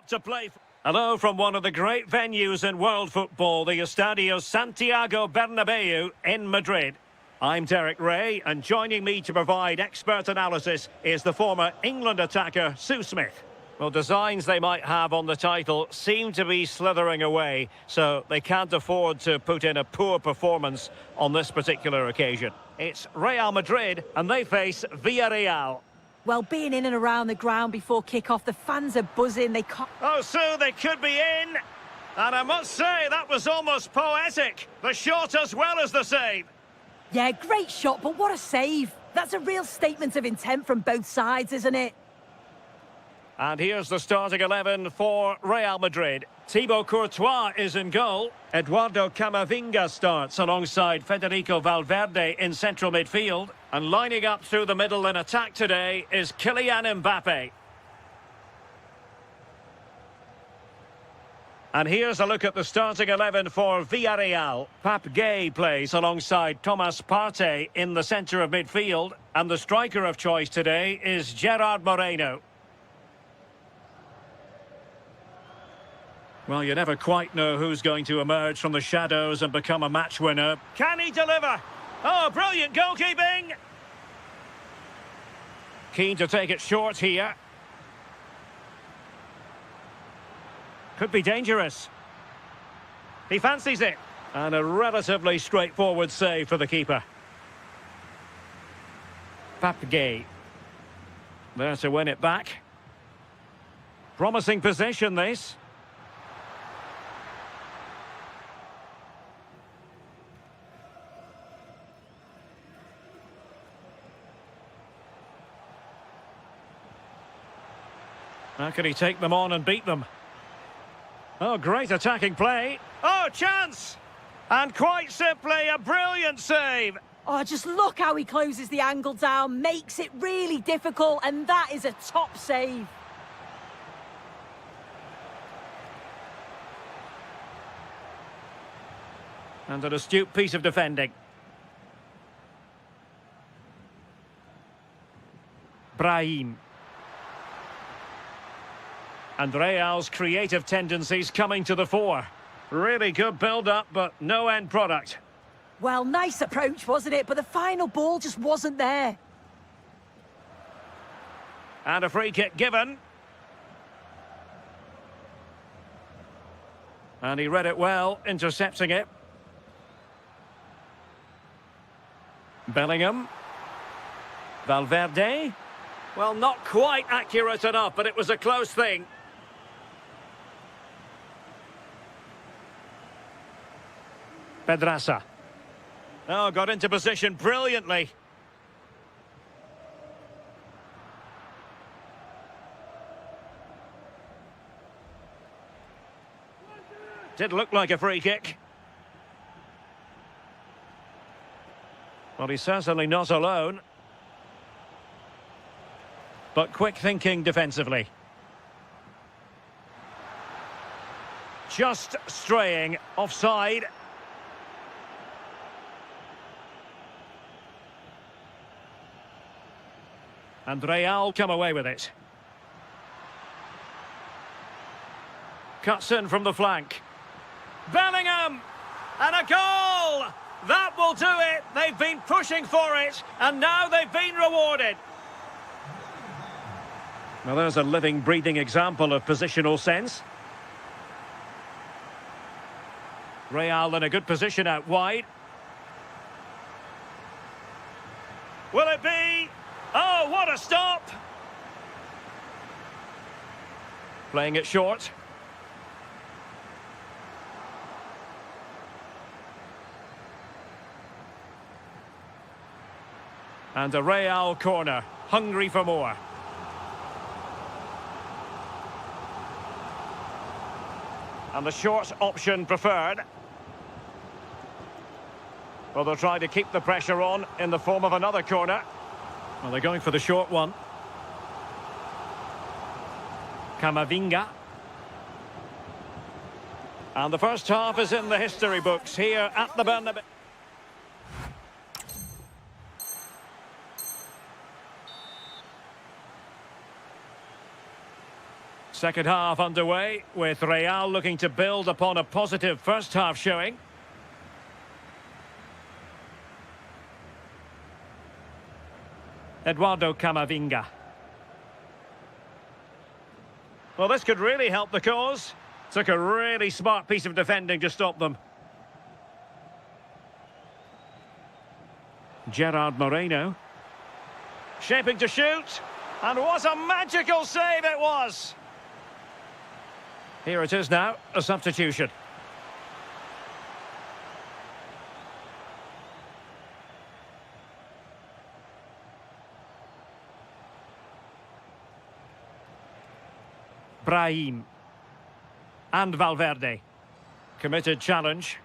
To play. Hello from one of the great venues in world football, the Estadio Santiago Bernabeu in Madrid. I'm Derek Ray, and joining me to provide expert analysis is the former England attacker Sue Smith. Well, designs they might have on the title seem to be slithering away, so they can't afford to put in a poor performance on this particular occasion. It's Real Madrid, and they face Villarreal. Well, being in and around the ground before kick-off, the fans are buzzing. They can't... Oh, so they could be in. And I must say, that was almost poetic. The shot as well as the save. Yeah, great shot, but what a save. That's a real statement of intent from both sides, isn't it? And here's the starting 11 for Real Madrid. Thibaut Courtois is in goal. Eduardo Camavinga starts alongside Federico Valverde in central midfield. And lining up through the middle in attack today is Kylian Mbappe. And here's a look at the starting 11 for Villarreal. Pape Gueye plays alongside Thomas Partey in the centre of midfield. And the striker of choice today is Gerard Moreno. Well, you never quite know who's going to emerge from the shadows and become a match winner. Can he deliver? Oh, brilliant goalkeeping! Keen to take it short here. Could be dangerous. He fancies it. And a relatively straightforward save for the keeper. Pape Gueye. There to win it back. Promising possession, this. How can he take them on and beat them? Oh, great attacking play. Oh, chance! And quite simply, a brilliant save. Oh, just look how he closes the angle down, makes it really difficult, and that is a top save. And an astute piece of defending. Brahim. And Real's creative tendencies coming to the fore. Really good build-up, but no end product. Well, nice approach, wasn't it? But the final ball just wasn't there. And a free kick given. And he read it well, intercepting it. Bellingham. Valverde. Well, not quite accurate enough, but it was a close thing. Pedraza. Oh, got into position brilliantly. Did look like a free kick. Well, he's certainly not alone. But quick thinking defensively. Just straying offside. And Real come away with it. Cuts in from the flank. Bellingham! And a goal! That will do it! They've been pushing for it, and now they've been rewarded. Well, there's a living, breathing example of positional sense. Real in a good position out wide. Will it be? Oh, what a stop! Playing it short. And a Real corner, hungry for more. And the short option preferred. Well, they'll try to keep the pressure on in the form of another corner. Well, they're going for the short one. Camavinga. And the first half is in the history books here at the Bernabeu. Second half underway, with Real looking to build upon a positive first half showing. Eduardo Camavinga. Well, this could really help the cause. Took a really smart piece of defending to stop them. Gerard Moreno. Shaping to shoot. And what a magical save it was! Here it is now, a substitution. Brahim. And Valverde. Committed challenge.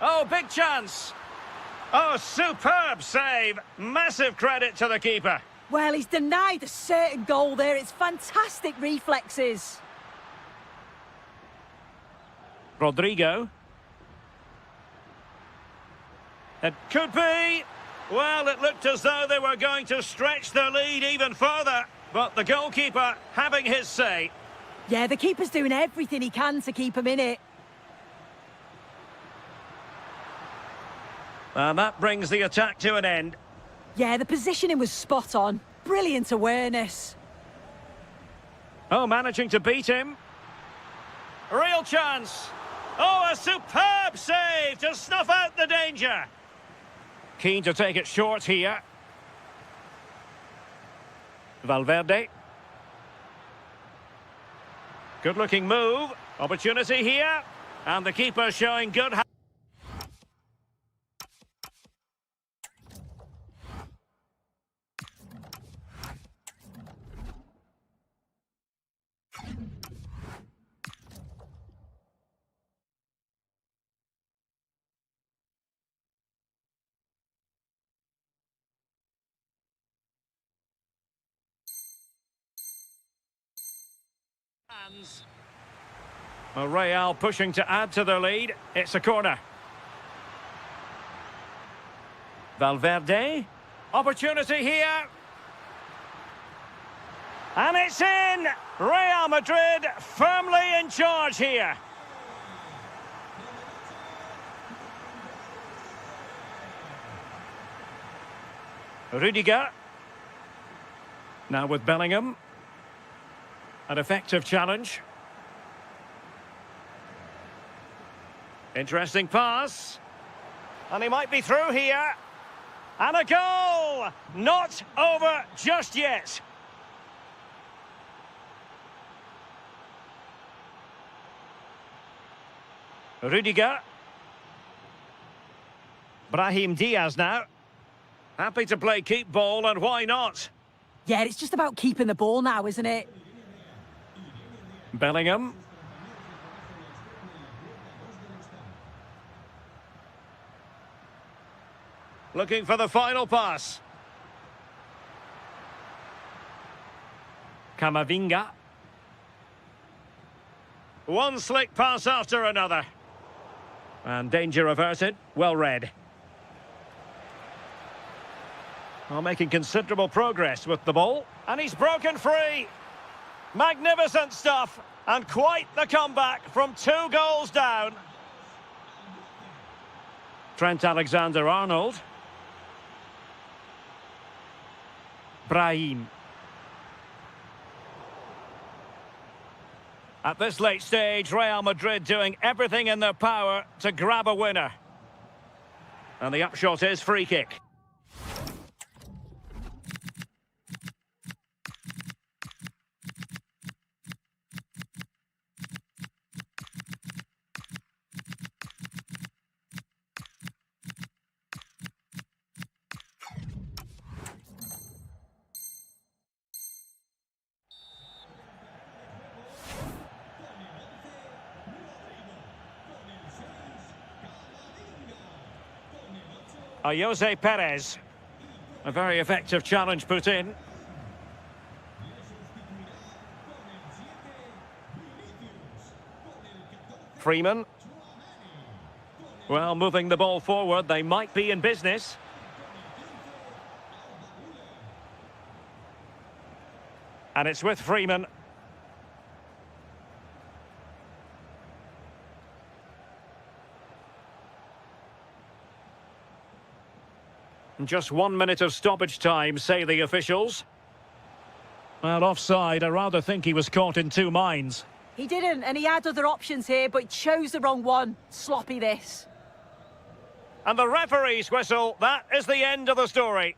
Oh, big chance. Oh, superb save. Massive credit to the keeper. Well, he's denied a certain goal there. It's fantastic reflexes. Rodrigo. It could be. Well, it looked as though they were going to stretch their lead even further. But the goalkeeper having his say. Yeah, the keeper's doing everything he can to keep him in it. And that brings the attack to an end. Yeah, the positioning was spot on. Brilliant awareness. Oh, managing to beat him. Real chance. Oh, a superb save to snuff out the danger. Keen to take it short here. Valverde. Good-looking move. Opportunity here. And the keeper showing good... Well, Real pushing to add to their lead. It's a corner. Valverde. Opportunity here. And it's in! Real Madrid firmly in charge here. Rudiger. Now with Bellingham. An effective challenge. Interesting pass. And he might be through here. And a goal! Not over just yet. Rudiger. Brahim Diaz now. Happy to play keep ball, and why not? Yeah, it's just about keeping the ball now, isn't it? Bellingham. Looking for the final pass. Camavinga. One slick pass after another. And danger averted. Well read. Well, making considerable progress with the ball. And he's broken free. Magnificent stuff. And quite the comeback from 2 goals down. Trent Alexander-Arnold. Brahim. At this late stage, Real Madrid doing everything in their power to grab a winner. And the upshot is free kick. Jose Perez. A very effective challenge put in. Freeman. Well, moving the ball forward, they might be in business. And it's with Freeman. Just 1 minute of stoppage time, say the officials. Well, offside. I rather think he was caught in two minds. He didn't, and he had other options here, but chose the wrong one. Sloppy this. And the referee's whistle, that is the end of the story.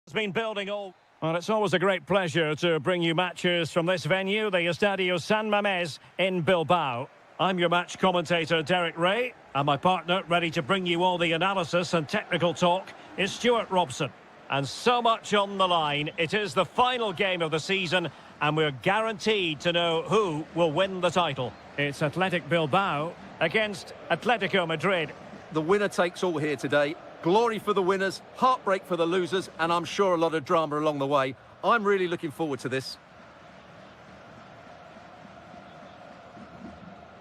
It's been building all... Well, it's always a great pleasure to bring you matches from this venue, the Estadio San Mamés in Bilbao. I'm your match commentator, Derek Ray, and my partner, ready to bring you all the analysis and technical talk, is Stuart Robson. And so much on the line. It is the final game of the season, and we're guaranteed to know who will win the title. It's Athletic Bilbao against Atletico Madrid. The winner takes all here today. Glory for the winners, heartbreak for the losers, and I'm sure a lot of drama along the way. I'm really looking forward to this.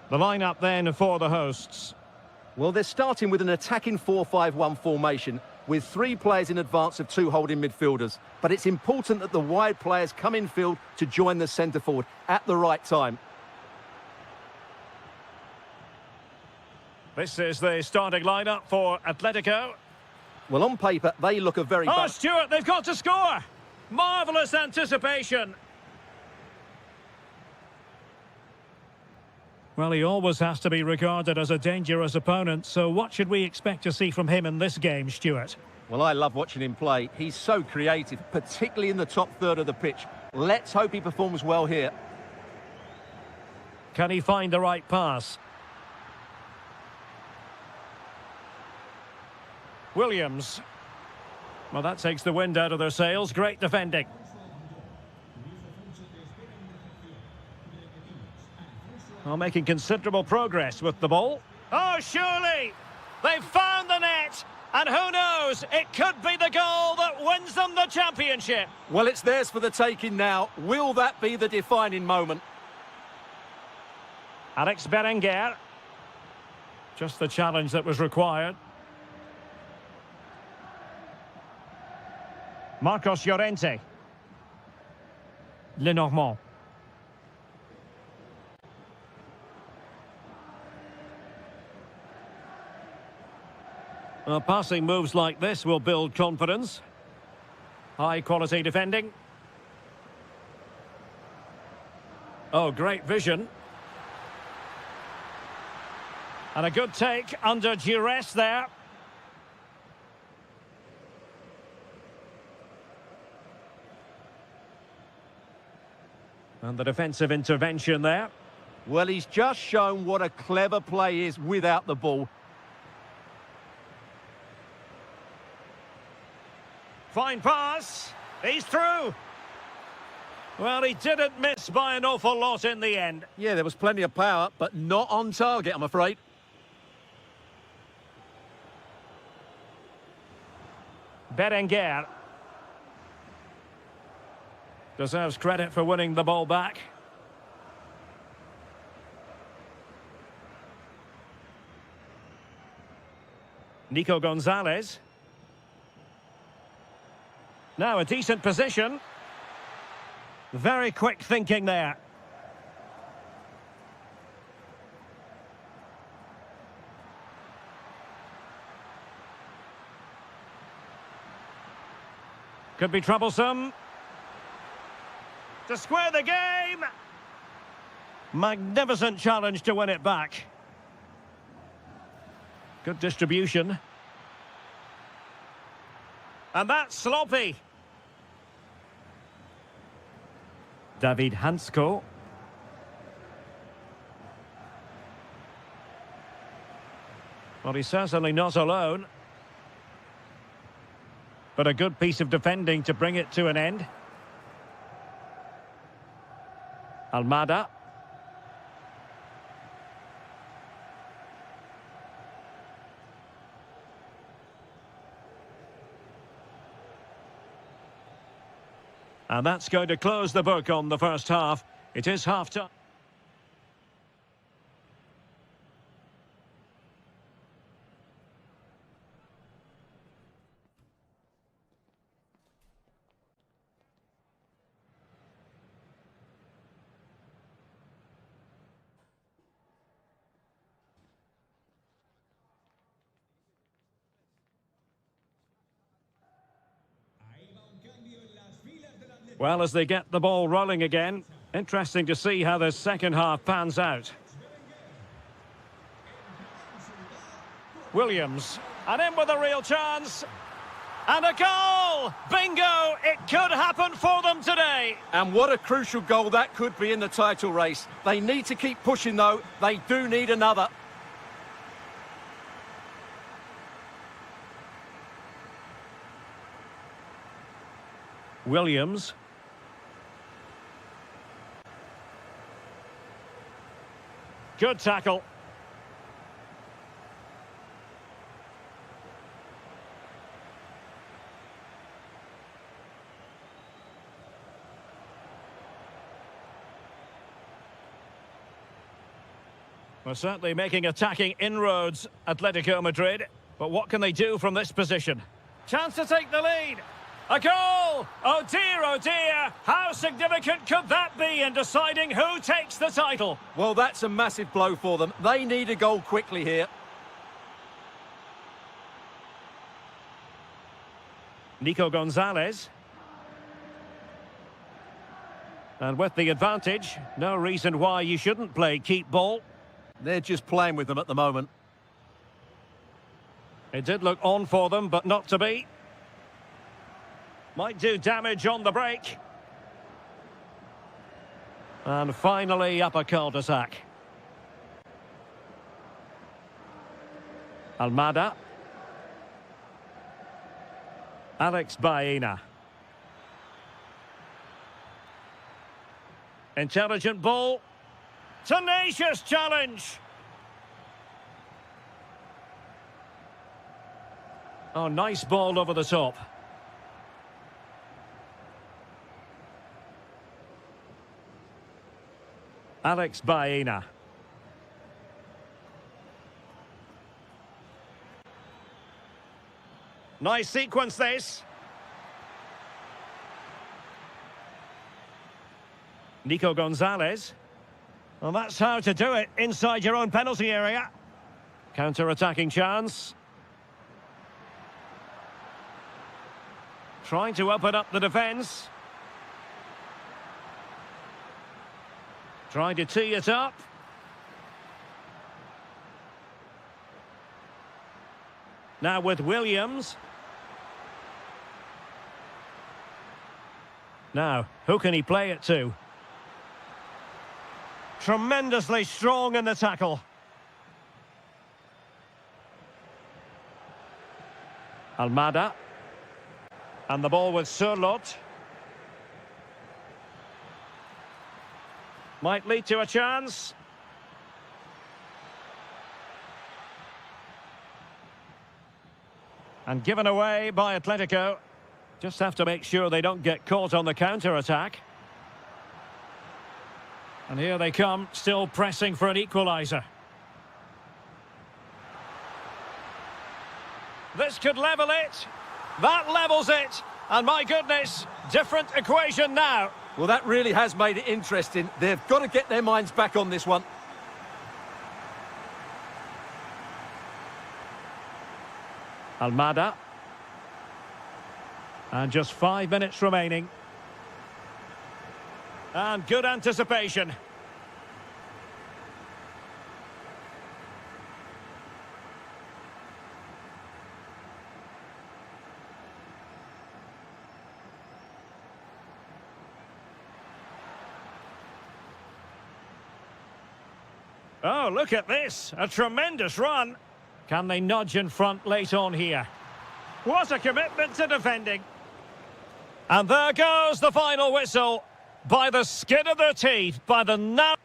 The lineup then for the hosts. Well, they're starting with an attacking 4-5-1 formation with 3 players in advance of 2 holding midfielders. But it's important that the wide players come in field to join the centre forward at the right time. This is the starting lineup for Atletico. Well, on paper, they look a very... Oh, Stuart, they've got to score! Marvellous anticipation. Well, he always has to be regarded as a dangerous opponent, so what should we expect to see from him in this game, Stuart? Well, I love watching him play. He's so creative, particularly in the top third of the pitch. Let's hope he performs well here. Can he find the right pass? Williams. Well, that takes the wind out of their sails. Great defending. Well, making considerable progress with the ball. Oh, surely! They've found the net! And who knows, it could be the goal that wins them the championship. Well, it's theirs for the taking now. Will that be the defining moment? Alex Berenguer. Just the challenge that was required. Marcos Llorente. Lenormand. Passing moves like this will build confidence. High quality defending. Oh, great vision. And a good take under duress there. And the defensive intervention there. Well, he's just shown what a clever play is without the ball. Fine pass. He's through. Well, he didn't miss by an awful lot in the end. Yeah, there was plenty of power, but not on target, I'm afraid. Berenguer. Deserves credit for winning the ball back. Nico Gonzalez. Now a decent position. Very quick thinking there. Could be troublesome. To square the game. Magnificent challenge to win it back. Good distribution. And that's sloppy. David Hansko. Well, he's certainly not alone. But a good piece of defending to bring it to an end. Almada. And that's going to close the book on the first half. It is half-time. Well, as they get the ball rolling again, interesting to see how the second half pans out. Williams, and in with a real chance. And a goal! Bingo! It could happen for them today. And what a crucial goal that could be in the title race. They need to keep pushing, though. They do need another. Williams. Good tackle. Well, certainly making attacking inroads, Atletico Madrid. But what can they do from this position? Chance to take the lead. A goal! Oh dear, how significant could that be in deciding who takes the title? Well, that's a massive blow for them. They need a goal quickly here. Nico Gonzalez. And with the advantage, no reason why you shouldn't play keep ball. They're just playing with them at the moment. It did look on for them, but not to be. Might do damage on the break. And finally up a cul-de-sac. Almada. Alex Baena. Intelligent ball. Tenacious challenge. Oh, nice ball over the top. Alex Baena. Nice sequence this. Nico Gonzalez. Well, that's how to do it inside your own penalty area. Counter-attacking chance. Trying to open up the defence. Trying to tee it up. Now with Williams. Now, who can he play it to? Tremendously strong in the tackle. Almada. And the ball with Surlot. Might lead to a chance. And given away by Atletico. Just have to make sure they don't get caught on the counter-attack. And here they come, still pressing for an equaliser. This could level it. That levels it. And my goodness, different equation now. Well, that really has made it interesting. They've got to get their minds back on this one. Almada. And just 5 minutes remaining. And good anticipation. Oh, look at this. A tremendous run. Can they nudge in front late on here? What a commitment to defending. And there goes the final whistle. By the skin of their teeth, by the now.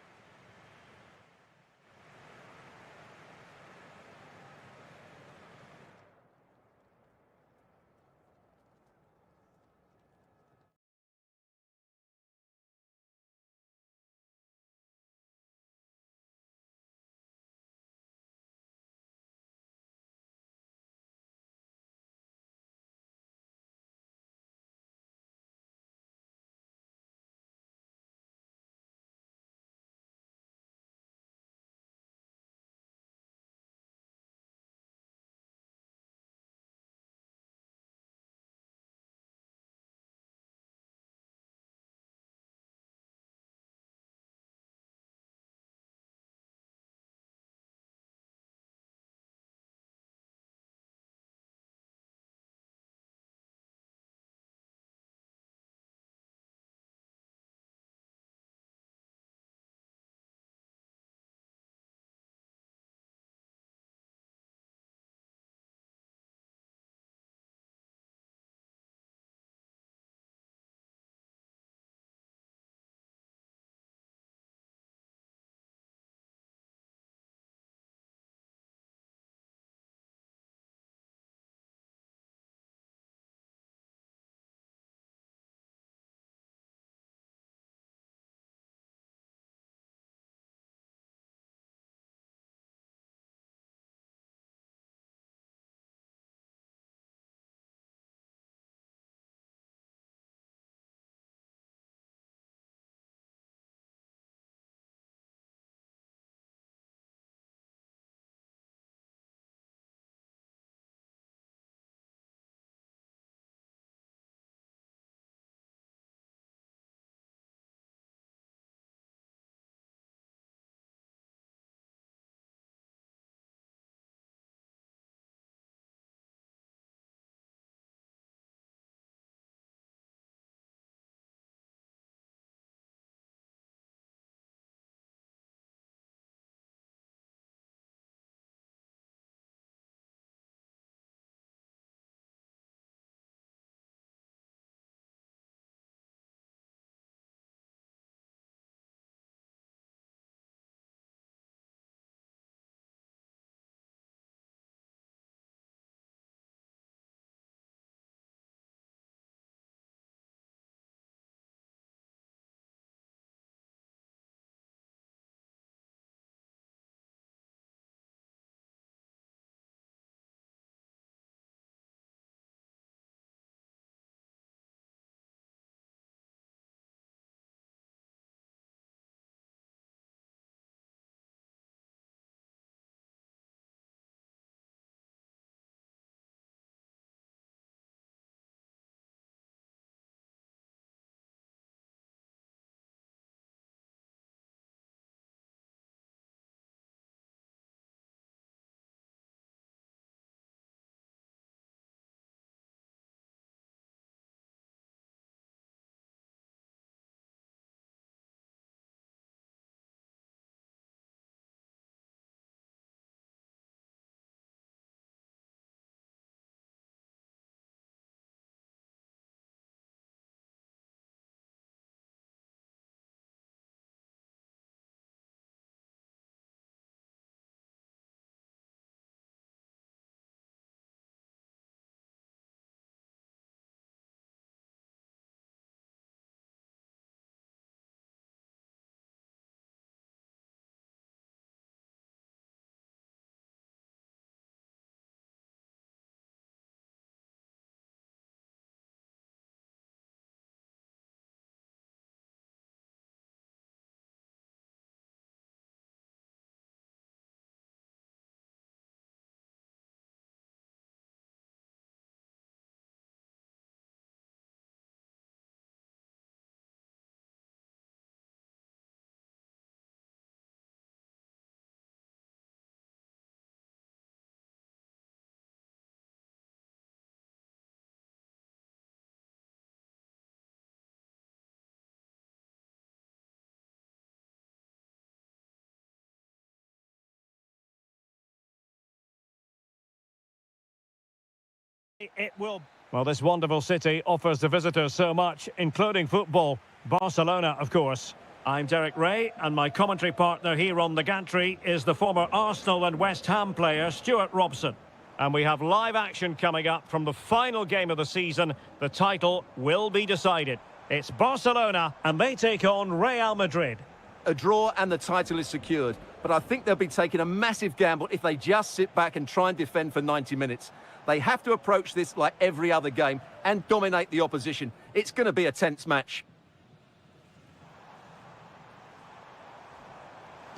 It will. Well, this wonderful city offers the visitors so much, including football. Barcelona, of course. I'm Derek Ray, and my commentary partner here on the gantry is the former Arsenal and West Ham player Stuart Robson. And we have live action coming up from the final game of the season. The title will be decided. It's Barcelona, and they take on Real Madrid. A draw and the title is secured, but I think they'll be taking a massive gamble if they just sit back and try and defend for 90 minutes. They have to approach this like every other game and dominate the opposition. It's going to be a tense match.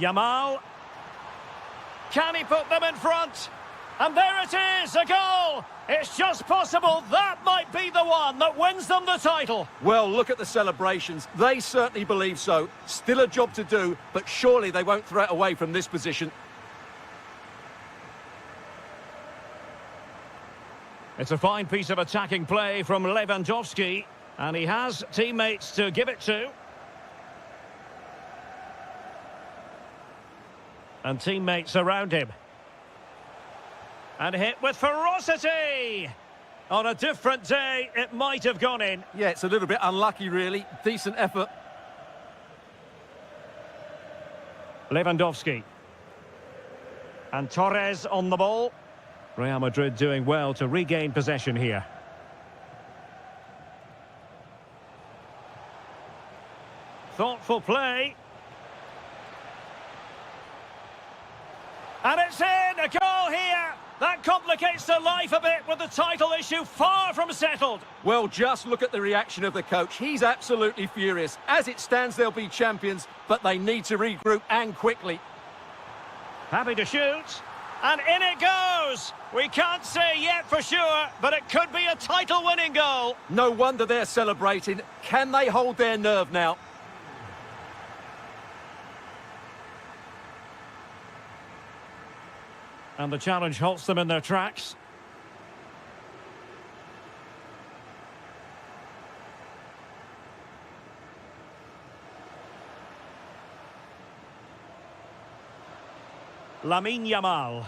Yamal. Can he put them in front? And there it is, a goal! It's just possible that might be the one that wins them the title. Well, look at the celebrations. They certainly believe so. Still a job to do, but surely they won't throw it away from this position. It's a fine piece of attacking play from Lewandowski, and he has teammates to give it to. And teammates around him. And hit with ferocity! On a different day, it might have gone in. Yeah, it's a little bit unlucky, really. Decent effort. Lewandowski. And Torres on the ball. Real Madrid doing well to regain possession here. Thoughtful play. And it's in! A goal here! That complicates their life a bit with the title issue far from settled. Well, just look at the reaction of the coach. He's absolutely furious. As it stands, they'll be champions, but they need to regroup and quickly. Happy to shoot. And in it goes! We can't say yet for sure, but it could be a title-winning goal. No wonder they're celebrating. Can they hold their nerve now? And the challenge halts them in their tracks. Lamine Yamal.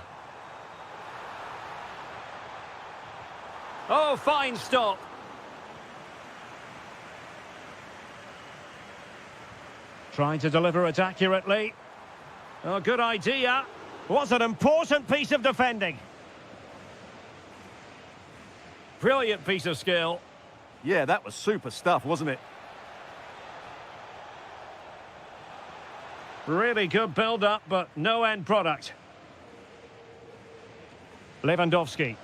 Oh, fine stop. Trying to deliver it accurately. Oh, good idea. What an important piece of defending. Brilliant piece of skill. Yeah, that was super stuff, wasn't it? Really good build-up, but no end product. Lewandowski.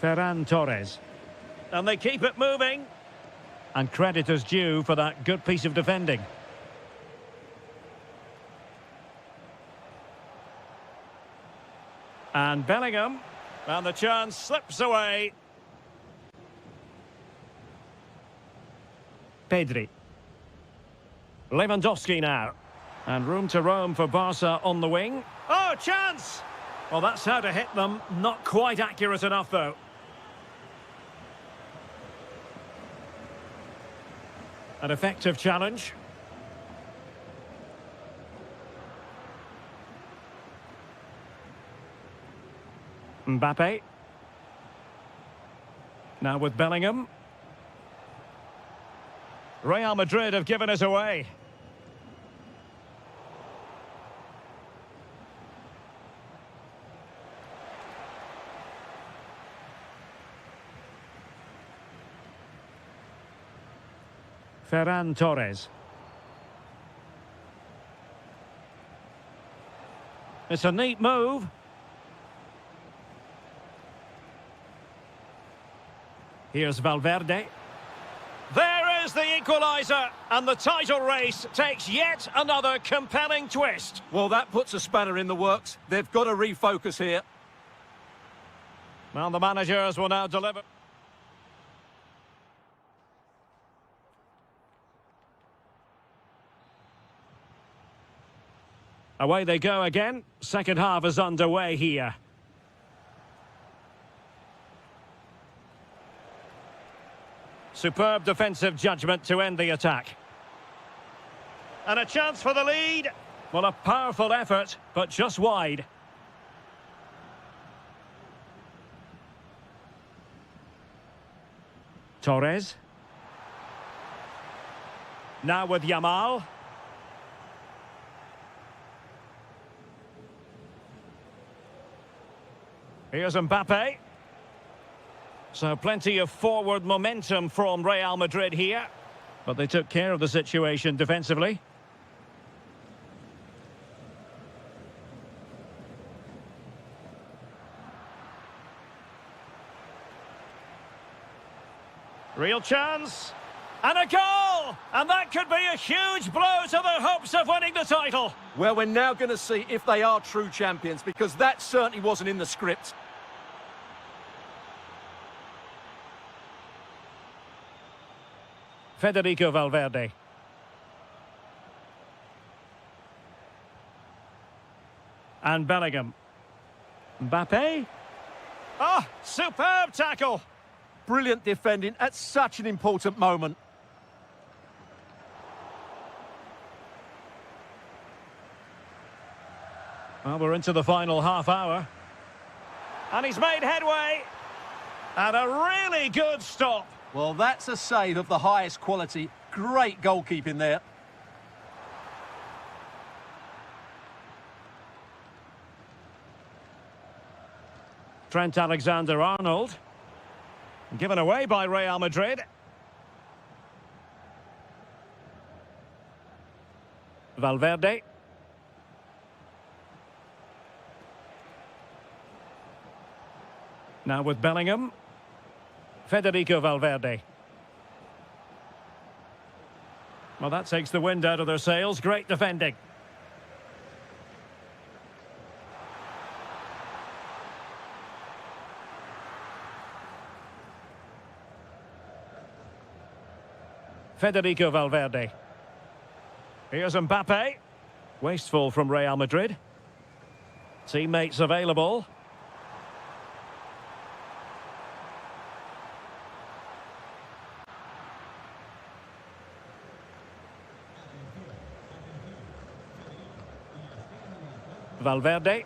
Ferran Torres. And they keep it moving. And credit is due for that good piece of defending. And Bellingham, and the chance slips away. Pedri. Lewandowski now. And room to roam for Barca on the wing. Oh, chance! Well, that's how to hit them. Not quite accurate enough, though. An effective challenge. Mbappe. Now with Bellingham. Real Madrid have given us away. Ferran Torres. It's a neat move. Here's Valverde. There is the equaliser, and the title race takes yet another compelling twist. Well, that puts a spanner in the works. They've got to refocus here. Well, the managers will now deliver. Away they go again. Second half is underway here. Superb defensive judgment to end the attack. And a chance for the lead. Well, a powerful effort, but just wide. Torres. Now with Yamal. Here's Mbappe. So plenty of forward momentum from Real Madrid here. But they took care of the situation defensively. Real chance. And a goal! And that could be a huge blow to their hopes of winning the title. Well, we're now going to see if they are true champions, because that certainly wasn't in the script. Federico Valverde. And Bellingham. Mbappe. Oh, superb tackle. Brilliant defending at such an important moment. Well, we're into the final half hour. And he's made headway. And a really good stop. Well, that's a save of the highest quality. Great goalkeeping there. Trent Alexander-Arnold. Given away by Real Madrid. Valverde. Now with Bellingham. Federico Valverde. Well, that takes the wind out of their sails. Great defending. Federico Valverde. Here's Mbappe. Wasteful from Real Madrid. Teammates available. Valverde.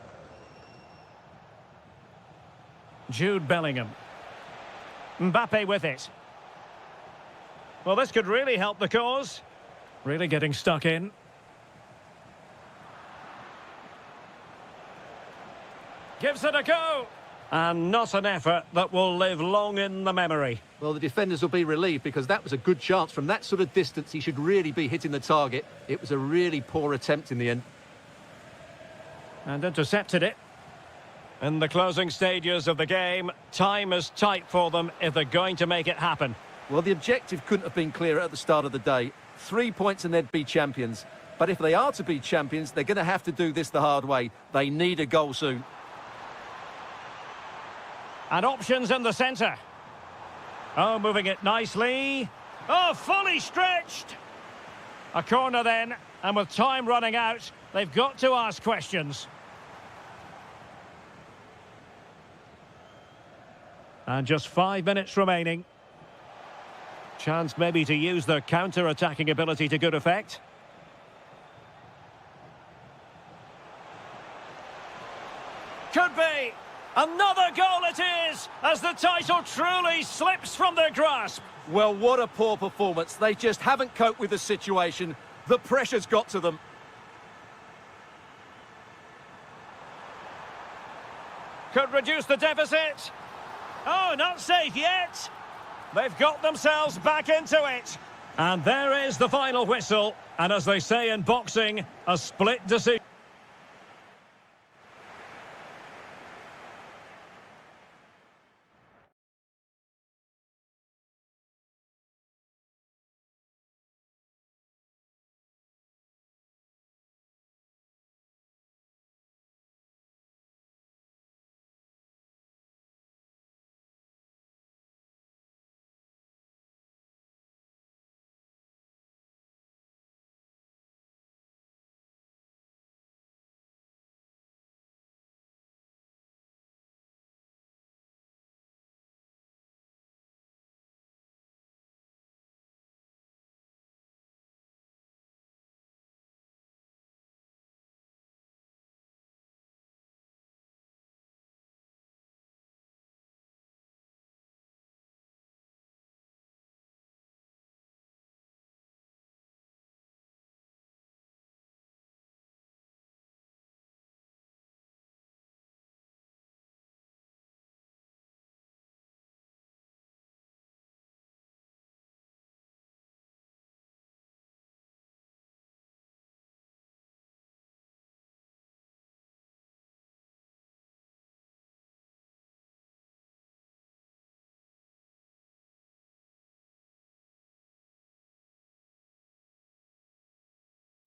Jude Bellingham. Mbappe with it. Well, this could really help the cause. Really getting stuck in. Gives it a go. And not an effort that will live long in the memory. Well, the defenders will be relieved, because that was a good chance. From that sort of distance, he should really be hitting the target. It was a really poor attempt in the end. And intercepted it. In the closing stages of the game, time is tight for them if they're going to make it happen. Well, the objective couldn't have been clearer at the start of the day. 3 points and they'd be champions. But if they are to be champions, they're going to have to do this the hard way. They need a goal soon. And options in the centre. Oh, moving it nicely. Oh, fully stretched. A corner then, and with time running out, they've got to ask questions. And just 5 minutes remaining. Chance maybe to use their counter-attacking ability to good effect. Could be! Another goal it is, as the title truly slips from their grasp. Well, what a poor performance. They just haven't coped with the situation. The pressure's got to them. Could reduce the deficit. Oh, not safe yet. They've got themselves back into it. And there is the final whistle. And as they say in boxing, a split decision.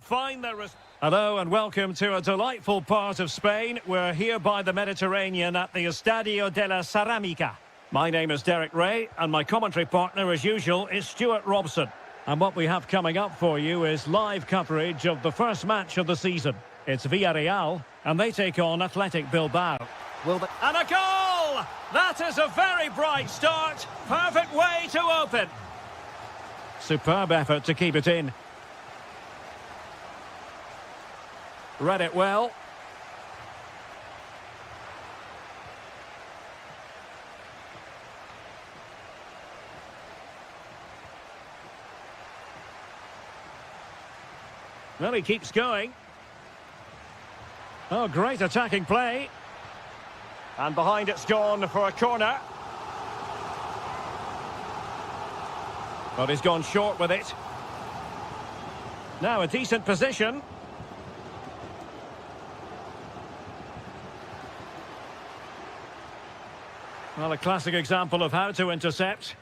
find their... Hello and welcome to a delightful part of Spain. We're here by the Mediterranean at the Estadio de la Ceramica. My name is Derek Ray, and my commentary partner, as usual, is Stuart Robson. And what we have coming up for you is live coverage of the first match of the season. It's Villarreal, and they take on Athletic Bilbao. And a goal! That is a very bright start. Perfect way to open. Superb effort to keep it in. Read it well. Well, he keeps going. Oh, great attacking play. And behind it's gone for a corner. But he's gone short with it. Now a decent position. Well, a classic example of how to intercept.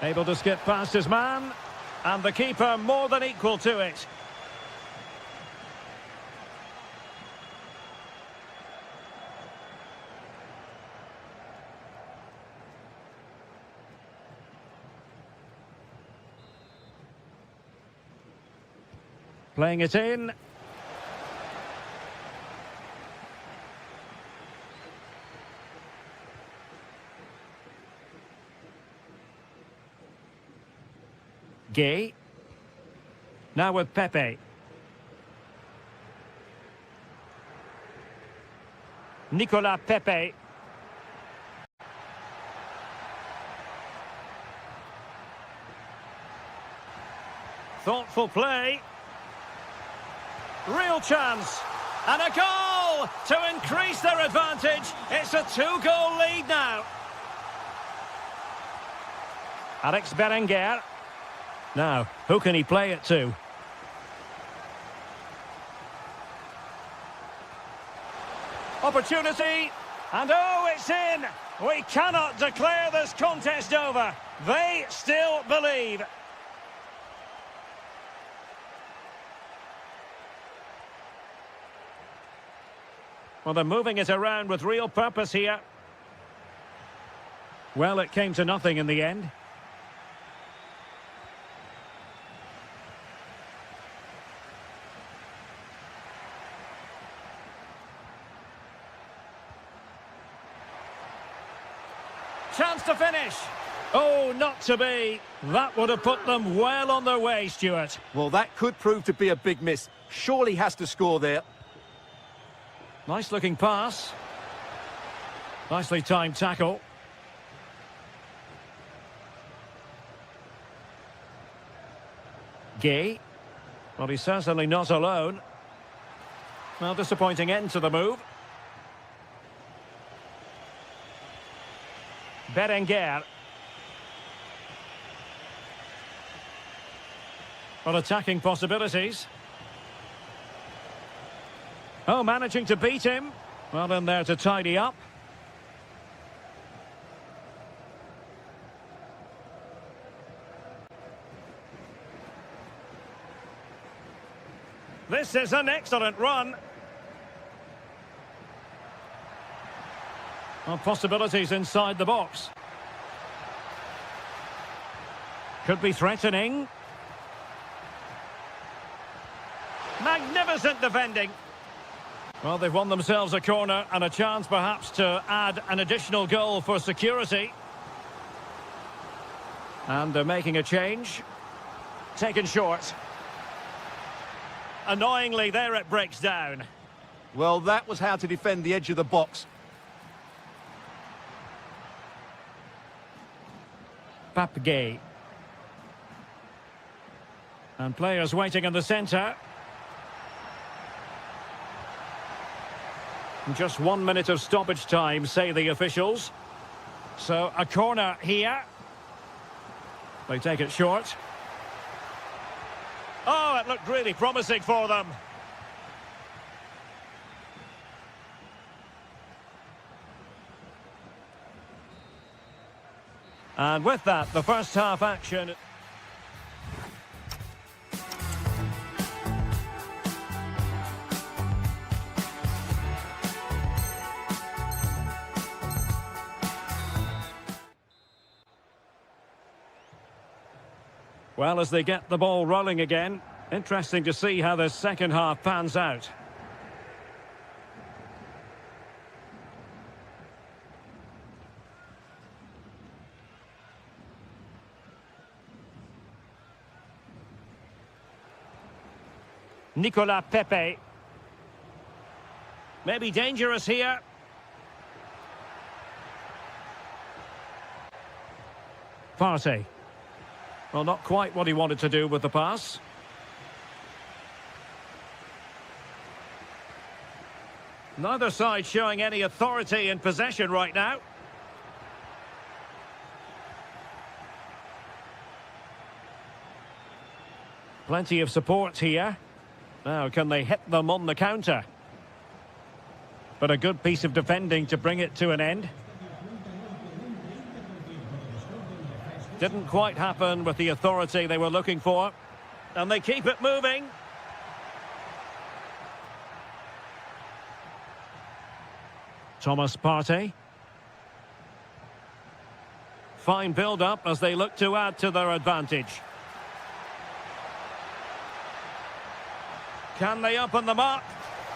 Able to skip past his man. And the keeper more than equal to it. Playing it in. Gay. Now with Pepe. Nicolas Pepe. Thoughtful play. Real chance. And a goal to increase their advantage. It's a 2-goal lead now. Alex Berenguer. Now, who can he play it to? Opportunity. And oh, it's in. We cannot declare this contest over. They still believe. Well, they're moving it around with real purpose here. Well, it came to nothing in the end. Chance to finish. Oh, not to be. That would have put them well on their way, Stuart. Well, that could prove to be a big miss. Surely has to score there. Nice looking pass. Nicely timed tackle. Gay. Well, he's certainly not alone. Well, disappointing end to the move. Berenguer. Well, attacking possibilities. Oh, managing to beat him. Well, in there to tidy up. This is an excellent run. Well, possibilities inside the box. Could be threatening. Magnificent defending. Well, they've won themselves a corner and a chance perhaps to add an additional goal for security. And they're making a change. Taken short. Annoyingly, there it breaks down. Well, that was how to defend the edge of the box. Papgay. And players waiting in the centre. Just 1 minute of stoppage time, say the officials. So a corner here. They take it short. Oh, it looked really promising for them. And with that, the first half action. Well, as they get the ball rolling again, interesting to see how the second half pans out. Nicolas Pepe. Maybe dangerous here. Partey. Well, not quite what he wanted to do with the pass. Neither side showing any authority in possession right now. Plenty of support here. Now, can they hit them on the counter? But a good piece of defending to bring it to an end. Didn't quite happen with the authority they were looking for. And they keep it moving. Thomas Partey. Fine build-up as they look to add to their advantage. Can they open them up?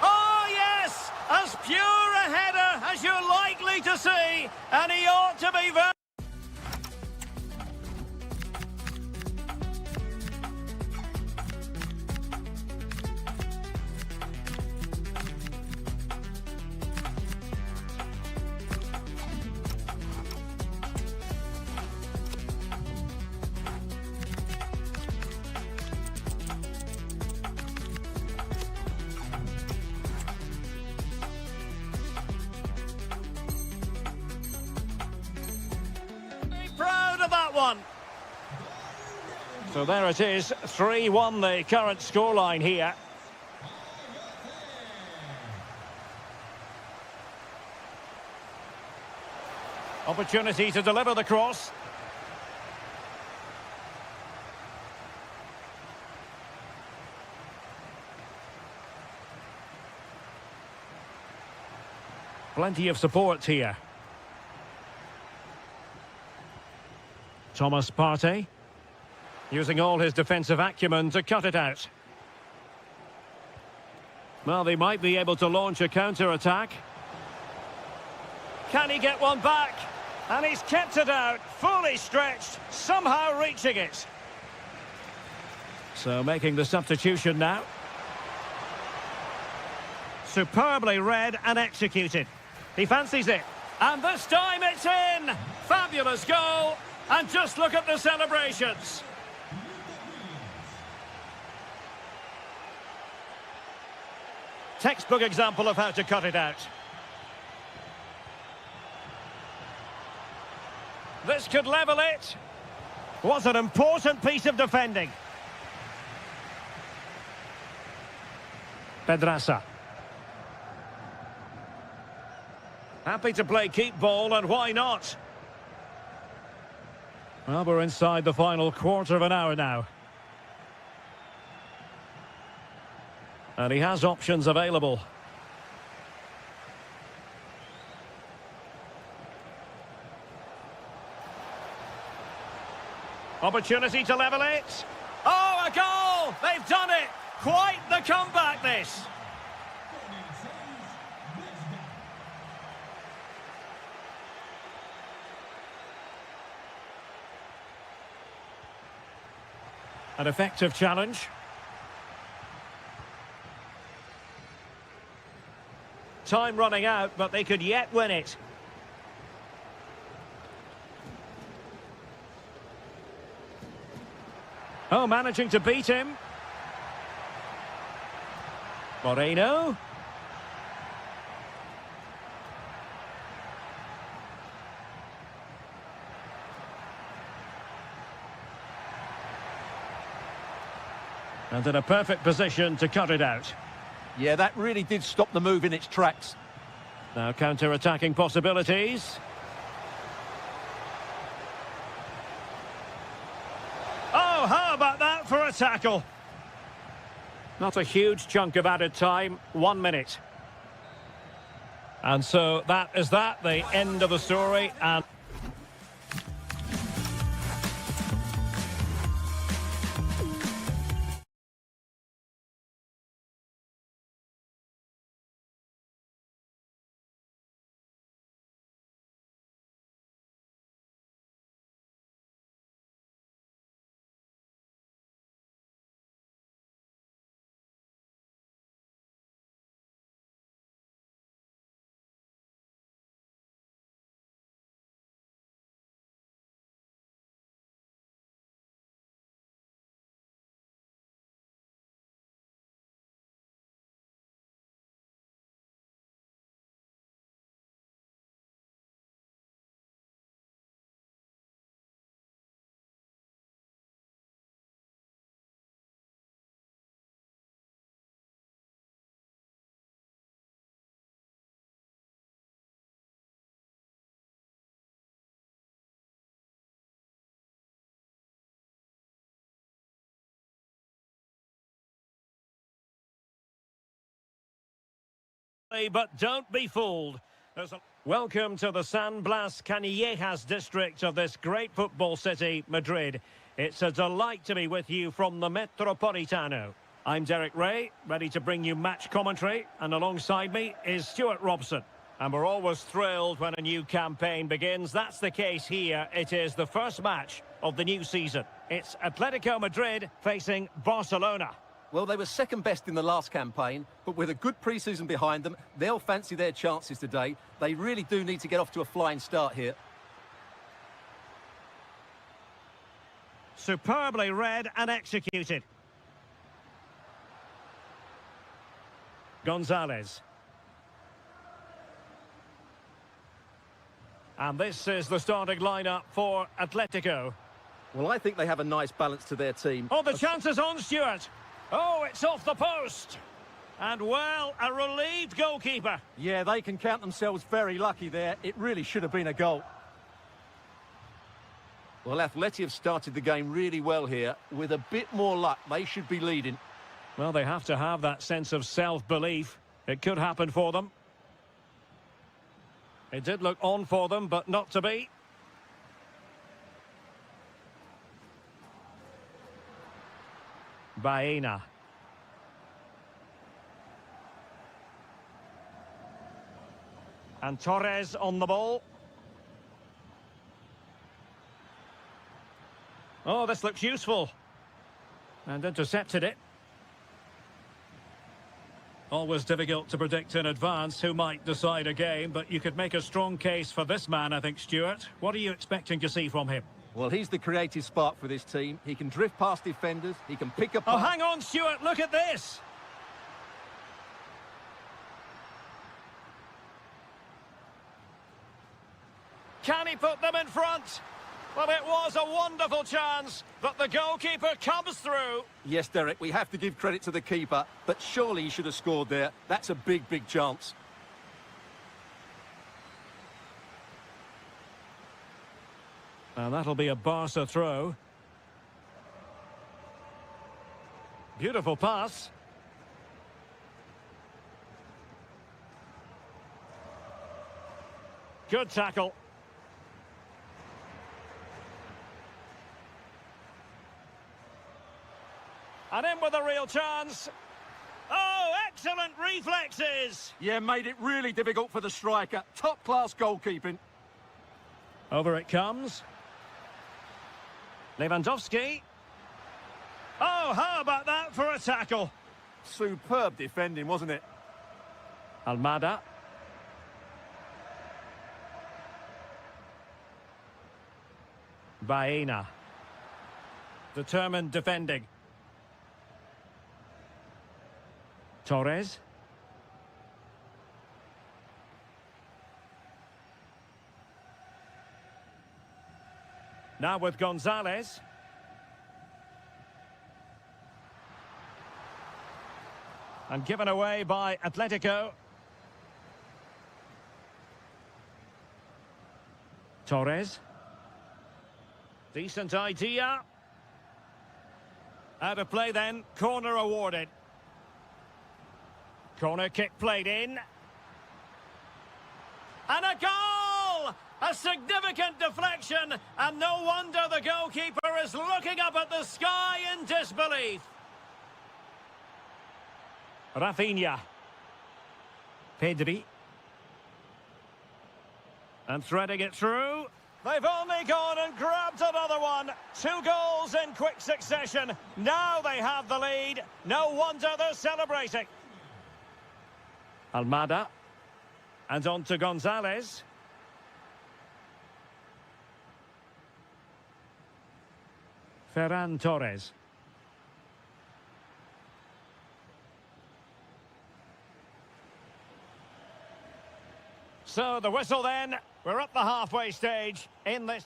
Oh, yes! As pure a header as you're likely to see. And he ought to be very... Proud of that one. So there it is, 3-1 the current scoreline here. Opportunity to deliver the cross. Plenty of support here. Thomas Partey, using all his defensive acumen to cut it out. Well, they might be able to launch a counter-attack. Can he get one back? And he's kept it out, fully stretched, somehow reaching it. So making the substitution now. Superbly read and executed. He fancies it. And this time it's in! Fabulous goal! And just look at the celebrations. Textbook example of how to cut it out. This could level it. What an important piece of defending. Pedraza. Happy to play keep ball, and why not? Well, we're inside the final quarter of an hour now. And he has options available. Opportunity to level it. Oh, a goal! They've done it! Quite the comeback, this. An effective challenge. Time running out, but they could yet win it. Oh, managing to beat him. Moreno. And in a perfect position to cut it out. Yeah, that really did stop the move in its tracks. Now counter-attacking possibilities. that for a tackle? Not a huge chunk of added time, 1 minute. And so that is that, the end of the story. And but don't be fooled. Welcome to the San Blas Canillejas district of this great football city, Madrid. It's a delight to be with you from the Metropolitano. I'm Derek Ray, ready to bring you match commentary, and alongside me is Stuart Robson. And we're always thrilled when a new campaign begins. That's the case here. It is the first match of the new season. It's Atletico Madrid facing Barcelona. Well, they were second best in the last campaign, but with a good pre-season behind them, they'll fancy their chances today. They really do need to get off to a flying start here. Superbly read and executed. Gonzalez. And this is the starting lineup for Atletico. Well, I think they have a nice balance to their team. Oh, the chance is on, Stuart. Oh, it's off the post. And, well, a relieved goalkeeper. Yeah, they can count themselves very lucky there. It really should have been a goal. Well, Atleti have started the game really well here. With a bit more luck, they should be leading. Well, they have to have that sense of self-belief. It could happen for them. It did look on for them, but not to be. Baena. And Torres on the ball. Oh, this looks useful. And intercepted it. Always difficult to predict in advance who might decide a game, but you could make a strong case for this man, I think, Stuart. What are you expecting to see from him? Well, he's the creative spark for this team. He can drift past defenders. He can pick up. Oh, hang on, Stuart. Look at this. Can he put them in front? Well, it was a wonderful chance, but the goalkeeper comes through. Yes, Derek, we have to give credit to the keeper, but surely he should have scored there. That's a big, big chance. And that'll be a Barca throw. Beautiful pass. Good tackle. And in with a real chance. Oh, excellent reflexes. Yeah, made it really difficult for the striker. Top-class goalkeeping. Over it comes. Lewandowski. Oh, how about that for a tackle? Superb defending, wasn't it? Almada. Baena. Determined defending. Torres. Now with Gonzalez. And given away by Atletico. Torres. Decent idea. Out of play then, corner awarded. Corner kick played in. And a goal! A significant deflection, and no wonder the goalkeeper is looking up at the sky in disbelief. Rafinha. Pedri. And threading it through. They've only gone and grabbed another one. 2 goals in quick succession. Now they have the lead. No wonder they're celebrating. Almada. And on to Gonzalez. Ferran Torres. So the whistle then. We're up the halfway stage in this.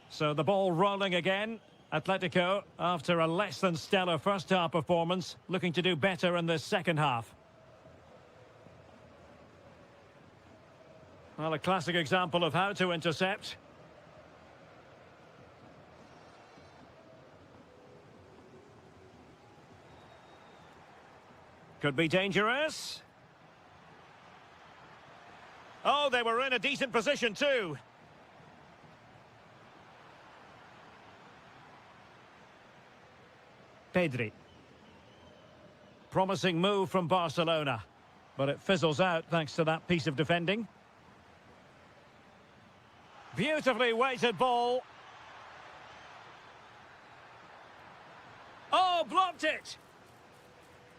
So the ball rolling again. Atletico, after a less than stellar first half performance, looking to do better in the second half. Well, a classic example of how to intercept. Could be dangerous. Oh, they were in a decent position too. Pedri. Promising move from Barcelona, but it fizzles out thanks to that piece of defending. Beautifully weighted ball. Oh, blocked it!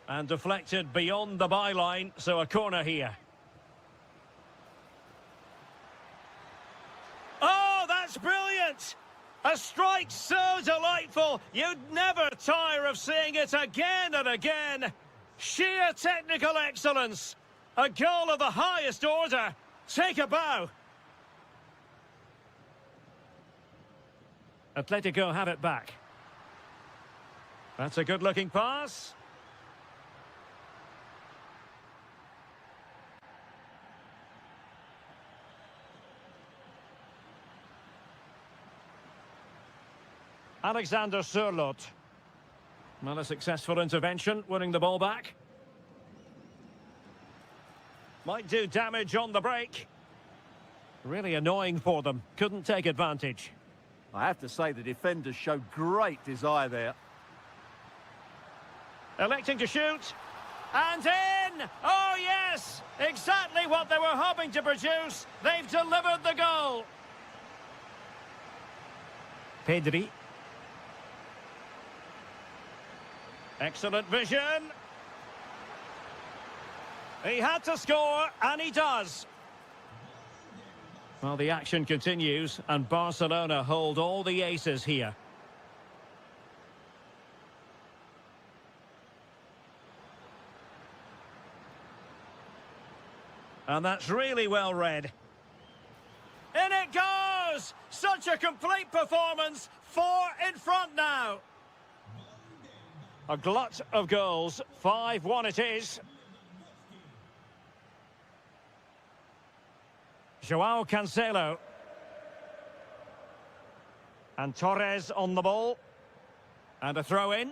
And deflected beyond the byline, so a corner here. Oh, that's brilliant! A strike so delightful, you'd never tire of seeing it again and again. Sheer technical excellence. A goal of the highest order. Take a bow. Atletico have it back. That's a good-looking pass. Alexander Sørloth. Well, a successful intervention, winning the ball back. Might do damage on the break. Really annoying for them. Couldn't take advantage. I have to say the defenders showed great desire there. Electing to shoot. And in! Oh, yes! Exactly what they were hoping to produce. They've delivered the goal. Pedri. Excellent vision. He had to score, and he does. Well, the action continues, and Barcelona hold all the aces here. And that's really well read. In it goes! Such a complete performance. 4 in front now. A glut of goals. 5-1 it is. João Cancelo. And Torres on the ball. And a throw in.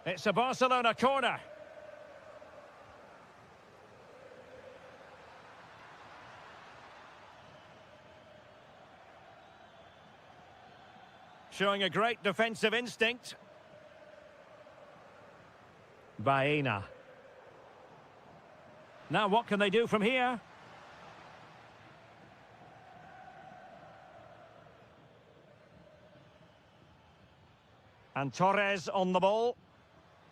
It's a Barcelona corner. Showing a great defensive instinct. Baena. Now what can they do from here? And Torres on the ball.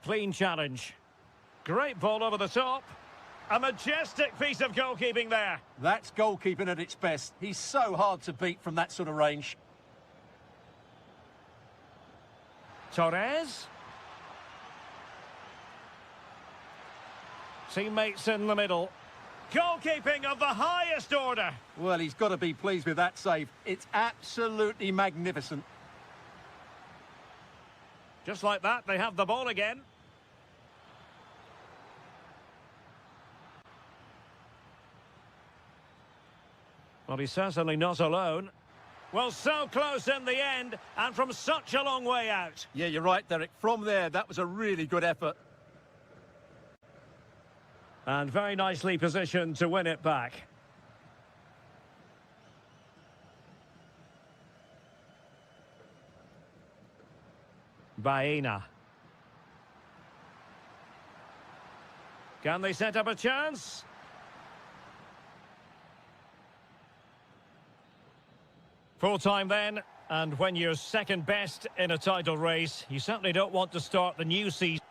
Clean challenge. Great ball over the top. A majestic piece of goalkeeping there. That's goalkeeping at its best. He's so hard to beat from that sort of range. Torres. Teammates in the middle. Goalkeeping of the highest order. Well, he's got to be pleased with that save. It's absolutely magnificent. Just like that, they have the ball again. Well, he's certainly not alone. Well, so close in the end, and from such a long way out. Yeah, you're right, Derek. From there, that was a really good effort. And very nicely positioned to win it back. Baena. Can they set up a chance? Full time then, and when you're second best in a title race, you certainly don't want to start the new season.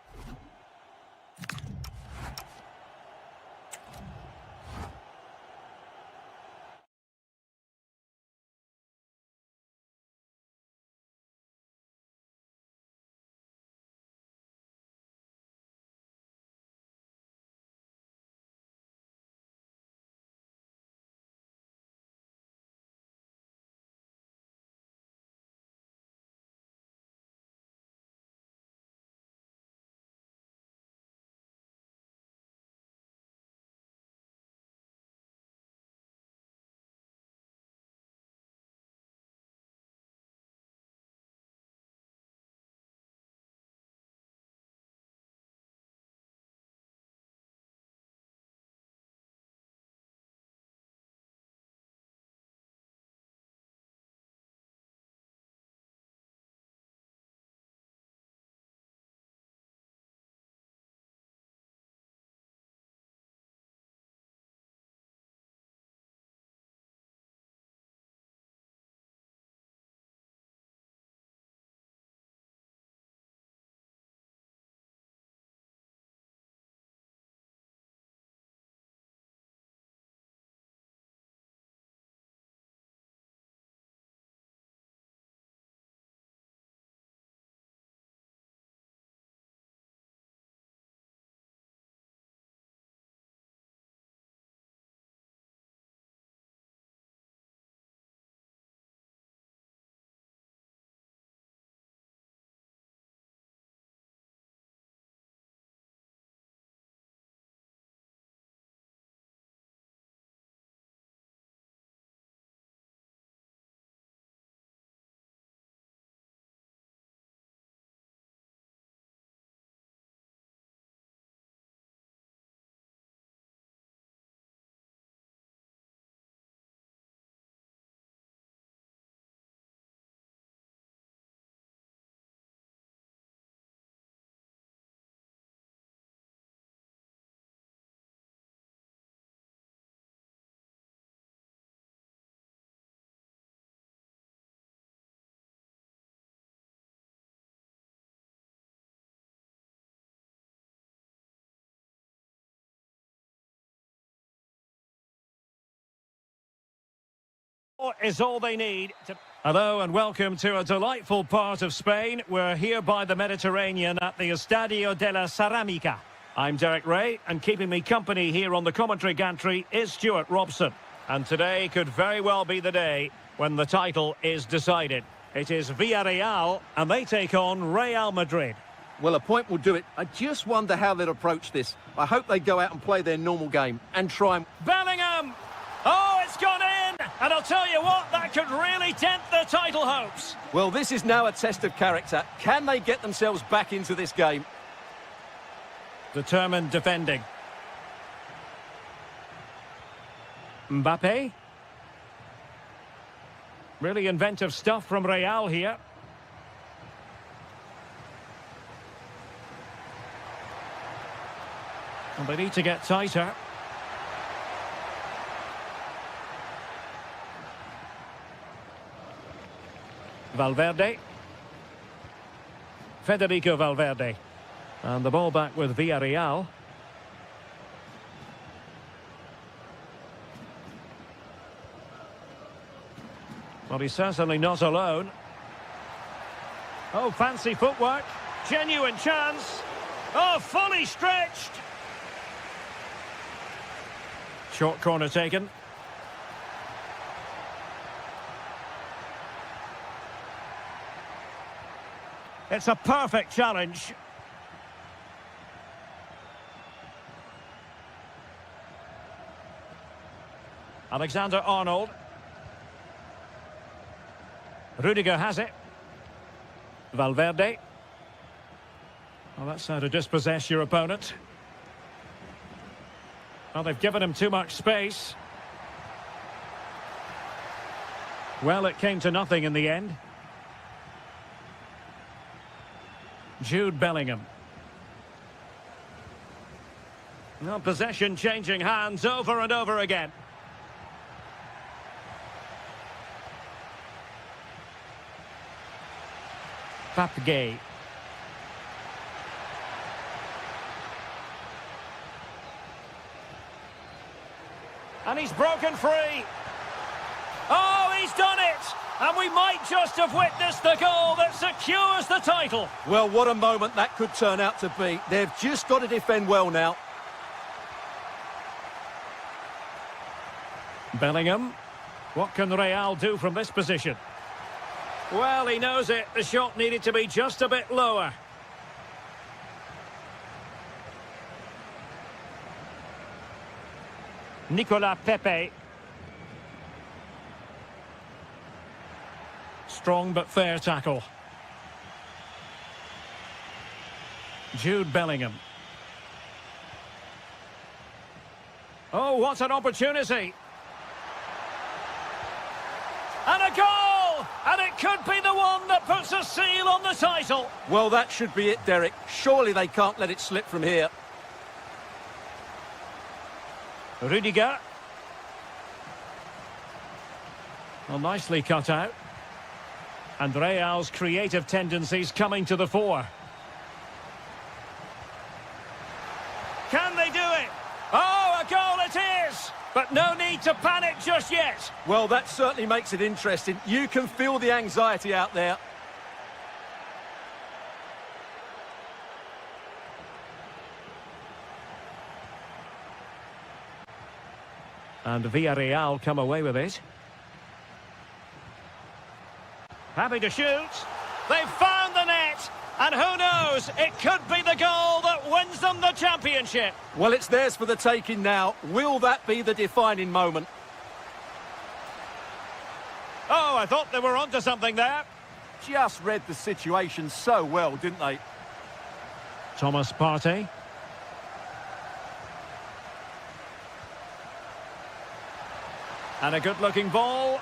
Is all they need to... Hello and welcome to a delightful part of Spain. We're here by the Mediterranean at the Estadio de la Ceramica. I'm Derek Ray, and keeping me company here on the commentary gantry is Stuart Robson. And today could very well be the day when the title is decided. It is Villarreal, and they take on Real Madrid. Well, a point will do it. I just wonder how they'll approach this. I hope they go out and play their normal game and try and... Bellingham! Oh, it's gone in! And I'll tell you what, that could really dent their title hopes. Well, this is now a test of character. Can they get themselves back into this game? Determined defending. Mbappe. Really inventive stuff from Real here. And they need to get tighter. Valverde. Federico Valverde. And the ball back with Villarreal. Well, he's certainly not alone. Oh, fancy footwork. Genuine chance. Oh, fully stretched. Short corner taken. It's a perfect challenge. Alexander-Arnold. Rudiger has it. Valverde. Well, that's how to dispossess your opponent. Well, they've given him too much space. Well, it came to nothing in the end. Jude Bellingham. Well, possession changing hands over and over again. Papgay. And he's broken free. Oh, he's done it! And we might just have witnessed the goal that secures the title. Well, what a moment that could turn out to be. They've just got to defend well now. Bellingham. What can Real do from this position? Well, he knows it. The shot needed to be just a bit lower. Nicolas Pepe. Strong but fair tackle. Jude Bellingham. Oh, what an opportunity. And a goal! And it could be the one that puts a seal on the title. Well, that should be it, Derek. Surely they can't let it slip from here. Rudiger. Well, nicely cut out. And Real's creative tendencies coming to the fore. Can they do it? Oh, a goal it is! But no need to panic just yet. Well, that certainly makes it interesting. You can feel the anxiety out there. And Villarreal come away with it. Happy to shoot. They've found the net. And who knows, it could be the goal that wins them the championship. Well, it's theirs for the taking now. Will that be the defining moment? Oh, I thought they were onto something there. Just read the situation so well, didn't they? Thomas Partey. And a good-looking ball.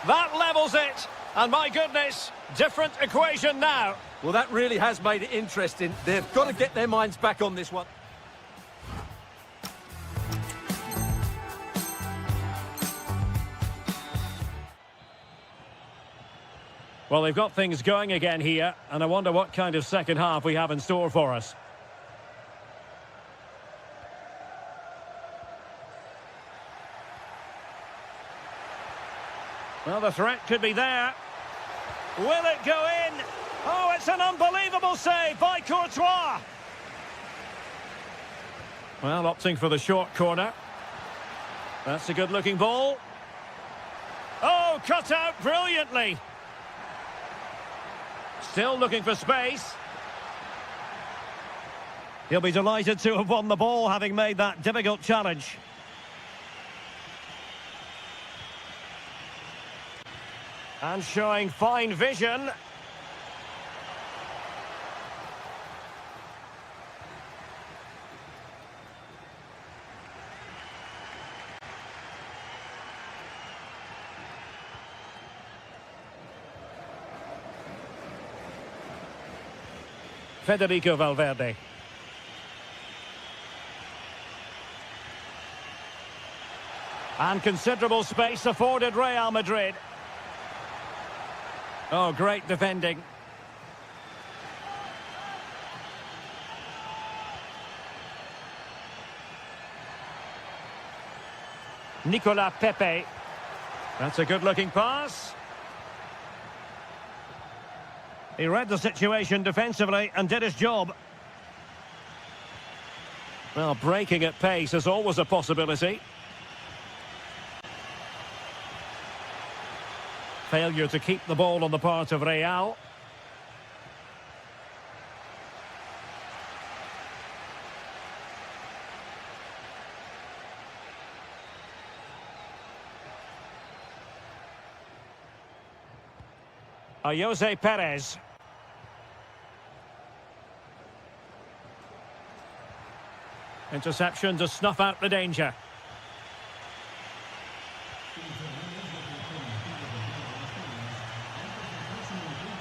That levels it. And my goodness, different equation now. Well, that really has made it interesting. They've got to get their minds back on this one. Well, they've got things going again here, and I wonder what kind of second half we have in store for us. Well, the threat could be there. Will it go in? Oh, it's an unbelievable save by Courtois. Well, opting for the short corner. That's a good-looking ball. Oh, cut out brilliantly. Still looking for space. He'll be delighted to have won the ball, having made that difficult challenge. And showing fine vision. Federico Valverde. And considerable space afforded Real Madrid. Oh, great defending. Nicolas Pepe. That's a good-looking pass. He read the situation defensively and did his job. Well, breaking at pace is always a possibility. Failure to keep the ball on the part of Real. Jose Perez. Interception to snuff out the danger.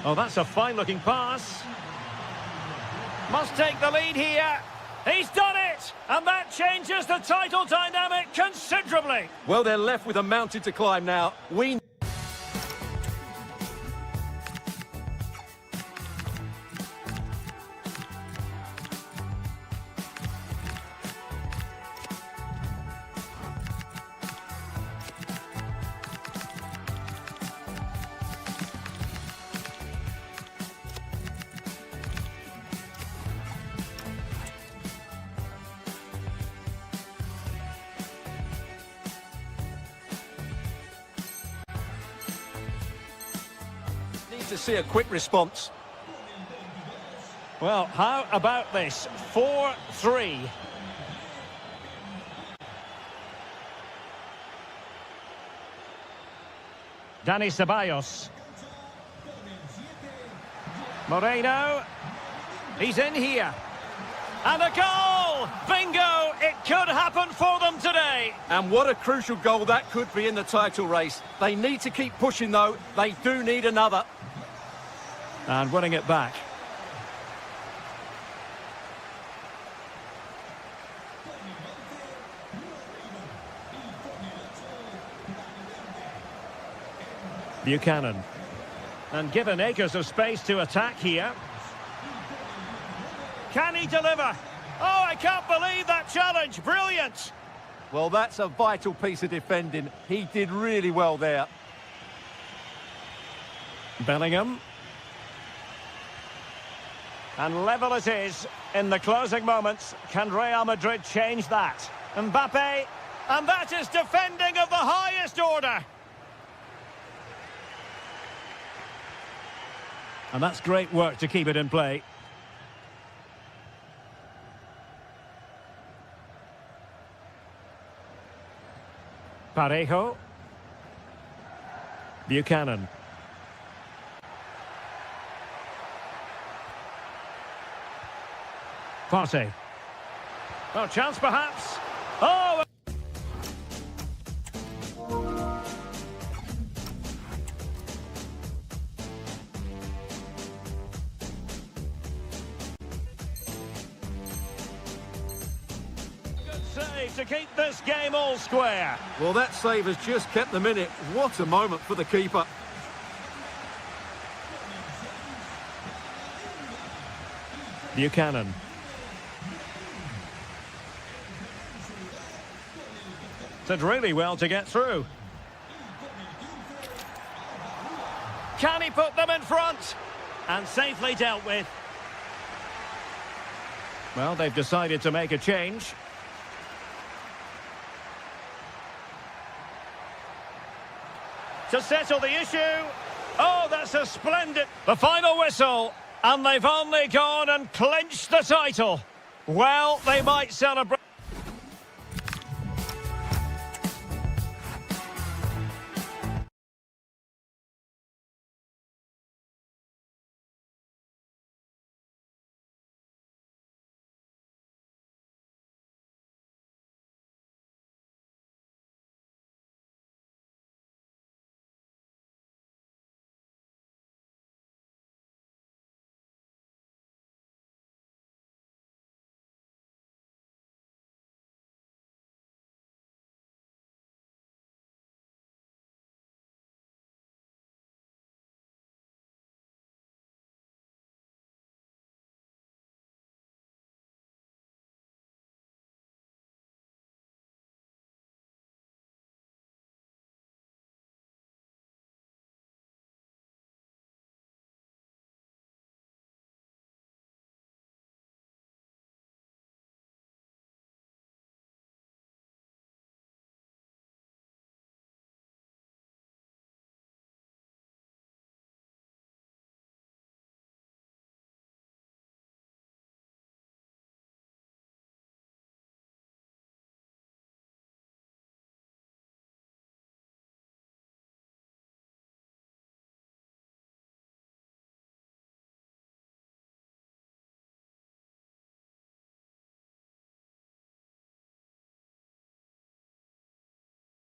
Oh, that's a fine-looking pass. Must take the lead here. He's done it! And that changes the title dynamic considerably. Well, they're left with a mountain to climb now. We need to see a quick response. Well, how about this? 4-3. Dani Ceballos. Moreno. He's in here. And a goal! Bingo! It could happen for them today. And what a crucial goal that could be in the title race. They need to keep pushing, though. They do need another. And winning it back. Buchanan. And given acres of space to attack here. Can he deliver? Oh, I can't believe that challenge. Brilliant. Well, that's a vital piece of defending. He did really well there. Bellingham. And level it is in the closing moments. Can Real Madrid change that? Mbappe. And that is defending of the highest order. And that's great work to keep it in play. Parejo. Buchanan. Partey. Oh, chance perhaps. Oh! Good save to keep this game all square. Well, that save has just kept them in it. What a moment for the keeper. Buchanan. Did really well to get through. Can he put them in front? And safely dealt with. Well, they've decided to make a change. To settle the issue. Oh, that's a splendid... The final whistle. And they've only gone and clinched the title. Well, they might celebrate...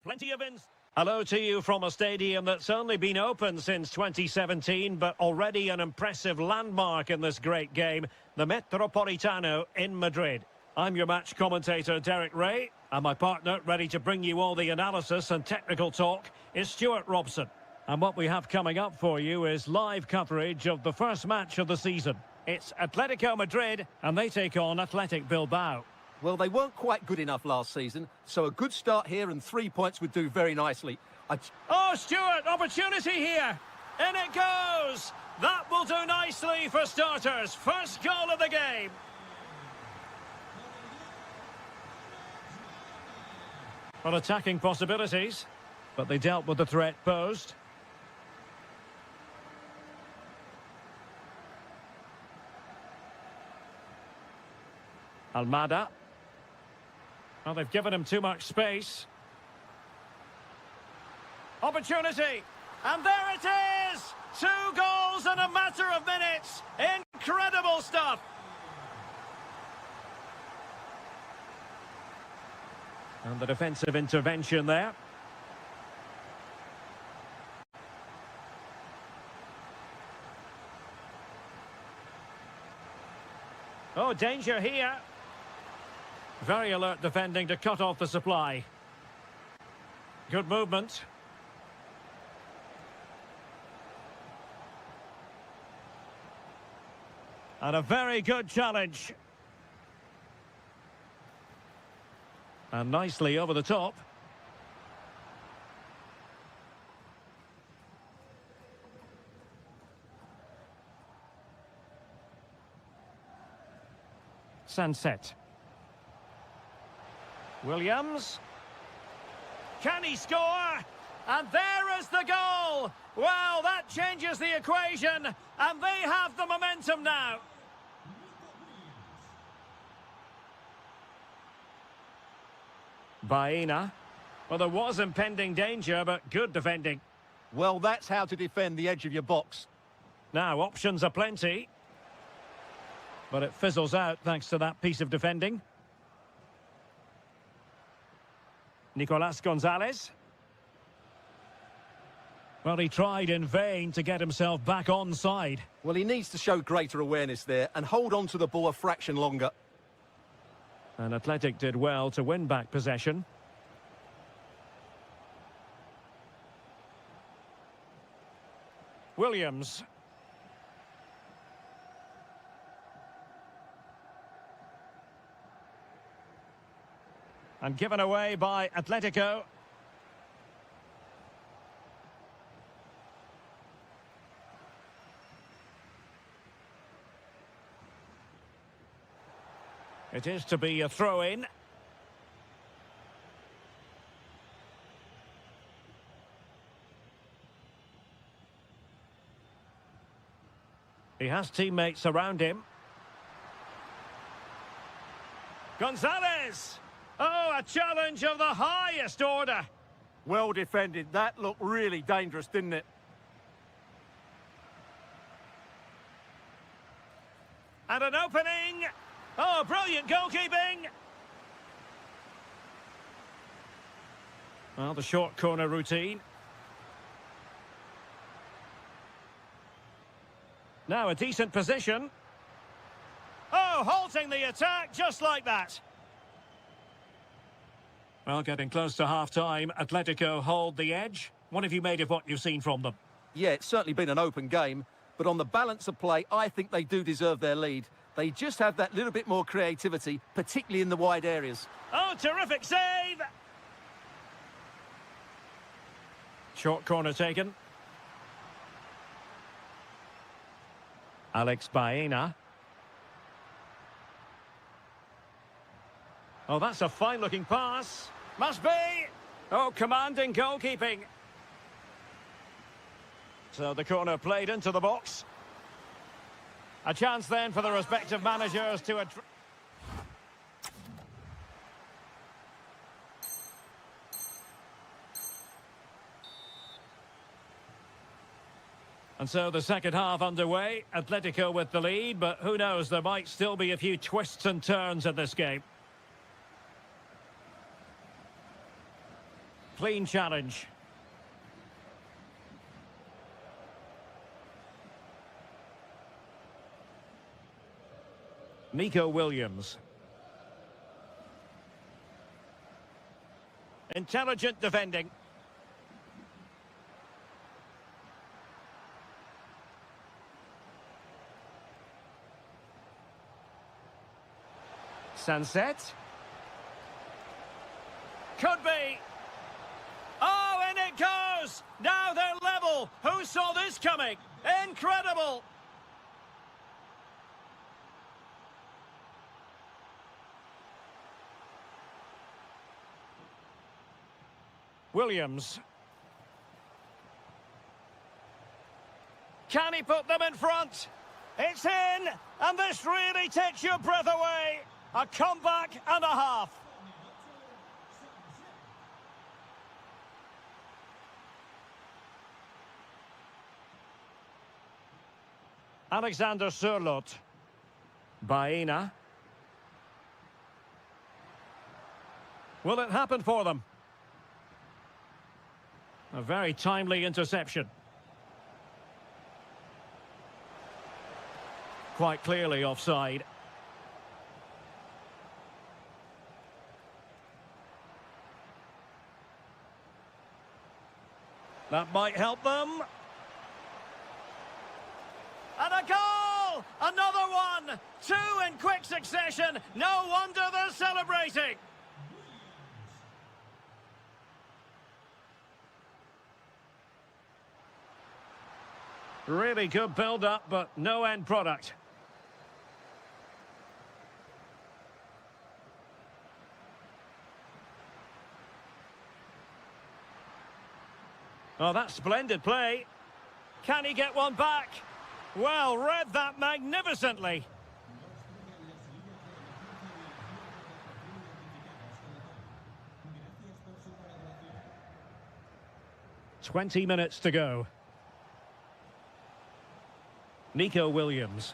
Plenty of ins. Hello to you from a stadium that's only been open since 2017, but already an impressive landmark in this great game, the Metropolitano in Madrid. I'm your match commentator, Derek Ray, and my partner, ready to bring you all the analysis and technical talk, is Stuart Robson. And what we have coming up for you is live coverage of the first match of the season. It's Atletico Madrid, and they take on Athletic Bilbao. Well, they weren't quite good enough last season, so a good start here and 3 points would do very nicely. Oh, Stuart, opportunity here. In it goes. That will do nicely for starters. First goal of the game. Well, attacking possibilities, but they dealt with the threat posed. Almada. Well, they've given him too much space. Opportunity. And there it is! 2 goals in a matter of minutes. Incredible stuff. And the defensive intervention there. Oh, danger here. Very alert defending to cut off the supply. Good movement. And a very good challenge. And nicely over the top. Sunset. Williams. Can he score? And there is the goal! Well, that changes the equation, and they have the momentum now. Baena. Well, there was impending danger, but good defending. Well, that's how to defend the edge of your box. Now, options are plenty. But it fizzles out thanks to that piece of defending. Nicolas Gonzalez. Well, he tried in vain to get himself back onside. Well, he needs to show greater awareness there and hold on to the ball a fraction longer. And Athletic did well to win back possession. Williams. And given away by Atletico. It is to be a throw-in. He has teammates around him. Gonzalez! Oh, a challenge of the highest order. Well defended. That looked really dangerous, didn't it? And an opening. Oh, brilliant goalkeeping. Well, the short corner routine. Now a decent position. Oh, halting the attack just like that. Well, getting close to half-time, Atletico hold the edge. What have you made of what you've seen from them? Yeah, it's certainly been an open game, but on the balance of play, I think they do deserve their lead. They just have that little bit more creativity, particularly in the wide areas. Oh, terrific save! Short corner taken. Alex Baena. Oh, that's a fine-looking pass. Must be! Oh, commanding goalkeeping. So the corner played into the box. A chance then for the respective managers to... And so the second half underway. Atletico with the lead, but who knows, there might still be a few twists and turns in this game. Clean challenge. Nico Williams. Intelligent defending. Sunset. Could be. Oh, and it goes! Now they're level. Who saw this coming? Incredible! Williams. Can he put them in front? It's in! And this really takes your breath away. A comeback and a half. Alexander Sørloth. Baena. Will it happen for them? A very timely interception. Quite clearly offside. That might help them. And a goal! Another one! Two in quick succession. No wonder they're celebrating. Really good build-up, but no end product. Oh, that's splendid play. Can he get one back? Well, read that magnificently. "20 minutes to go. Nico Williams.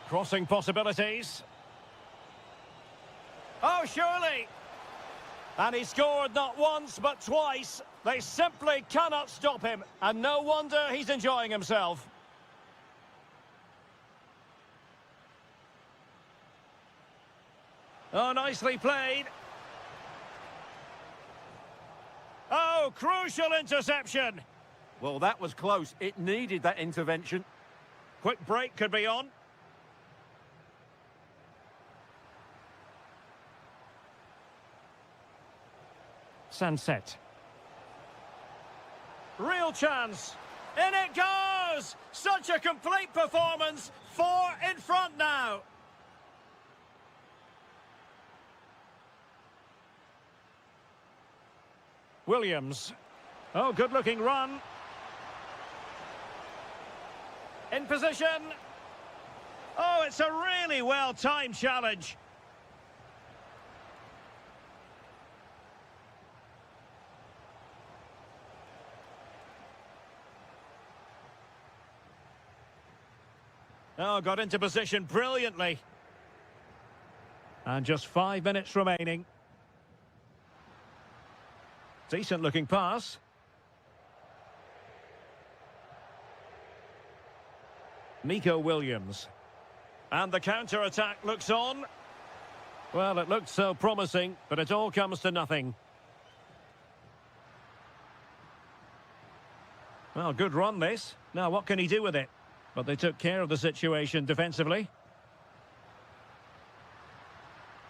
Crossing possibilities. Oh, surely! And he scored not once, but twice. They simply cannot stop him. And no wonder he's enjoying himself. Oh, nicely played. Oh, crucial interception. Well, that was close. It needed that intervention. Quick break could be on. Sunset. Real chance. In it goes! Such a complete performance. 4 in front now. Williams. Oh, good-looking run. In position. Oh, it's a really well-timed challenge. Oh, got into position brilliantly. And just 5 minutes remaining. Decent-looking pass. Nico Williams. And the counter-attack looks on. Well, it looked so promising, but it all comes to nothing. Well, good run this. Now, what can he do with it? But they took care of the situation defensively.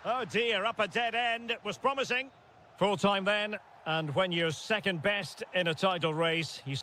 Oh dear, up a dead end. It was promising. Full time then, and when you're second best in a title race, you...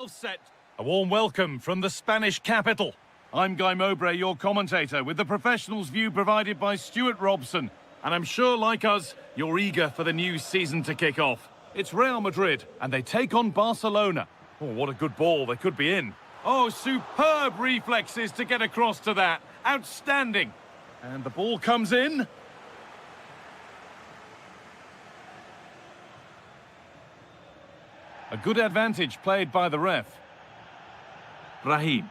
Set. A warm welcome from the Spanish capital. I'm Guy Mowbray, your commentator, with the professionals' view provided by Stuart Robson. And I'm sure, like us, you're eager for the new season to kick off. It's Real Madrid, and they take on Barcelona. Oh, what a good ball they could be in. Oh, superb reflexes to get across to that. Outstanding. And the ball comes in. A good advantage played by the ref. Brahim.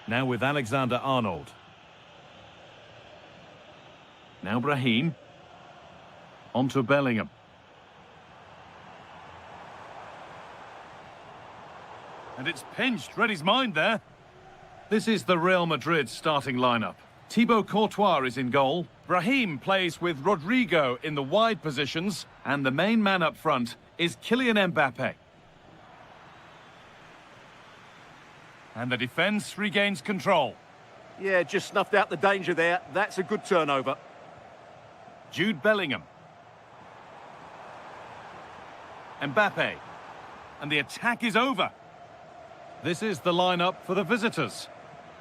Now with Alexander-Arnold. Now Brahim. On to Bellingham. And it's pinched. Read his mind there. This is the Real Madrid starting lineup. Thibaut Courtois is in goal. Brahim plays with Rodrigo in the wide positions. And the main man up front is Kylian Mbappe. And the defence regains control. Yeah, just snuffed out the danger there. That's a good turnover. Jude Bellingham. Mbappe. And the attack is over. This is the lineup for the visitors.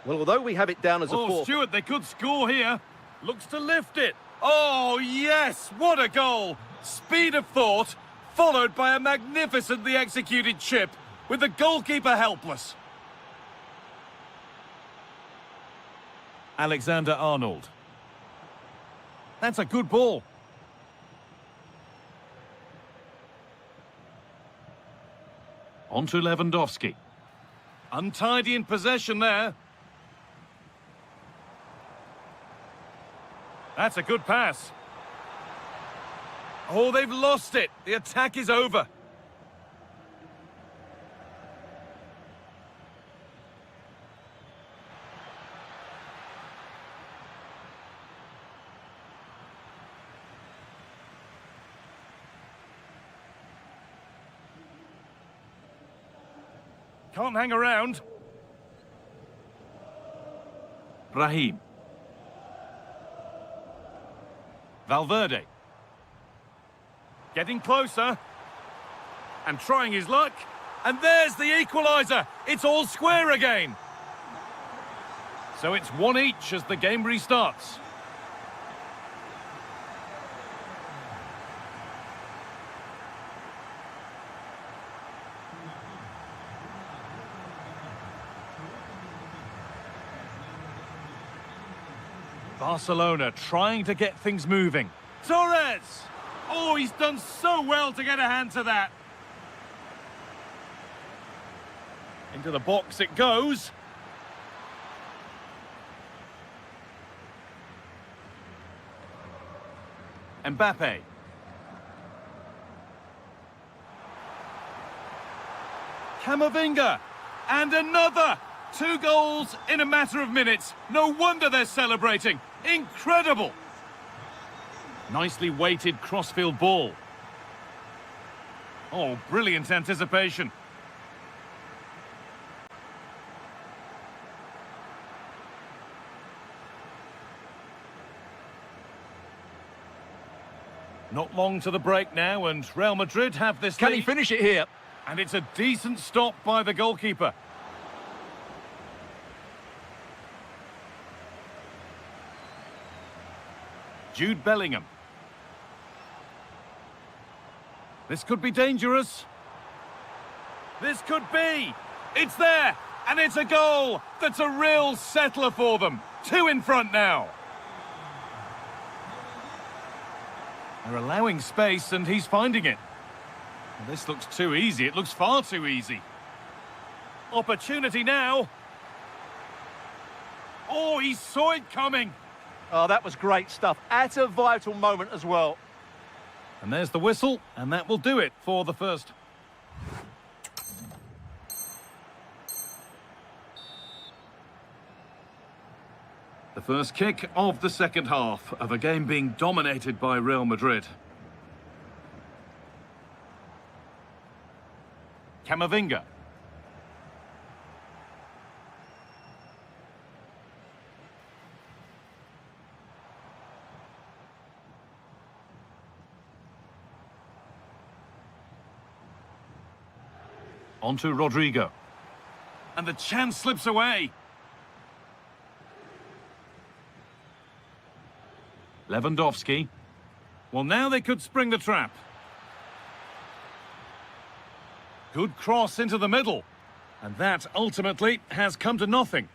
Well, although we have it down as a Oh, 4... Stuart, they could score here. Looks to lift it. Oh, yes! What a goal! Speed of thought, followed by a magnificently executed chip, with the goalkeeper helpless. Alexander-Arnold. That's a good ball. On to Lewandowski. Untidy in possession there. That's a good pass. Oh, they've lost it. The attack is over. Can't hang around. Brahim. Valverde. Getting closer. And trying his luck. And there's the equaliser. It's all square again. So it's 1 each as the game restarts. Barcelona trying to get things moving. Torres! Oh, he's done so well to get a hand to that. Into the box it goes. Mbappe. Camavinga. And another! 2 goals in a matter of minutes. No wonder they're celebrating. Incredible! Nicely weighted crossfield ball. Oh, brilliant anticipation. Not long to the break now, and Real Madrid have this Can lead. he finish it here? And it's a decent stop by the goalkeeper. Jude Bellingham. This could be dangerous. This could be. It's there. And it's a goal. That's a real settler for them. 2 in front now. They're allowing space and he's finding it. Well, this looks too easy. It looks far too easy. Opportunity now. Oh, he saw it coming. Oh, that was great stuff. At a vital moment as well. And there's the whistle, and that will do it for the first. The first kick of the second half of a game being dominated by Real Madrid. Camavinga. On to Rodrigo. And the chance slips away. Lewandowski. Well, now they could spring the trap. Good cross into the middle. And that ultimately has come to nothing.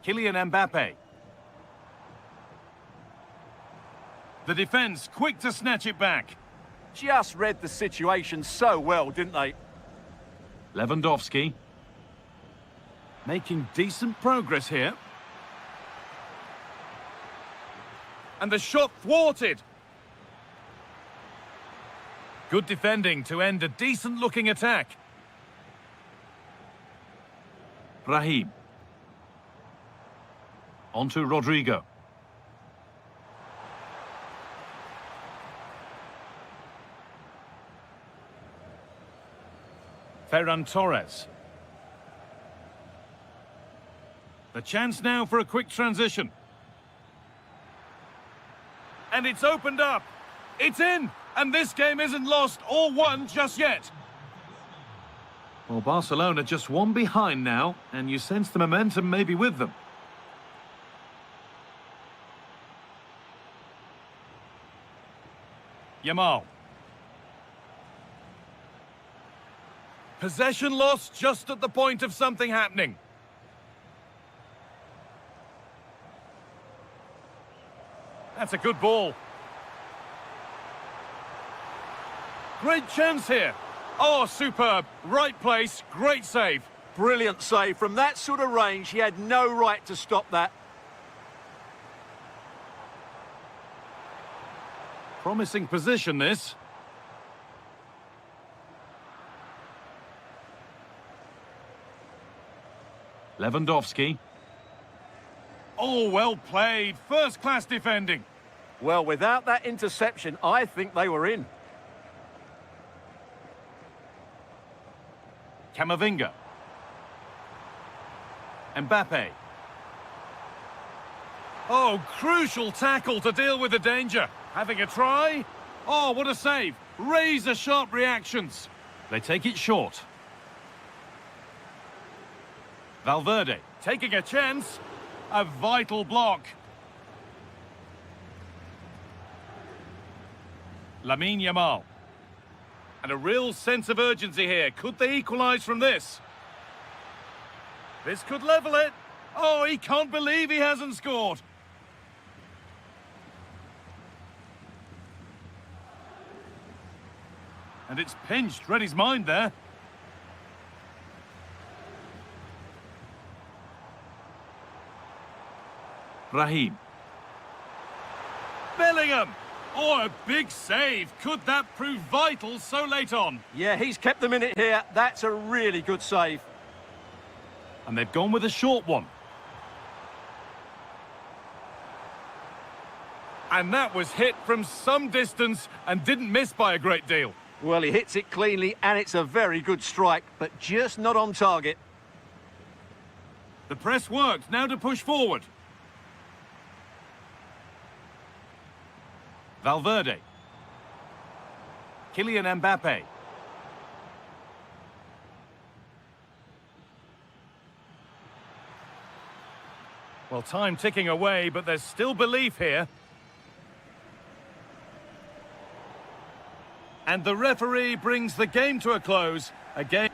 Kylian Mbappe. The defence quick to snatch it back. Just read the situation so well, didn't they? Lewandowski. Making decent progress here. And the shot thwarted. Good defending to end a decent-looking attack. Brahim. On to Rodrigo. Ferran Torres. The chance now for a quick transition. And it's opened up. It's in. And this game isn't lost or won just yet. Well, Barcelona just one behind now, and you sense the momentum may be with them. Yamal. Possession lost just at the point of something happening. That's a good ball. Great chance here. Oh, superb. Right place, great save. Brilliant save. From that sort of range, he had no right to stop that. Promising position, this. Lewandowski. Oh, well played. First-class defending. Well, without that interception, I think they were in. Camavinga. Mbappe. Oh, crucial tackle to deal with the danger. Having a try. Oh, what a save. Razor-sharp reactions. They take it short. Valverde taking a chance. A vital block. Lamine Yamal. And a real sense of urgency here. Could they equalise from this? This could level it. Oh, he can't believe he hasn't scored. And it's pinched. Read his mind there. Brahim. Bellingham. Oh, a big save. Could that prove vital so late on? Yeah, he's kept them in it here. That's a really good save. And they've gone with a short one. And that was hit from some distance and didn't miss by a great deal. Well, he hits it cleanly, and it's a very good strike, but just not on target. The press worked. Now to push forward. Valverde. Kylian Mbappe. Well, time ticking away, but there's still belief here. And the referee brings the game to a close. A game...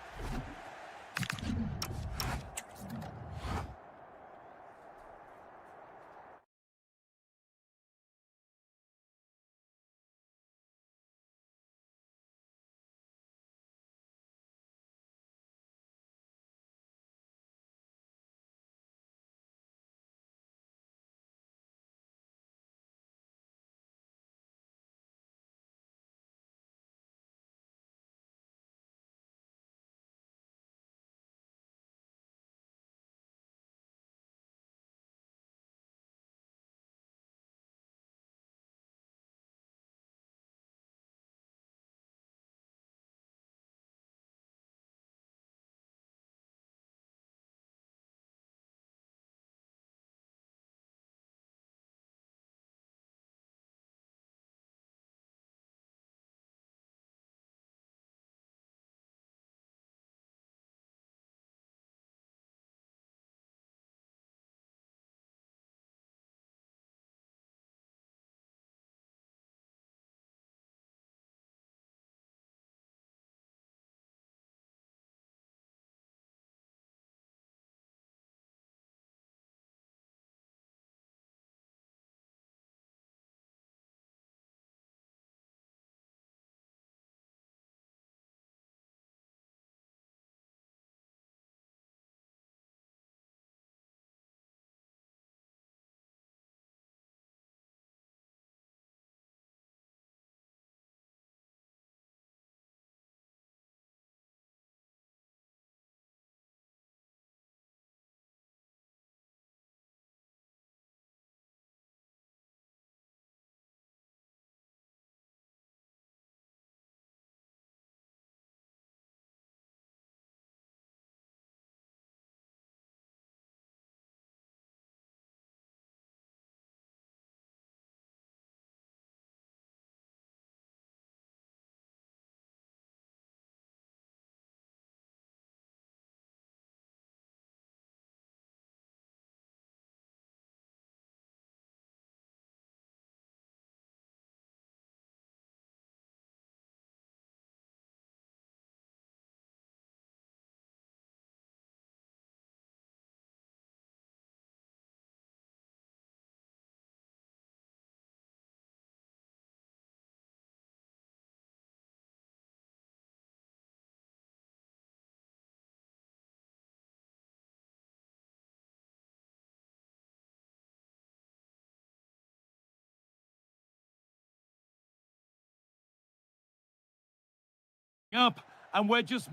up, and we're just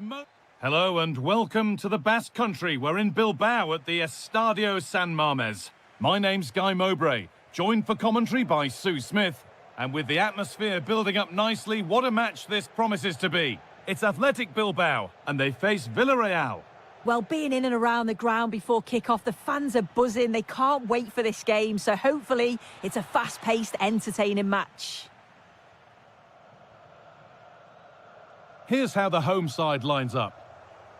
Hello and welcome to the Basque Country. We're in Bilbao at the Estadio San Mamés. My name's Guy Mowbray, joined for commentary by Sue Smith. And with the atmosphere building up nicely, what a match this promises to be. It's Athletic Bilbao, and they face Villarreal. Well, being in and around the ground before kick-off, the fans are buzzing. They can't wait for this game, so hopefully it's a fast-paced, entertaining match. Here's how the home side lines up.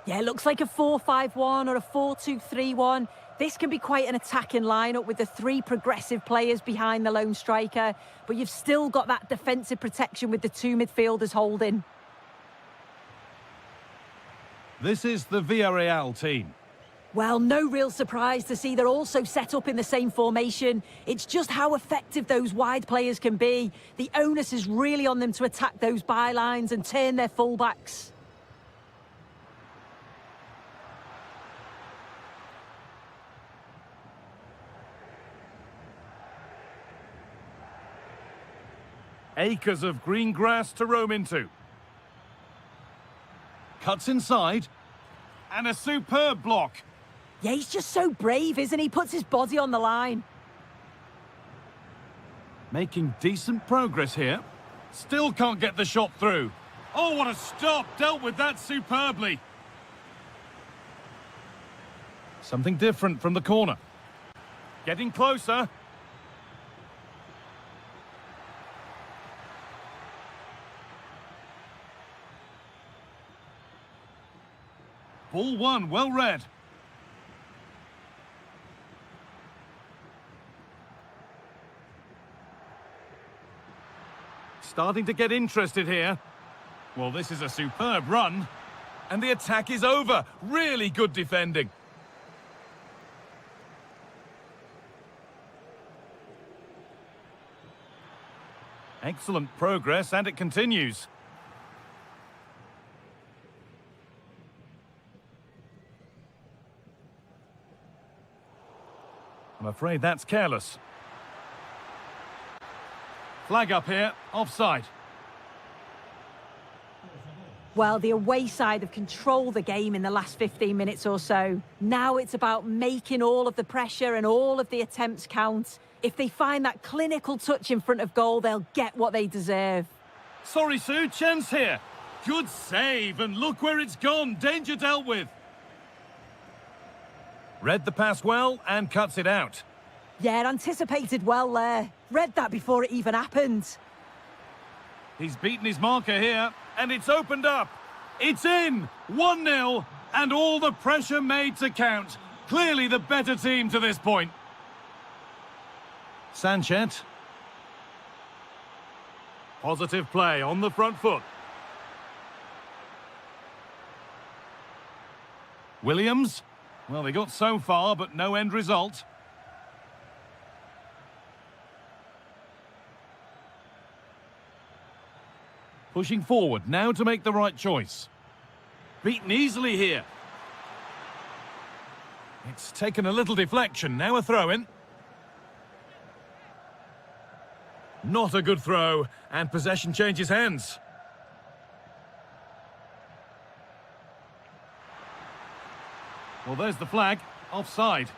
Yeah, it looks like a 4-5-1 or a 4-2-3-1. This can be quite an attacking lineup with the three progressive players behind the lone striker, but you've still got that defensive protection with the two midfielders holding. This is the Villarreal team. Well, no real surprise to see they're also set up in the same formation. It's just how effective those wide players can be. The onus is really on them to attack those bylines and turn their fullbacks. Acres of green grass to roam into. Cuts inside. And a superb block. Yeah, he's just so brave, isn't he? Puts his body on the line. Making decent progress here. Still can't get the shot through. Oh, what a stop. Dealt with that superbly. Something different from the corner. Getting closer. Ball one, well read. Starting to get interested here. Well, this is a superb run. And the attack is over. Really good defending. Excellent progress, and it continues. I'm afraid that's careless. Flag up here, offside. Well, the away side have controlled the game in the last 15 minutes or so. Now it's about making all of the pressure and all of the attempts count. If they find that clinical touch in front of goal, they'll get what they deserve. Sorry, Sue, chance here. Good save, and look where it's gone. Danger dealt with. Read the pass well and cuts it out. Yeah, anticipated well there. Read that before it even happened. He's beaten his marker here, and it's opened up. It's in! 1-0, and all the pressure made to count. Clearly the better team to this point. Sanchez. Positive play on the front foot. Williams. Well, they got so far, but no end result. Pushing forward, now to make the right choice. Beaten easily here. It's taken a little deflection, now a throw-in. Not a good throw, and possession changes hands. Well, there's the flag. Offside.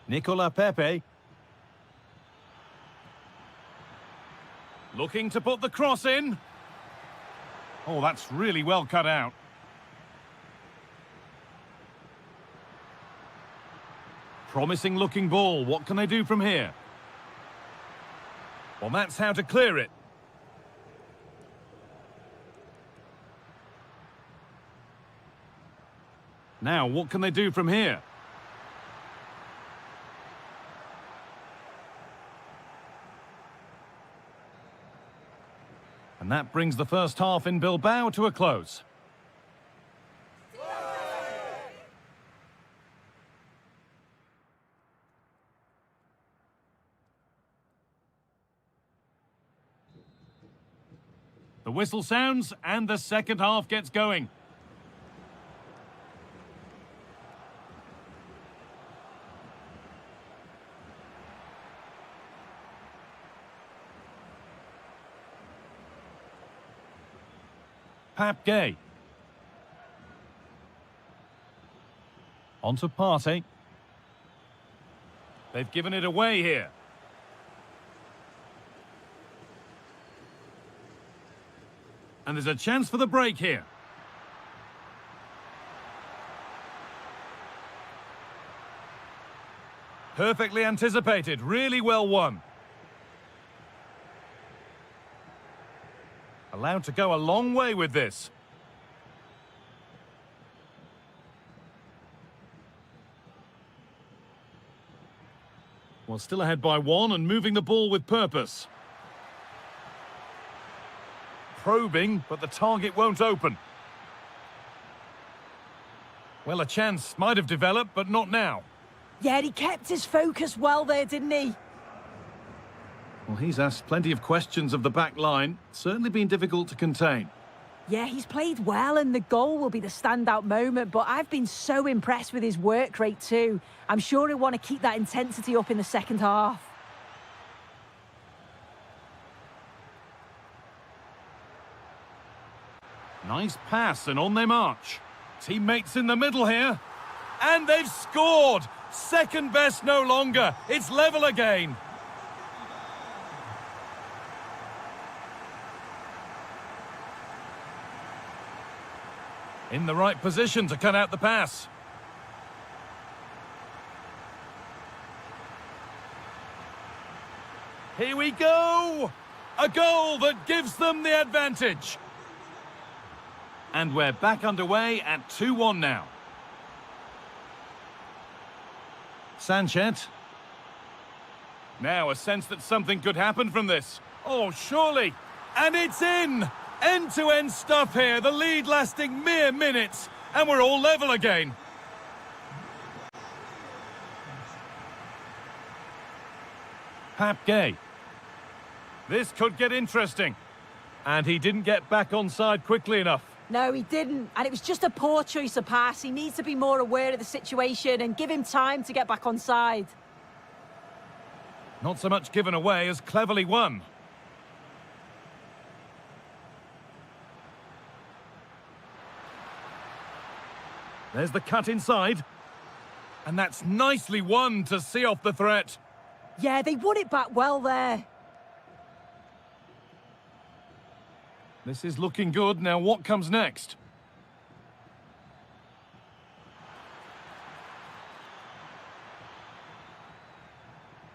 Nicola Pepe. Looking to put the cross in. Oh, that's really well cut out. Promising looking ball. What can they do from here? Well, that's how to clear it. Now, what can they do from here? And that brings the first half in Bilbao to a close. The whistle sounds and the second half gets going. Gay. On to Partey. They've given it away here. And there's a chance for the break here. Perfectly anticipated, really well won. Allowed to go a long way with this. Well, still ahead by one and moving the ball with purpose. Probing, but the target won't open. Well, a chance might have developed, but not now. Yeah, he kept his focus well there, didn't he? Well, he's asked plenty of questions of the back line. Certainly been difficult to contain. Yeah, he's played well and the goal will be the standout moment, but I've been so impressed with his work rate too. I'm sure he'll want to keep that intensity up in the second half. Nice pass and on they march. Teammates in the middle here. And they've scored! Second best no longer. It's level again. In the right position to cut out the pass. Here we go! A goal that gives them the advantage. And we're back underway at 2-1 now. Sanchez. Now a sense that something could happen from this. Oh, surely. And it's in! End-to-end stuff here, the lead lasting mere minutes, and we're all level again. Gay. This could get interesting. And he didn't get back on side quickly enough. No, he didn't. And it was just a poor choice of pass. He needs to be more aware of the situation and give him time to get back on side. Not so much given away as cleverly won. There's the cut inside. And that's nicely won to see off the threat. Yeah, they won it back well there. This is looking good. Now what comes next?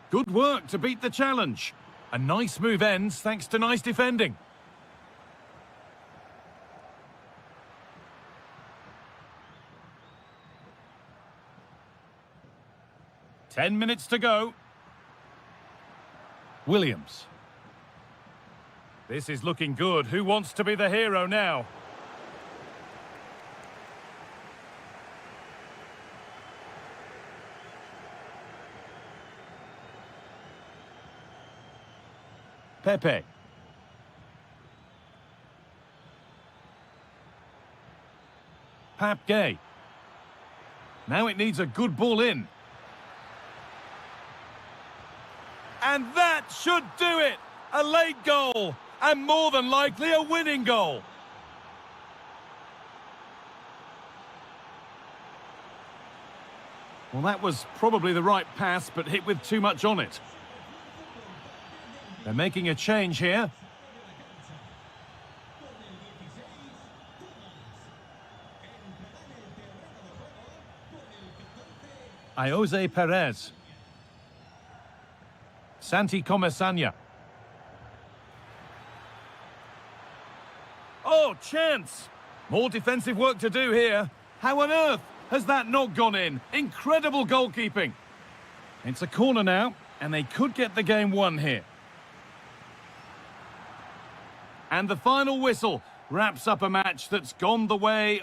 Good work to beat the challenge. A nice move ends thanks to nice defending. Ten minutes to go. Williams. This is looking good. Who wants to be the hero now? Pepe. Gay. Now it needs a good ball in. And that should do it! A late goal, and more than likely a winning goal. Well, that was probably the right pass, but hit with too much on it. They're making a change here. Jose Perez. Santi Comesanya. Oh, chance! More defensive work to do here. How on earth has that not gone in? Incredible goalkeeping. It's a corner now, and they could get the game won here. And the final whistle wraps up a match that's gone the way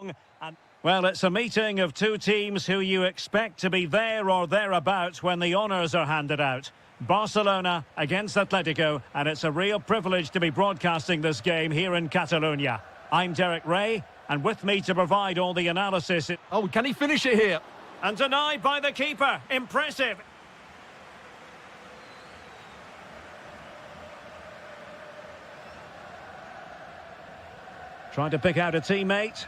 And well, it's a meeting of two teams who you expect to be there or thereabouts when the honours are handed out. Barcelona against Atletico, and it's a real privilege to be broadcasting this game here in Catalonia. I'm Derek Ray, and with me to provide all the analysis... Oh, can he finish it here? And denied by the keeper. Impressive. Trying to pick out a teammate.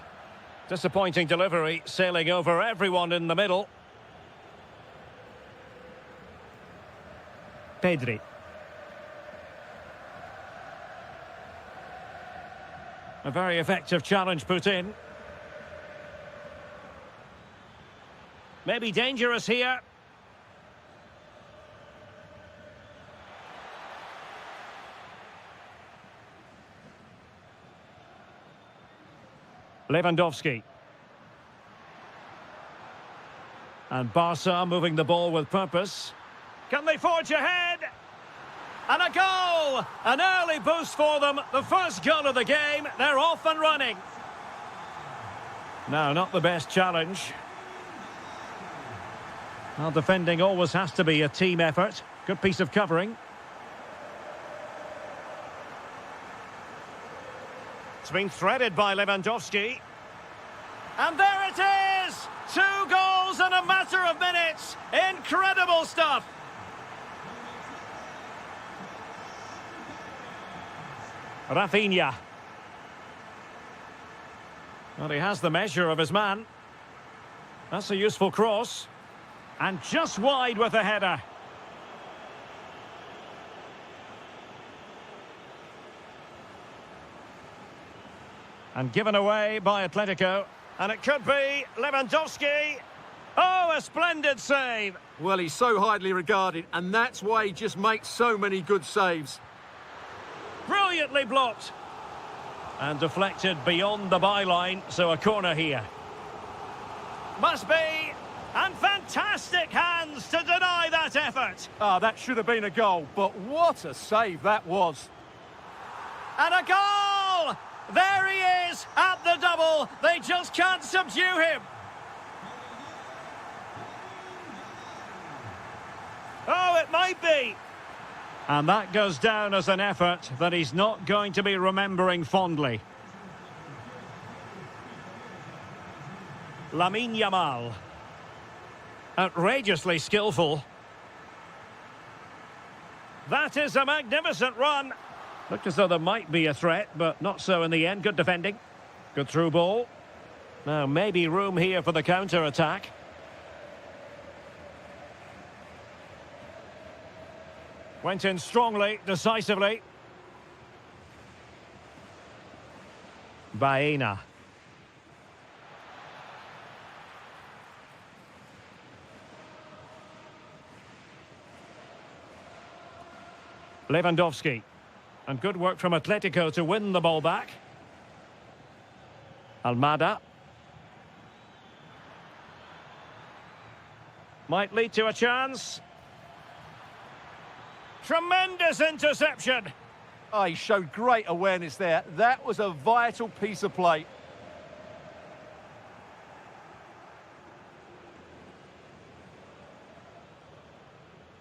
Disappointing delivery, sailing over everyone in the middle. Pedri. A very effective challenge put in. Maybe dangerous here. Lewandowski. And Barca moving the ball with purpose. Can they forge ahead? And a goal! An early boost for them. The first goal of the game. They're off and running. No, not the best challenge. Well, defending always has to be a team effort. Good piece of covering. It's been threaded by Lewandowski. And there it is! 2 goals in a matter of minutes. Incredible stuff. Rafinha. Well, he has the measure of his man. That's a useful cross. And just wide with a header. And given away by Atletico. And it could be Lewandowski. Oh, a splendid save. Well, he's so highly regarded, and that's why he just makes so many good saves. Brilliantly blocked. And deflected beyond the byline, so a corner here. Must be. And fantastic hands to deny that effort. Ah, that should have been a goal, but what a save that was. And a goal! There he is at the double. They just can't subdue him. Oh, it might be. And that goes down as an effort that he's not going to be remembering fondly. Lamine Yamal. Outrageously skillful. That is a magnificent run. Looked as though there might be a threat, but not so in the end. Good defending. Good through ball. Now, maybe room here for the counter-attack. Went in strongly, decisively. Baena. Lewandowski. And good work from Atletico to win the ball back. Almada. Might lead to a chance. Tremendous interception. Oh, he showed great awareness there. That was a vital piece of play.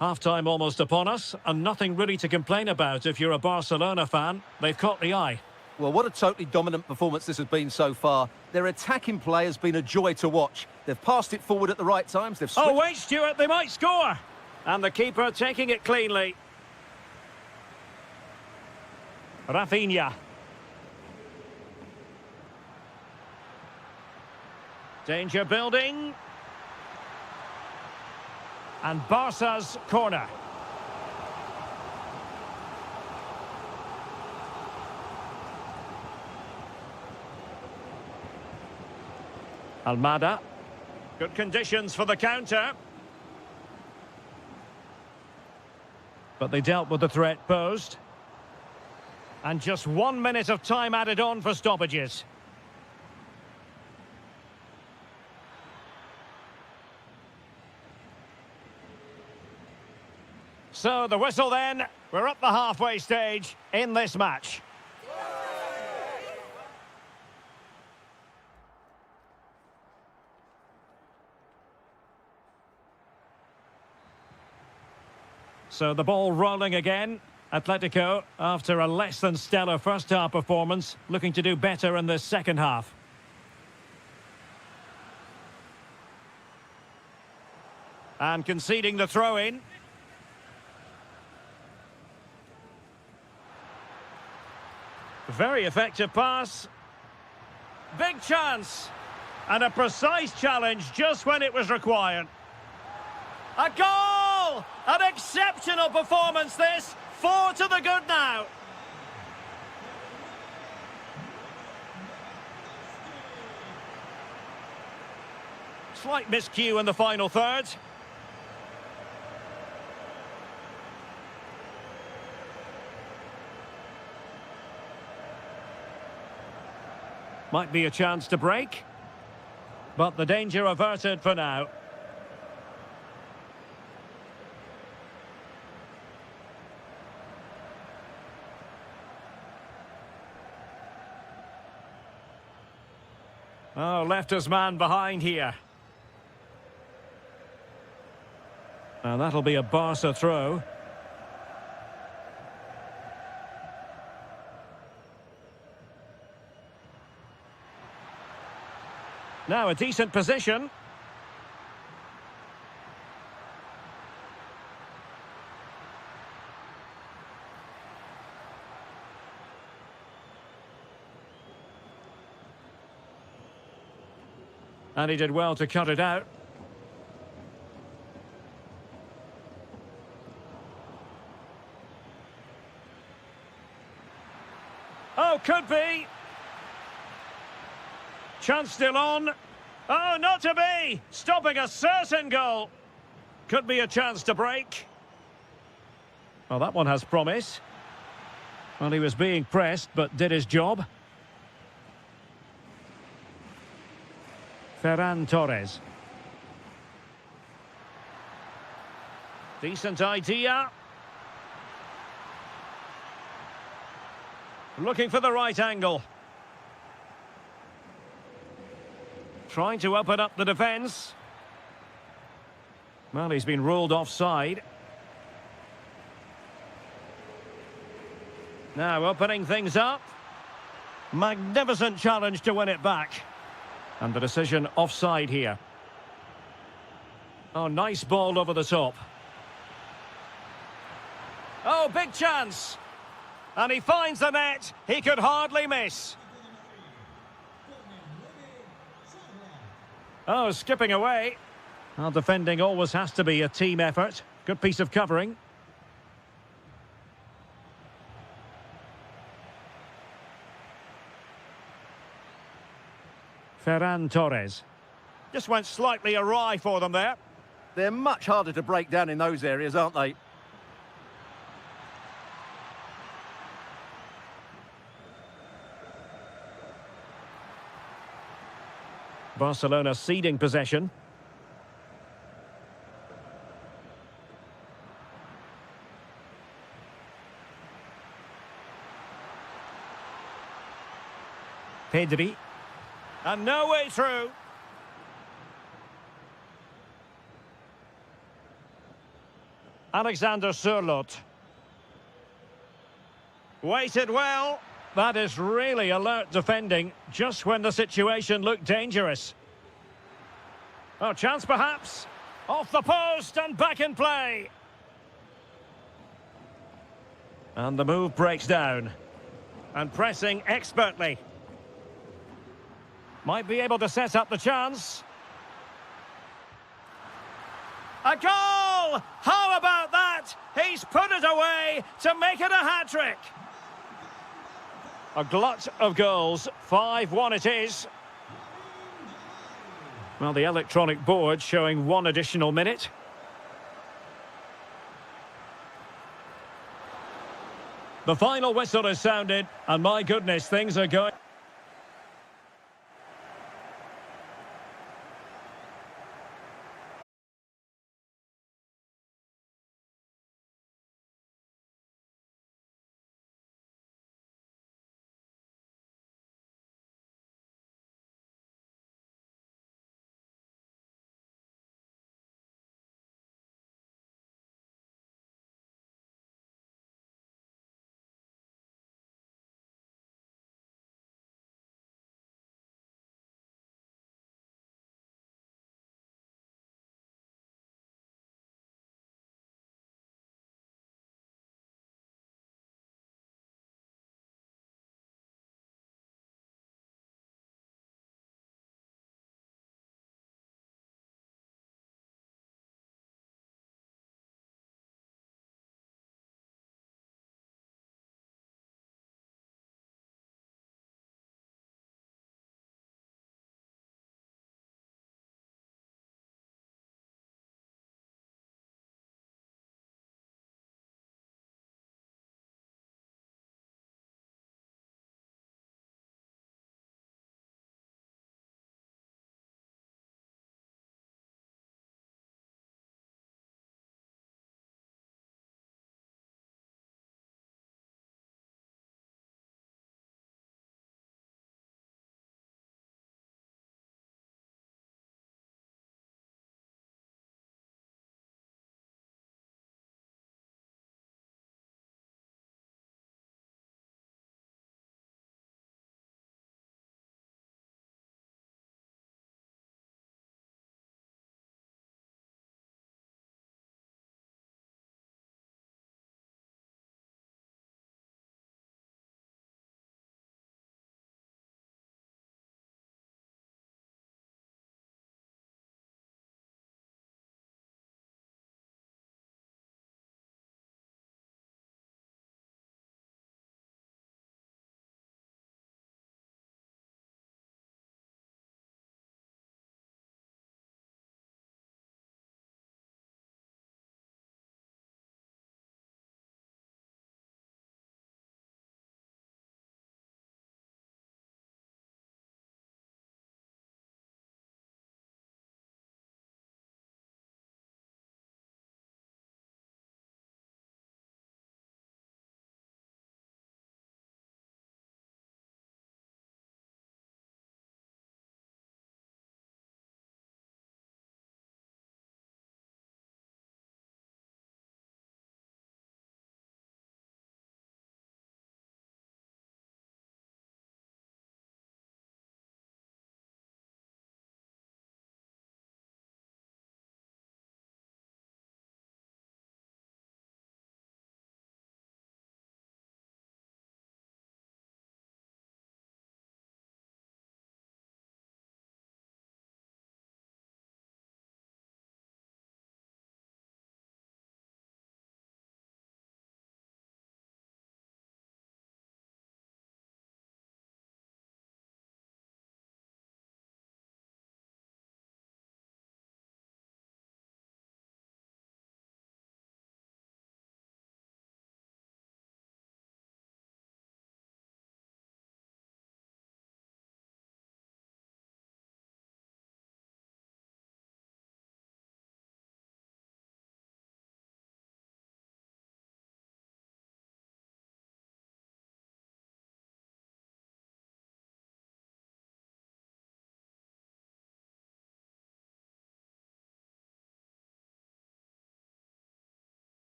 Half-time almost upon us, and nothing really to complain about if you're a Barcelona fan. They've caught the eye. Well, what a totally dominant performance this has been so far. Their attacking play has been a joy to watch. They've passed it forward at the right times. They've Oh, wait, Stuart, they might score. And the keeper taking it cleanly. Rafinha. Danger building. And Barca's corner. Almada. Good conditions for the counter. But they dealt with the threat posed. And just 1 minute of time added on for stoppages. So the whistle then. We're up the halfway stage in this match. So the ball rolling again. Atletico, after a less than stellar first half performance, looking to do better in the second half. And conceding the throw-in. Very effective pass. Big chance. And a precise challenge just when it was required. A goal! An exceptional performance this. 4 to the good now. Slight miscue in the final third. Might be a chance to break. But the danger averted for now. Oh, left his man behind here. And that'll be a Barca throw. Now a decent position. And he did well to cut it out. Oh, could be. Chance still on. Oh, not to be. Stopping a certain goal. Could be a chance to break. Well, that one has promise. Well, he was being pressed, but did his job. Ferran Torres. Decent idea. Looking for the right angle. Trying to open up the defence. Well, he's been ruled offside. Now opening things up. Magnificent challenge to win it back. And the decision offside here. Oh, nice ball over the top. Oh, big chance. And he finds the net. He could hardly miss. Oh, skipping away. Well, defending always has to be a team effort. Good piece of covering. Ferran Torres. Just went slightly awry for them there. They're much harder to break down in those areas, aren't they? Barcelona ceding possession. Pedri. And no way through. Alexander Sørloth. Waited well. That is really alert defending, just when the situation looked dangerous. Oh, chance perhaps. Off the post and back in play. And the move breaks down. And pressing expertly. Might be able to set up the chance. A goal! How about that? He's put it away to make it a hat-trick. A glut of goals. 5-1 it is. Well, the electronic board showing 1 additional minute. The final whistle is sounded, and my goodness, things are going...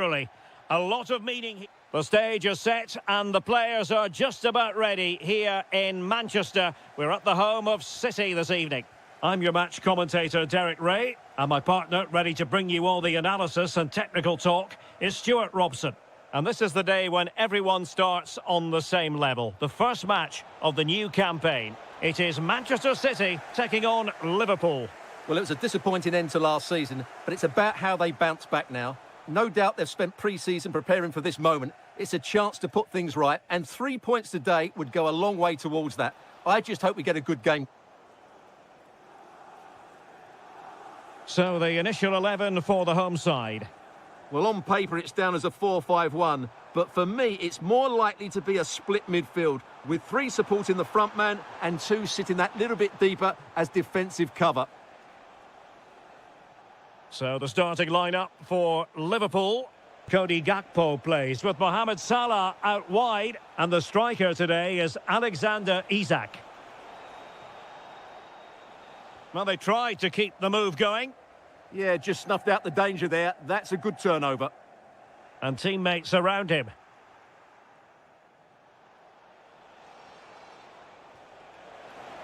literally. A lot of meaning. The stage is set and the players are just about ready here in Manchester. We're at the home of City this evening. I'm your match commentator, Derek Ray, and my partner, ready to bring you all the analysis and technical talk, is Stuart Robson. And this is the day when everyone starts on the same level. The first match of the new campaign. It is Manchester City taking on Liverpool. Well, it was a disappointing end to last season, but it's about how they bounce back now. No doubt they've spent pre-season preparing for this moment. It's a chance to put things right, and 3 points today would go a long way towards that. I just hope we get a good game. So the initial 11 for the home side. Well, on paper, it's down as a 4-5-1, but for me, it's more likely to be a split midfield, with 3 supporting the front man and 2 sitting that little bit deeper as defensive cover. So the starting lineup for Liverpool. Cody Gakpo plays with Mohamed Salah out wide, and the striker today is Alexander Isak. Well, they tried to keep the move going. Yeah, just snuffed out the danger there. That's a good turnover. And teammates around him.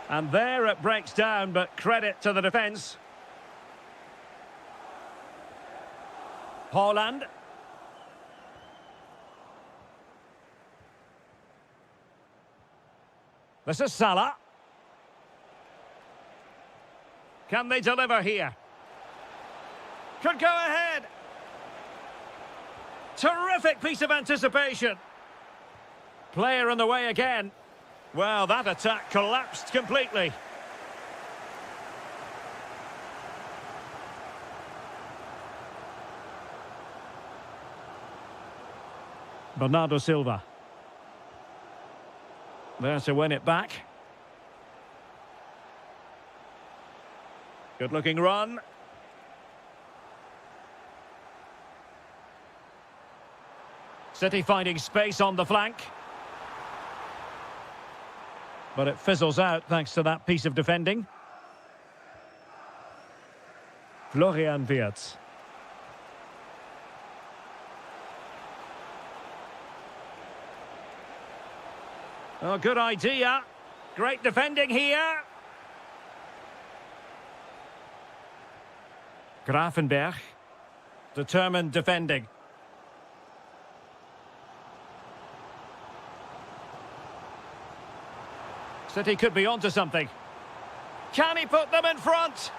And there it breaks down, but credit to the defence. Haaland. This is Salah. Can they deliver here? Could go ahead. Terrific piece of anticipation. Player in the way again. Well, that attack collapsed completely. Bernardo Silva. There to win it back. Good-looking run. City finding space on the flank. But it fizzles out thanks to that piece of defending. Florian Wirtz. Oh, good idea. Great defending here. Gravenberg. Determined defending. City could be onto something. Can he put them in front?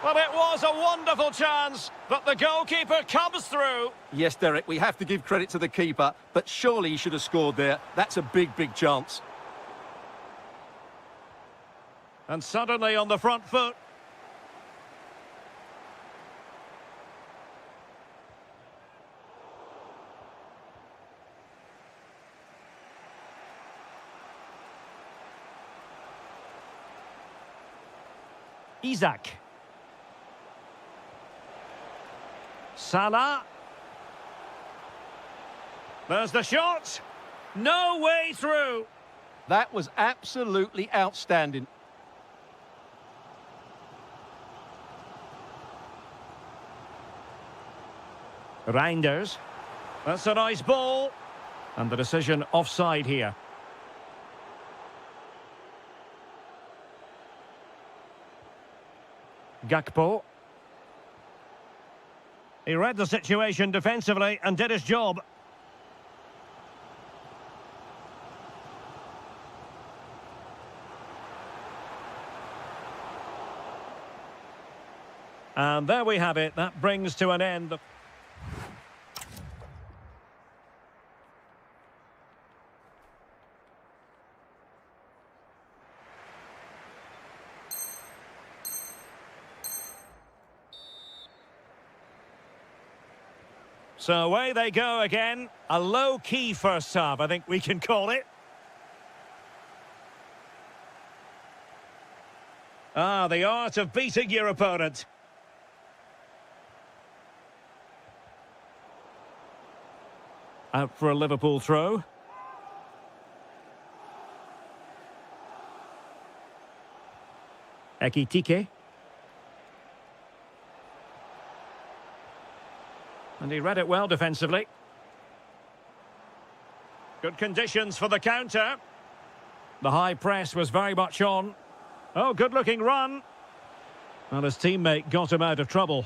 Well, it was a wonderful chance, but the goalkeeper comes through. Yes, Derek, we have to give credit to the keeper, but surely he should have scored there. That's a big, big chance. And suddenly on the front foot. Isak. Salah. There's the shot. No way through. That was absolutely outstanding. Reinders. That's a nice ball. And the decision offside here. Gakpo. He read the situation defensively and did his job. And there we have it. That brings to an end the... So away they go again. A low-key first half, I think we can call it. Ah, the art of beating your opponent. Out for a Liverpool throw. Ekitike. And he read it well defensively. Good conditions for the counter. The high press was very much on. Oh, good-looking run. Well, his teammate got him out of trouble.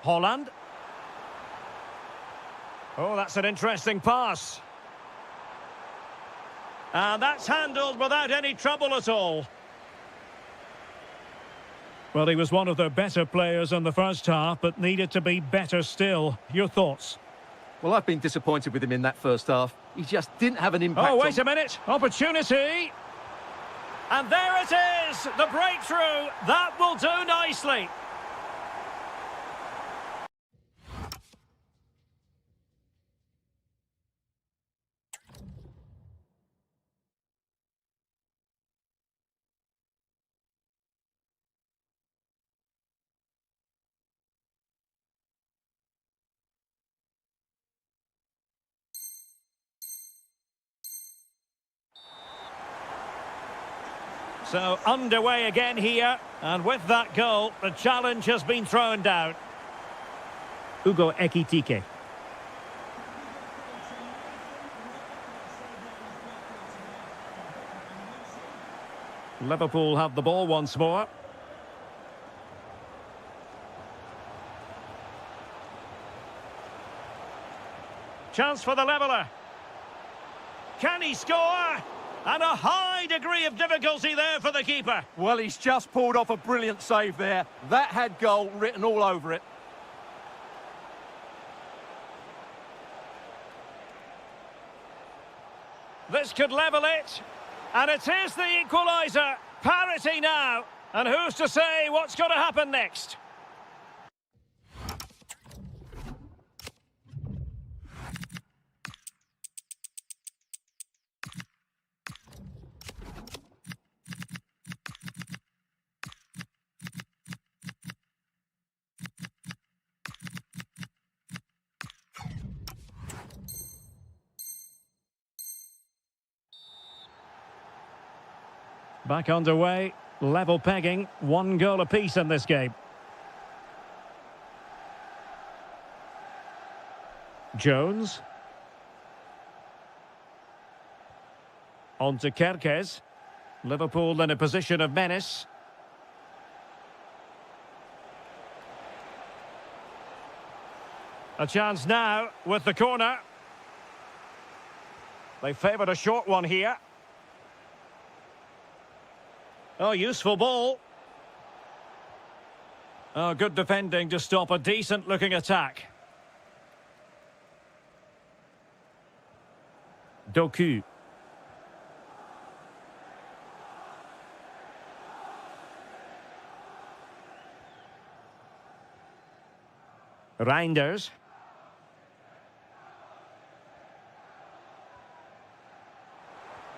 Holland. Oh, that's an interesting pass. And that's handled without any trouble at all. Well, he was one of their better players in the first half, but needed to be better still. Your thoughts? Well, I've been disappointed with him in that first half. He just didn't have an impact. Oh, wait a minute. Opportunity. And there it is. The breakthrough. That will do nicely. So underway again here, and with that goal, the challenge has been thrown down. Hugo Ekitike. Liverpool have the ball once more. Chance for the leveller. Can he score? And a high degree of difficulty there for the keeper. Well, he's just pulled off a brilliant save there. That had goal written all over it. This could level it. And it is the equaliser. Parity now. And who's to say what's going to happen next? Back underway, level pegging, 1 goal apiece in this game. Jones. On to Kerkez. Liverpool in a position of menace. A chance now with the corner. They favoured a short one here. Oh, useful ball. Oh, good defending to stop a decent-looking attack. Doku. Reinders.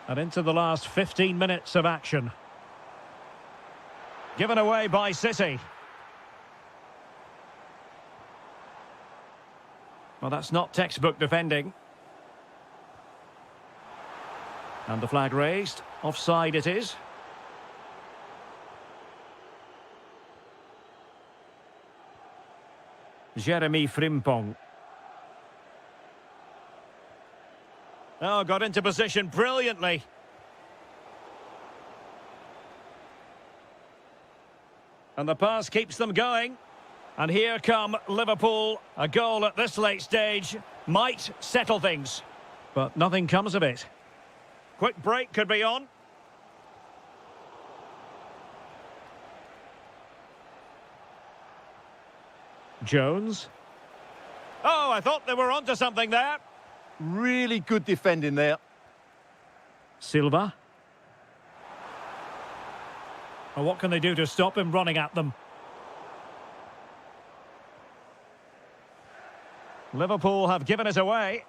And into the last 15 minutes of action. Given away by City. Well, that's not textbook defending. And the flag raised. Offside it is. Jeremy Frimpong. Oh, got into position brilliantly. And the pass keeps them going. And here come Liverpool. A goal at this late stage might settle things. But nothing comes of it. Quick break could be on. Jones. Oh, I thought they were onto something there. Really good defending there. Silva. Well, what can they do to stop him running at them? Liverpool have given it away.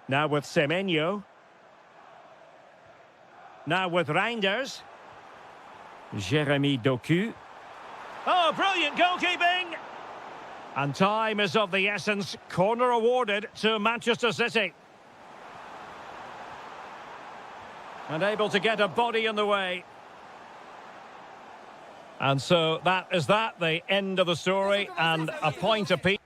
Now with Semenyo. Now with Reinders. Jeremy Doku. Oh, brilliant goalkeeping! And time is of the essence. Corner awarded to Manchester City. And able to get a body in the way. And so that is that, the end of the story, and a point apiece.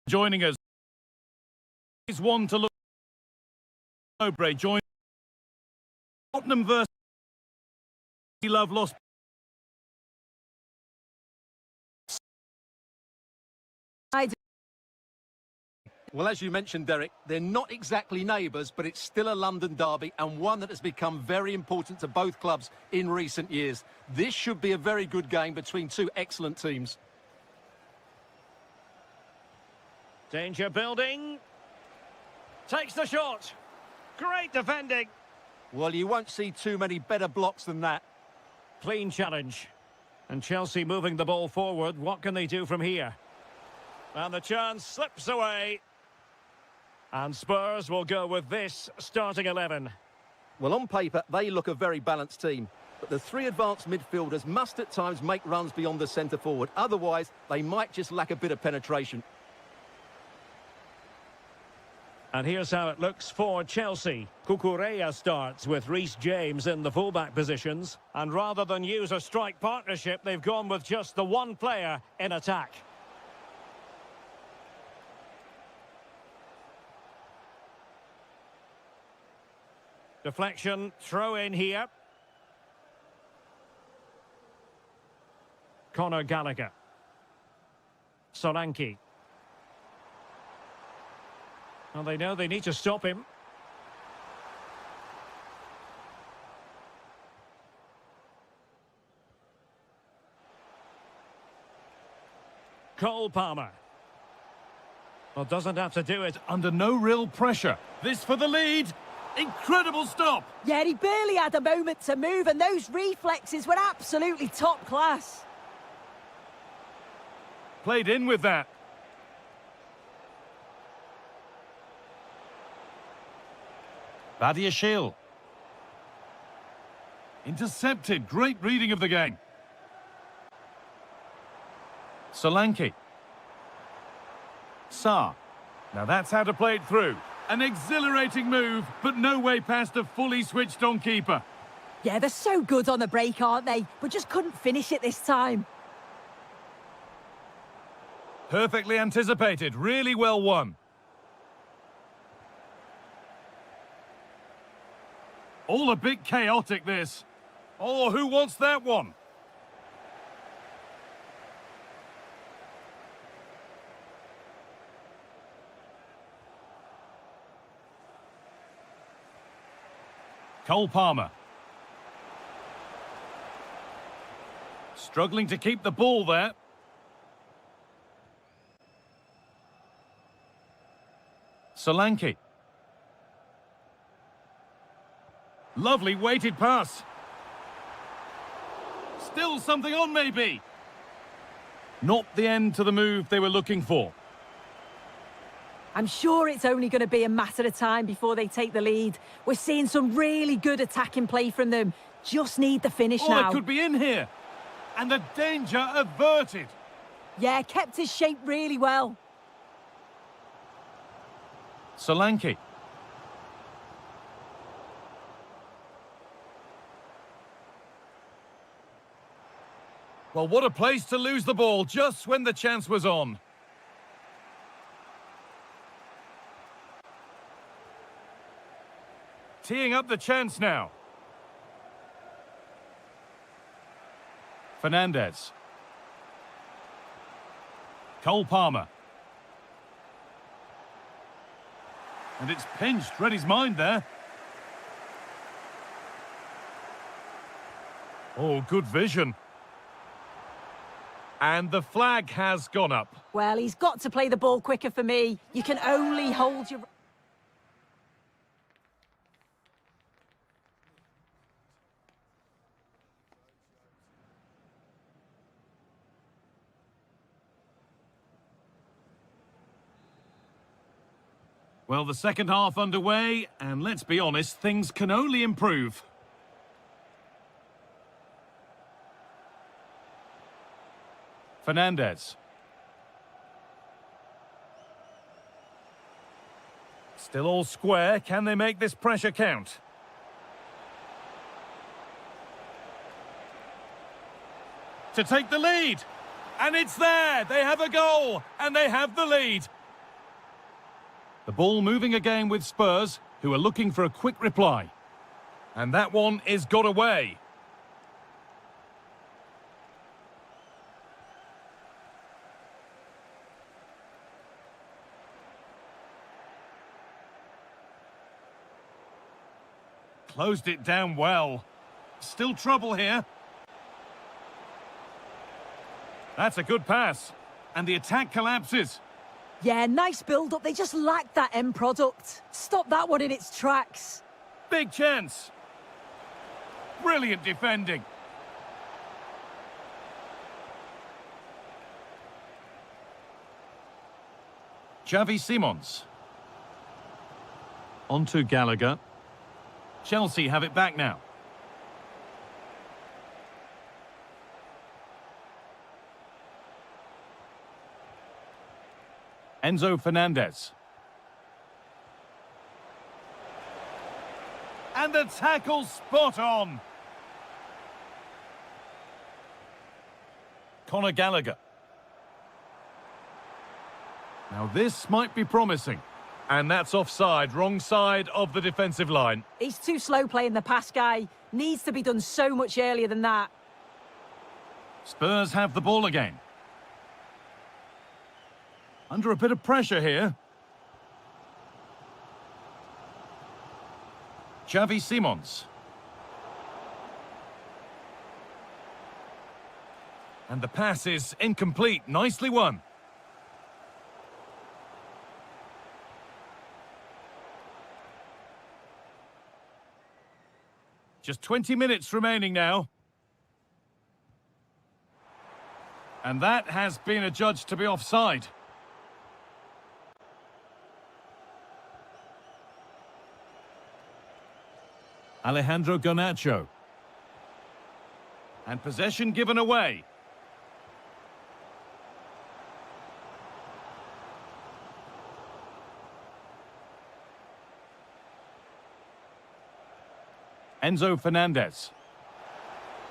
Joining us is one to look. Obrey join Tottenham versus Love lost. Well, as you mentioned, Derek, they're not exactly neighbours, but it's still a London derby and one that has become very important to both clubs in recent years. This should be a very good game between two excellent teams. Danger building. Takes the shot. Great defending. Well, you won't see too many better blocks than that. Clean challenge. And Chelsea moving the ball forward. What can they do from here? And the chance slips away. And Spurs will go with this starting 11. Well, on paper, they look a very balanced team. But the three advanced midfielders must at times make runs beyond the centre-forward. Otherwise, they might just lack a bit of penetration. And here's how it looks for Chelsea. Cucurella starts with Reece James in the fullback positions. And rather than use a strike partnership, they've gone with just the one player in attack. Deflection, throw in here. Conor Gallagher. Solanke. Well, they know they need to stop him. Cole Palmer. Well, doesn't have to do it. Under no real pressure. This for the lead. Incredible stop. Yeah, he barely had a moment to move, and those reflexes were absolutely top class. Played in with that. Badiashile. Intercepted. Great reading of the game. Solanke. Sarr. Now that's how to play it through. An exhilarating move, but no way past a fully switched-on keeper. Yeah, they're so good on the break, aren't they? But just couldn't finish it this time. Perfectly anticipated. Really well won. All a bit chaotic, this. Oh, who wants that one? Cole Palmer. Struggling to keep the ball there. Solanke. Lovely weighted pass. Still something on, maybe. Not the end to the move they were looking for. I'm sure it's only going to be a matter of time before they take the lead. We're seeing some really good attacking play from them. Just need the finish now. Oh, they could be in here. And the danger averted. Yeah, kept his shape really well. Solanke. Well, what a place to lose the ball just when the chance was on. Teeing up the chance now. Fernandez. Cole Palmer. And it's pinched. Read his mind there. Oh, good vision. And the flag has gone up. Well, he's got to play the ball quicker for me. You can only hold your... Well, the second half underway, and let's be honest, things can only improve. Fernandez. Still all square. Can they make this pressure count? To take the lead. And it's there. They have a goal. And they have the lead. The ball moving again with Spurs, who are looking for a quick reply. And that one is got away. Closed it down well. Still trouble here. That's a good pass. And the attack collapses. Yeah, nice build-up. They just lack that end product. Stop that one in its tracks. Big chance. Brilliant defending. Xavi Simons. On to Gallagher. Chelsea have it back now. Enzo Fernandez. And the tackle spot on. Conor Gallagher. Now this might be promising. And that's offside, wrong side of the defensive line. He's too slow playing the pass, guy. Needs to be done so much earlier than that. Spurs have the ball again. Under a bit of pressure here. Xavi Simons. And the pass is incomplete. Nicely won. Just 20 minutes remaining now. And that has been adjudged to be offside. Alejandro Garnacho. And possession given away. Enzo Fernandez.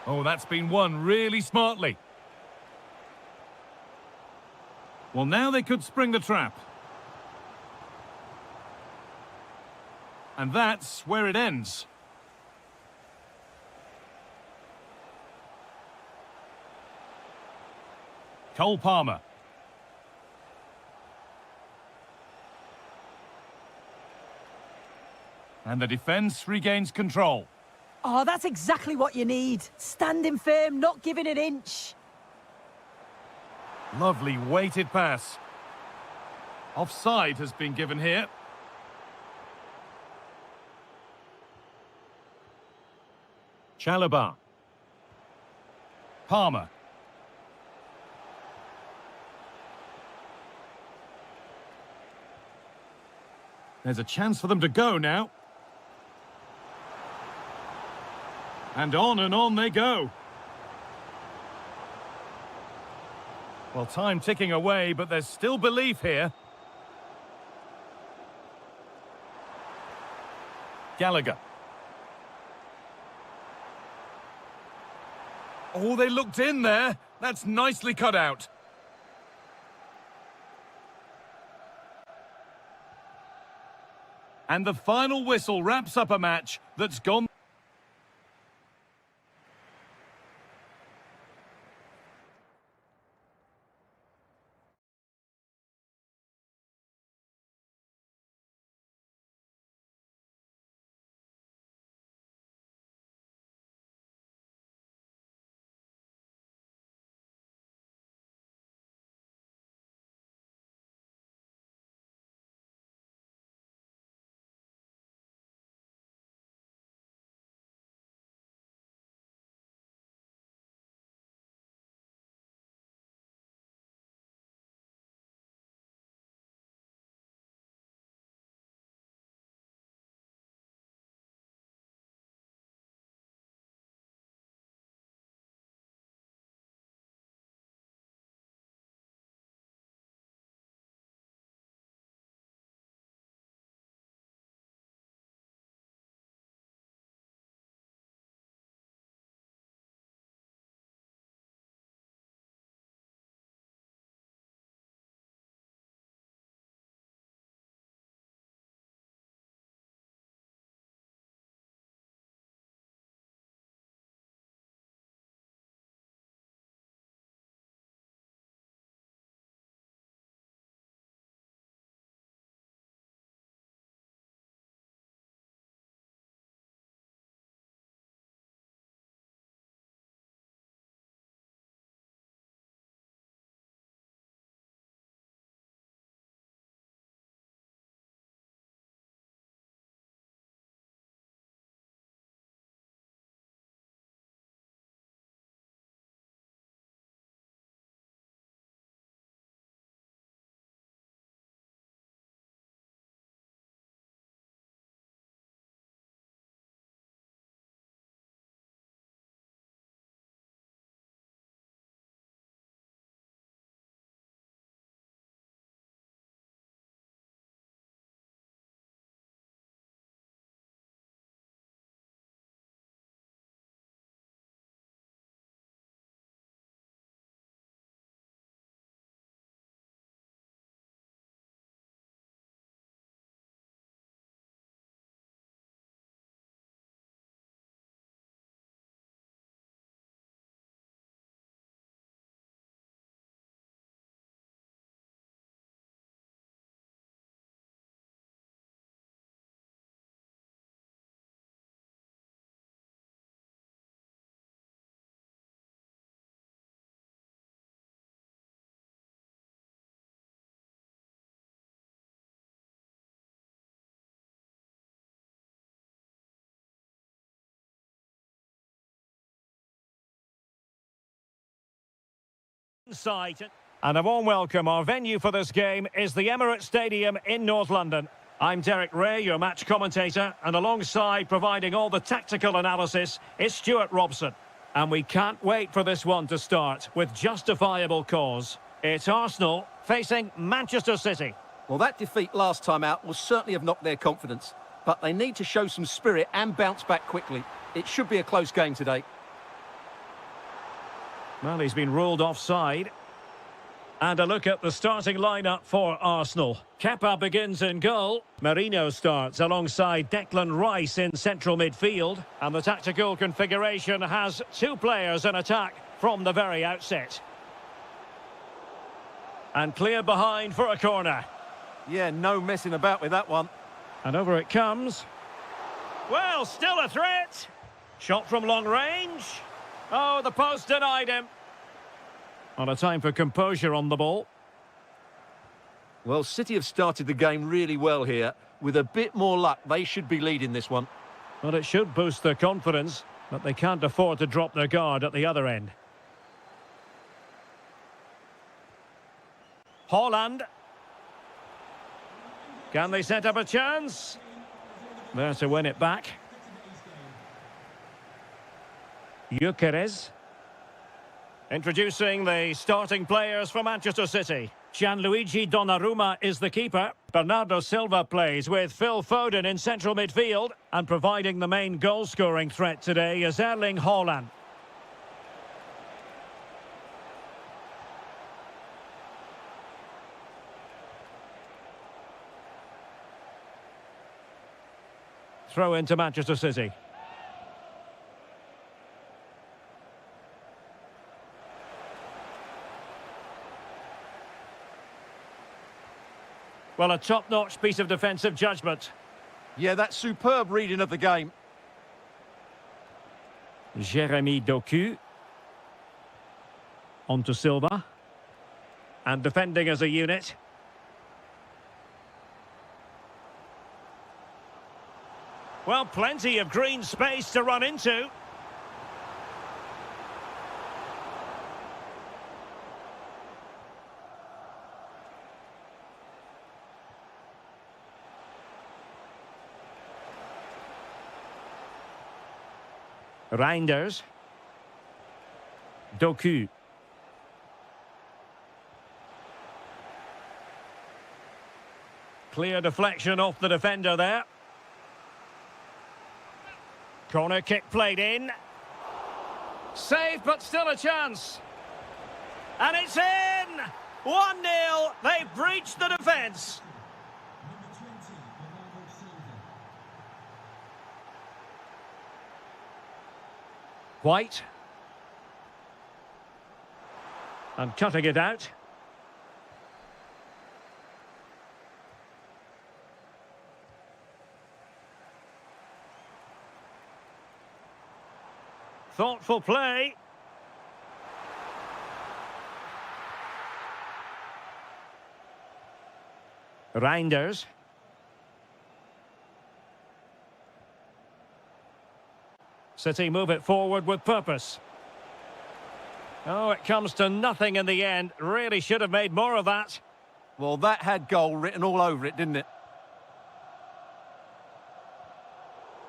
Oh, that's been won really smartly. Well, now they could spring the trap. And that's where it ends. Cole Palmer. And the defence regains control. Oh, that's exactly what you need. Standing firm, not giving an inch. Lovely weighted pass. Offside has been given here. Chalobah. Palmer. There's a chance for them to go now. And on they go. Well, time ticking away, but there's still belief here. Gallagher. Oh, they looked in there. That's nicely cut out. And the final whistle wraps up a match that's gone. Site. And a warm welcome. Our venue for this game is the Emirates Stadium in North London. I'm Derek Ray, your match commentator, and alongside providing all the tactical analysis is Stuart Robson. And we can't wait for this one to start with justifiable cause. It's Arsenal facing Manchester City. Well, that defeat last time out will certainly have knocked their confidence, but they need to show some spirit and bounce back quickly. It should be a close game today. Well, he's been ruled offside. And a look at the starting lineup for Arsenal. Kepa begins in goal. Marino starts alongside Declan Rice in central midfield. And the tactical configuration has two players in attack from the very outset. And clear behind for a corner. Yeah, no messing about with that one. And over it comes. Well, still a threat. Shot from long range. Oh, the post denied him. On a time for composure on the ball. Well, City have started the game really well here. With a bit more luck, they should be leading this one. Well, it should boost their confidence. But they can't afford to drop their guard at the other end. Haaland. Can they set up a chance? There to win it back. Gyökeres. Introducing the starting players for Manchester City. Gianluigi Donnarumma is the keeper. Bernardo Silva plays with Phil Foden in central midfield. And providing the main goal-scoring threat today is Erling Haaland. Throw into Manchester City. Well, a top-notch piece of defensive judgment. Yeah, that's superb reading of the game. Jeremy Doku. On to Silva. And defending as a unit. Well, plenty of green space to run into. Reinders. Doku. Clear deflection off the defender there. Corner kick played in. Saved, but still a chance. And it's in! 1-0. They've breached the defence. White. And cutting it out. Thoughtful play. Reinders. City move it forward with purpose. Oh, it comes to nothing in the end. Really should have made more of that. Well, that had goal written all over it, didn't it?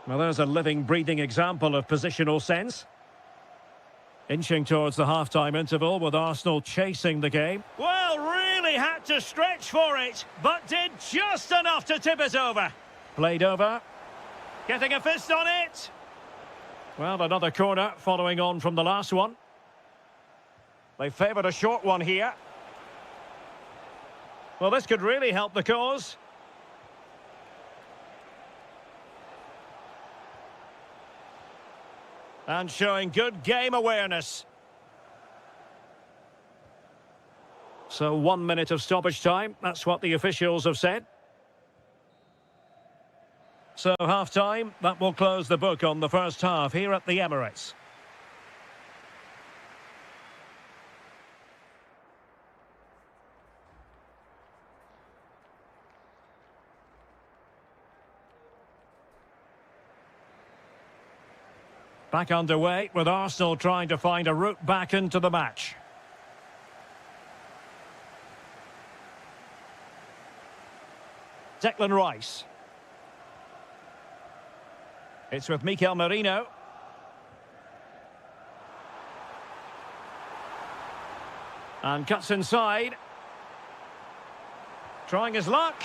Well, there's a living, breathing example of positional sense. Inching towards the half-time interval with Arsenal chasing the game. Well, really had to stretch for it, but did just enough to tip it over. Played over. Getting a fist on it. Well, another corner following on from the last one. They favoured a short one here. Well, this could really help the cause. And showing good game awareness. So 1 minute of stoppage time. That's what the officials have said. So half-time, that will close the book on the first half here at the Emirates. Back underway with Arsenal trying to find a route back into the match. Declan Rice. It's with Mikel Merino. And cuts inside. Trying his luck.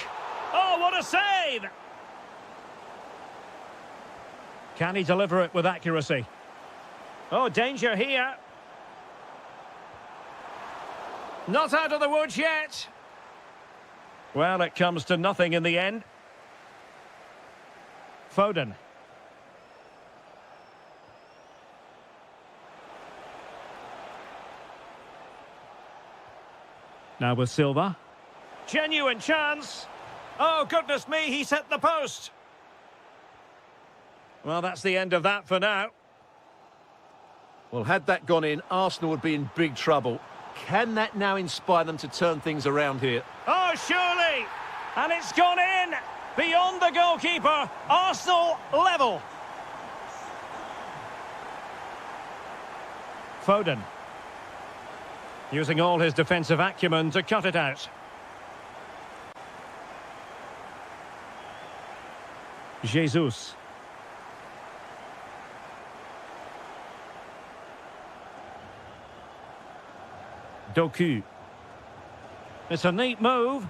Oh, what a save! Can he deliver it with accuracy? Oh, danger here. Not out of the woods yet. Well, it comes to nothing in the end. Foden. Now with Silva. Genuine chance. Oh, goodness me, he's hit the post. Well, that's the end of that for now. Well, had that gone in, Arsenal would be in big trouble. Can that now inspire them to turn things around here? Oh, surely! And it's gone in! Beyond the goalkeeper, Arsenal level. Foden. Using all his defensive acumen to cut it out. Jesus. Doku. It's a neat move.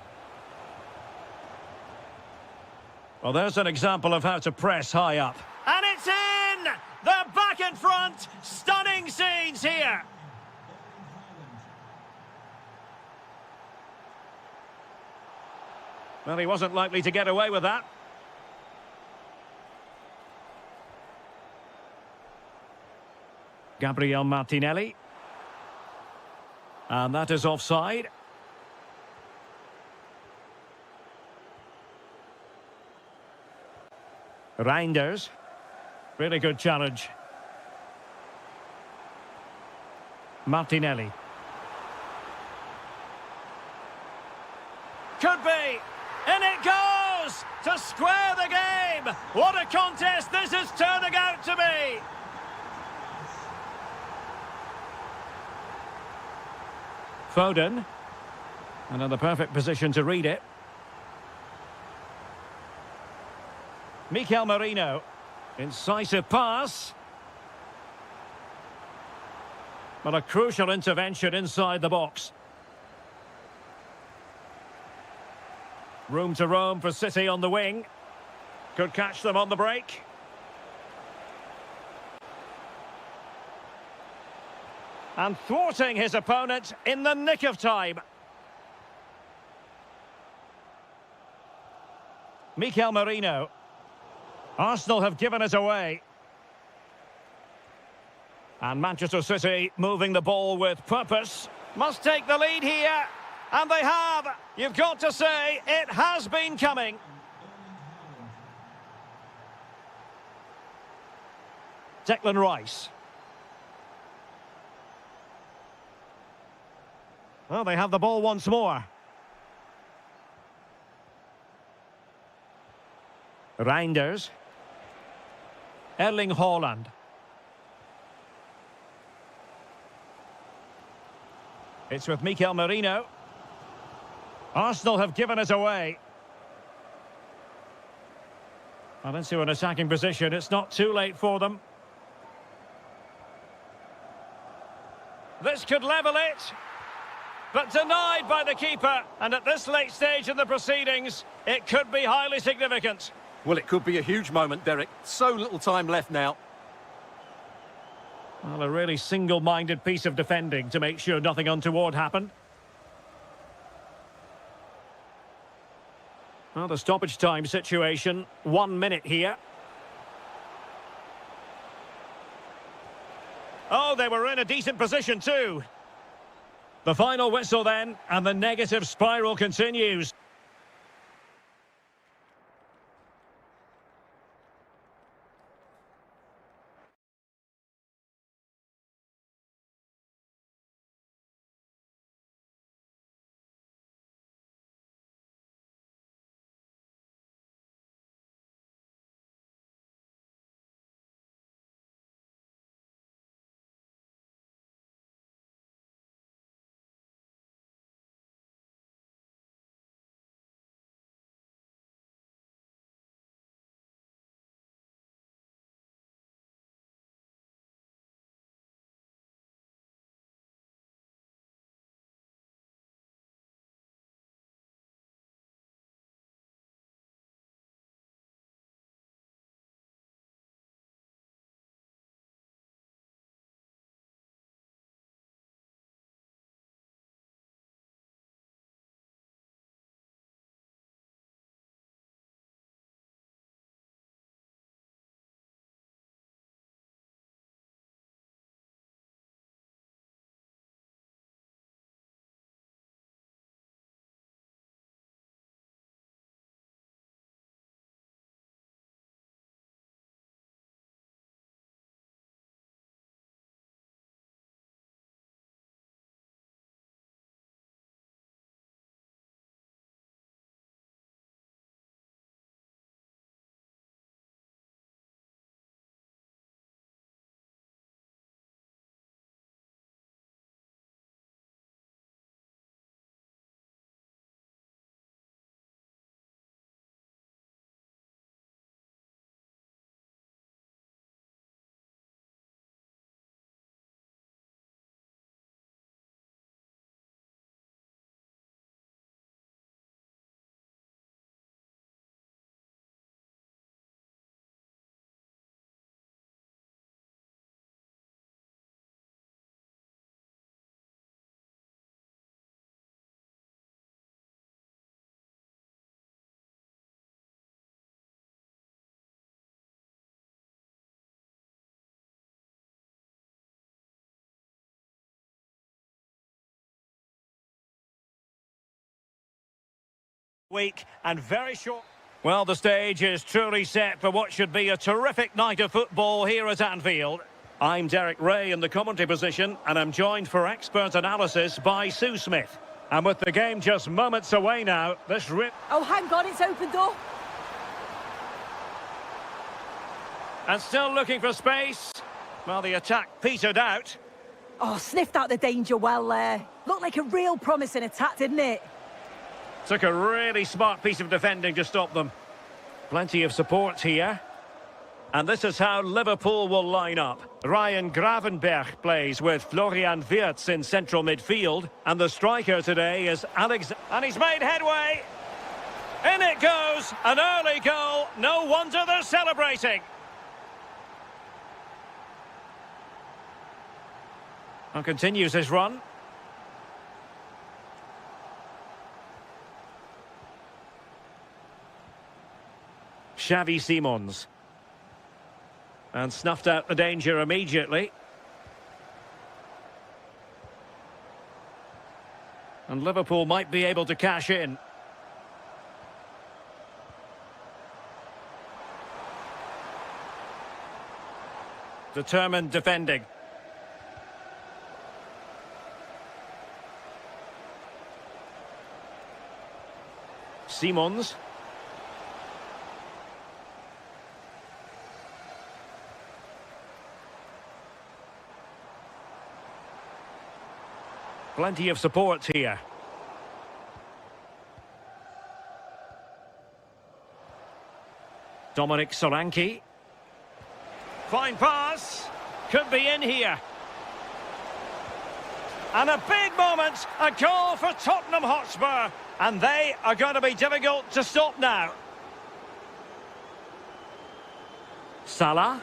Well, there's an example of how to press high up. And it's in! They're back in front! Stunning scenes here! Well, he wasn't likely to get away with that. Gabriel Martinelli. And that is offside. Reinders. Really good challenge. Martinelli. Could be! And it goes! To square the game! What a contest this is turning out to be! Foden. And in the perfect position to read it. Mikel Merino. Incisive pass. But a crucial intervention inside the box. Room to roam for City on the wing. Could catch them on the break. And thwarting his opponent in the nick of time. Mikel Merino. Arsenal have given it away. And Manchester City moving the ball with purpose. Must take the lead here. And they have. You've got to say, it has been coming. Declan Rice. Well, they have the ball once more. Reinders. Erling Haaland. It's with Mikel Merino. Arsenal have given it away. Well, into an attacking position. It's not too late for them. This could level it. But denied by the keeper. And at this late stage in the proceedings, it could be highly significant. Well, it could be a huge moment, Derek. So little time left now. Well, a really single-minded piece of defending to make sure nothing untoward happened. Well, the stoppage time situation, 1 minute here. Oh, they were in a decent position too. The final whistle then, and the negative spiral continues. week and very short. Well, the stage is truly set for what should be a terrific night of football here at Anfield. I'm Derek Ray in the commentary position, and I'm joined for expert analysis by Sue Smith. And with the game just moments away now, this rip... Oh, hang on, it's opened up. And still looking for space. Well, the attack petered out. Oh, sniffed out the danger well there. Looked like a real promising attack, didn't it? Took a really smart piece of defending to stop them. Plenty of support here. And this is how Liverpool will line up. Ryan Gravenberch plays with Florian Wirtz in central midfield. And the striker today is Alex... And he's made headway. In it goes. An early goal. No wonder they're celebrating. And continues his run. Xavi Simons. And snuffed out the danger immediately. And Liverpool might be able to cash in. Determined defending. Simons. Plenty of support here. Dominic Solanke. Fine pass. Could be in here. And a big moment. A goal for Tottenham Hotspur. And they are going to be difficult to stop now. Salah.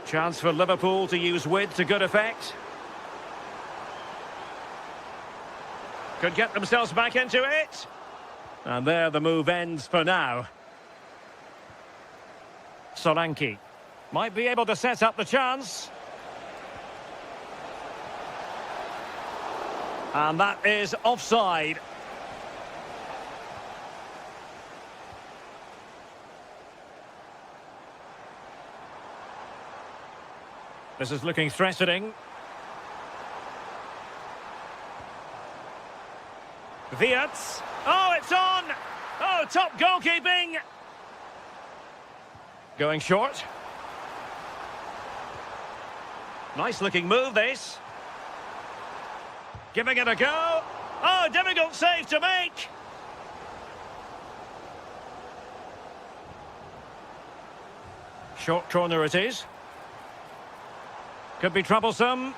Chance for Liverpool to use width to good effect. Could get themselves back into it. And there the move ends for now. Solanke might be able to set up the chance. And that is offside. This is looking threatening. Wirtz. Oh, it's on! Oh, top goalkeeping! Going short. Nice looking move, this. Giving it a go. Oh, difficult save to make. Short corner it is. Could be troublesome.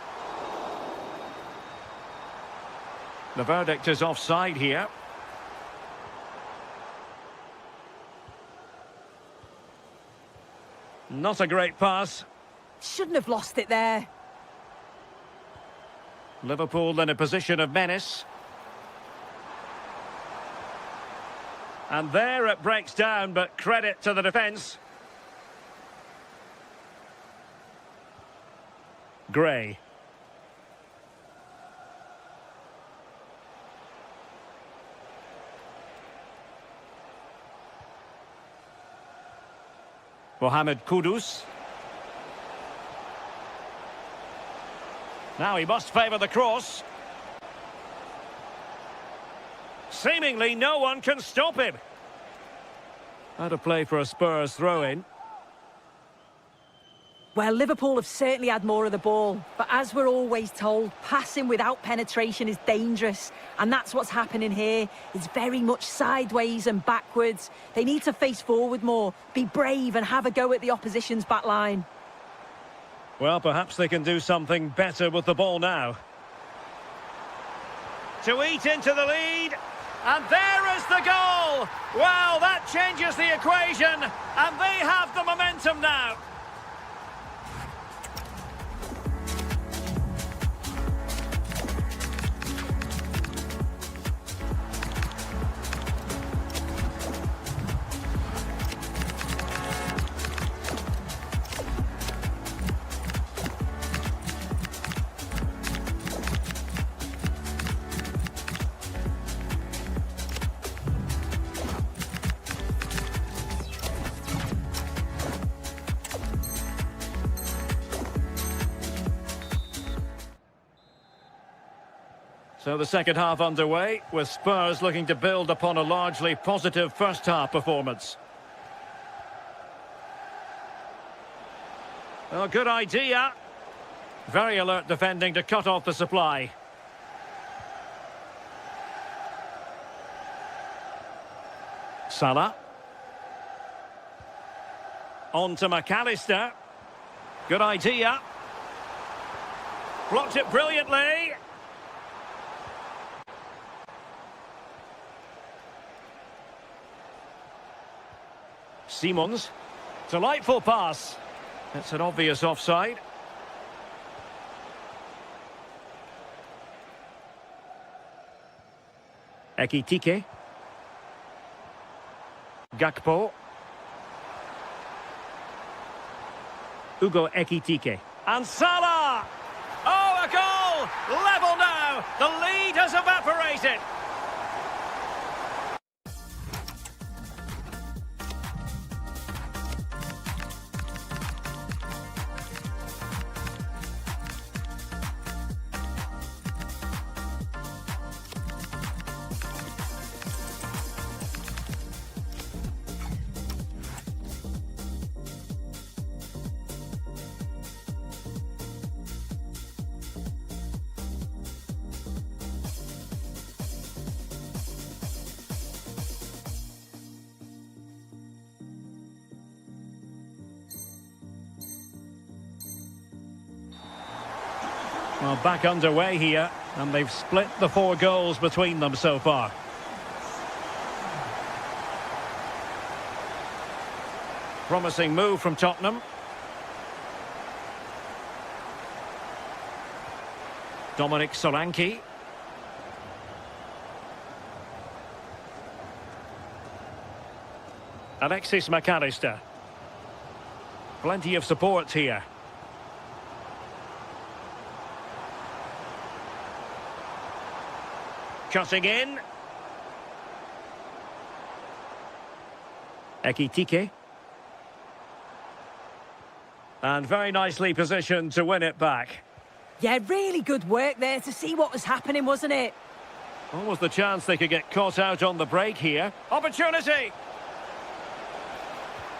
The verdict is offside here. Not a great pass. Shouldn't have lost it there. Liverpool in a position of menace. And there it breaks down, but credit to the defence. Gray. Mohamed Kudus. Now he must favour the cross. Seemingly no one can stop him. Out of play for a Spurs throw-in. Well, Liverpool have certainly had more of the ball, but as we're always told, passing without penetration is dangerous, and that's what's happening here. It's very much sideways and backwards. They need to face forward more, be brave and have a go at the opposition's back line. Well, perhaps they can do something better with the ball now. To eat into the lead, and there is the goal! Well, that changes the equation, and they have the momentum now. So the second half underway, with Spurs looking to build upon a largely positive first half performance. Oh, good idea. Very alert defending to cut off the supply. Salah. On to McAllister. Good idea. Blocked it brilliantly. Simons. Delightful pass. It's an obvious offside. Ekitike. Gakpo. Ugo Ekitike. And Salah! Oh, a goal! Level now! The lead has evaporated! Well, back underway here, and they've split the 4 goals between them so far. Promising move from Tottenham. Dominic Solanke. Alexis McAllister. Plenty of support here. Cutting in. Ekitike. And very nicely positioned to win it back. Yeah, really good work there to see what was happening, wasn't it? Almost the chance they could get caught out on the break here. Opportunity!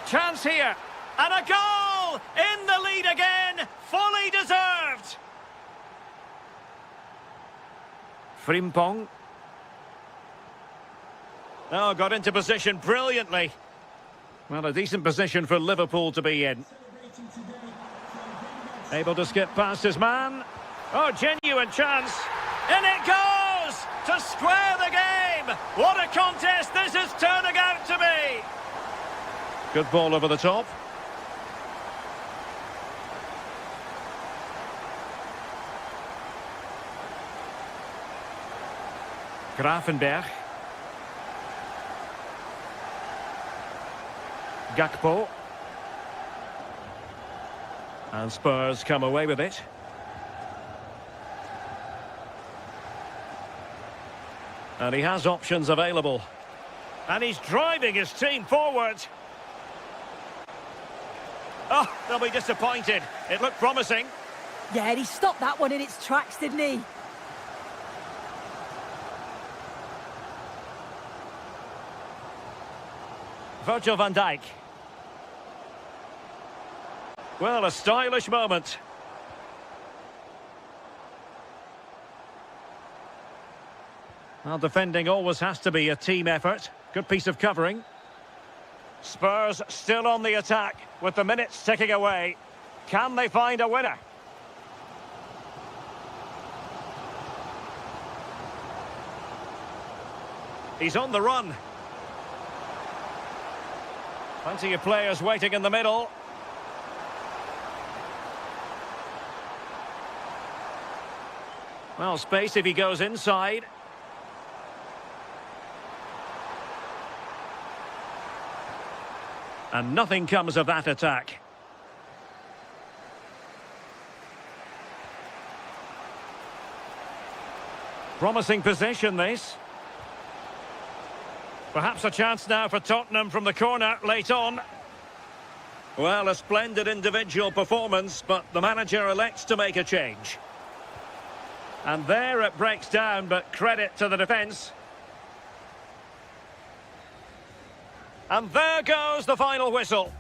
Chance here. And a goal! In the lead again! Fully deserved! Frimpong. Oh, got into position brilliantly. Well, a decent position for Liverpool to be in. Able to skip past his man. Oh, genuine chance. In it goes! To square the game! What a contest this is turning out to be! Good ball over the top. Grafenberg. Gakpo. And Spurs come away with it. And he has options available. And he's driving his team forward. Oh, they'll be disappointed. It looked promising. Yeah, he stopped that one in its tracks, didn't he? Virgil van Dijk. Well, a stylish moment. Well, defending always has to be a team effort. Good piece of covering. Spurs still on the attack with the minutes ticking away. Can they find a winner? He's on the run. Plenty of players waiting in the middle. Well, space if he goes inside. And nothing comes of that attack. Promising position, this. Perhaps a chance now for Tottenham from the corner late on. Well, a splendid individual performance, but the manager elects to make a change. And there it breaks down, but credit to the defence. And there goes the final whistle.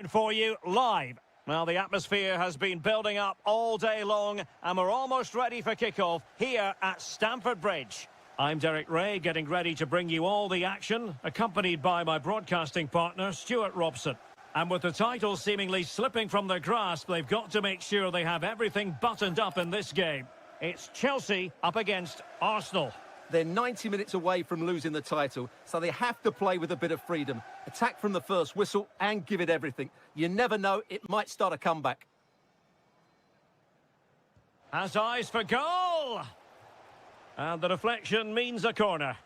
For you live. Well, the atmosphere has been building up all day long and we're almost ready for kickoff here at Stamford Bridge. I'm Derek Ray, getting ready to bring you all the action, accompanied by my broadcasting partner, Stuart Robson. And with the title seemingly slipping from their grasp, they've got to make sure they have everything buttoned up in this game. It's Chelsea up against Arsenal. They're 90 minutes away from losing the title, so they have to play with a bit of freedom. Attack from the first whistle and give it everything. You never know, it might start a comeback. Has eyes for goal! And the deflection means a corner.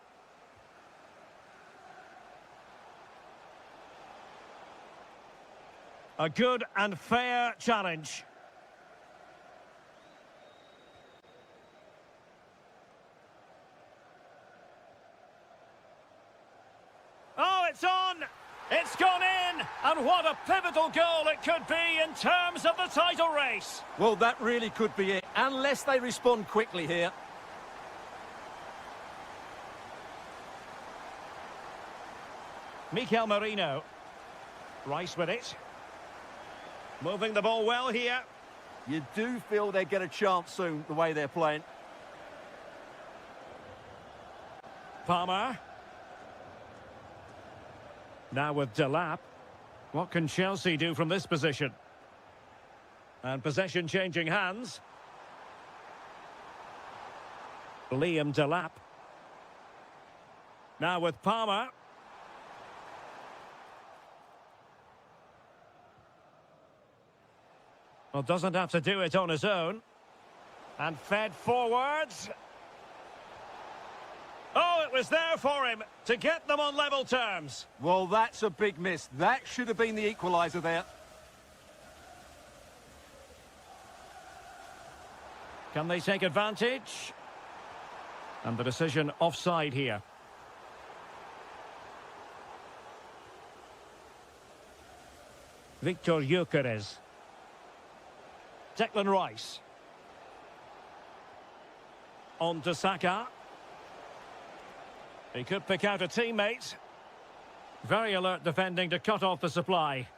A good and fair challenge. Oh, it's on! It's gone in! And what a pivotal goal it could be in terms of the title race! Well, that really could be it, unless they respond quickly here. Mikel Merino. Rice with it. Moving the ball well here. You do feel they get a chance soon, the way they're playing. Palmer. Now with Delap. What can Chelsea do from this position? And possession changing hands. Liam Delap. Now with Palmer. Well, doesn't have to do it on his own. And fed forwards. Oh, it was there for him to get them on level terms. Well, that's a big miss. That should have been the equaliser there. Can they take advantage? And the decision offside here. Victor Gyökeres. Declan Rice. On to Saka. He could pick out a teammate. Very alert defending to cut off the supply.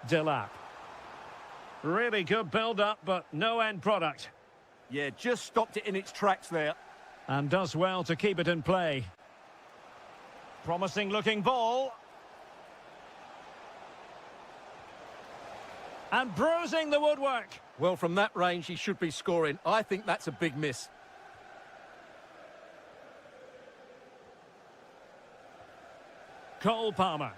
Delap. Really good build-up, but no end product. Yeah, just stopped it in its tracks there. And does well to keep it in play. Promising looking ball. And bruising the woodwork. Well, from that range, he should be scoring. I think that's a big miss. Cole Palmer.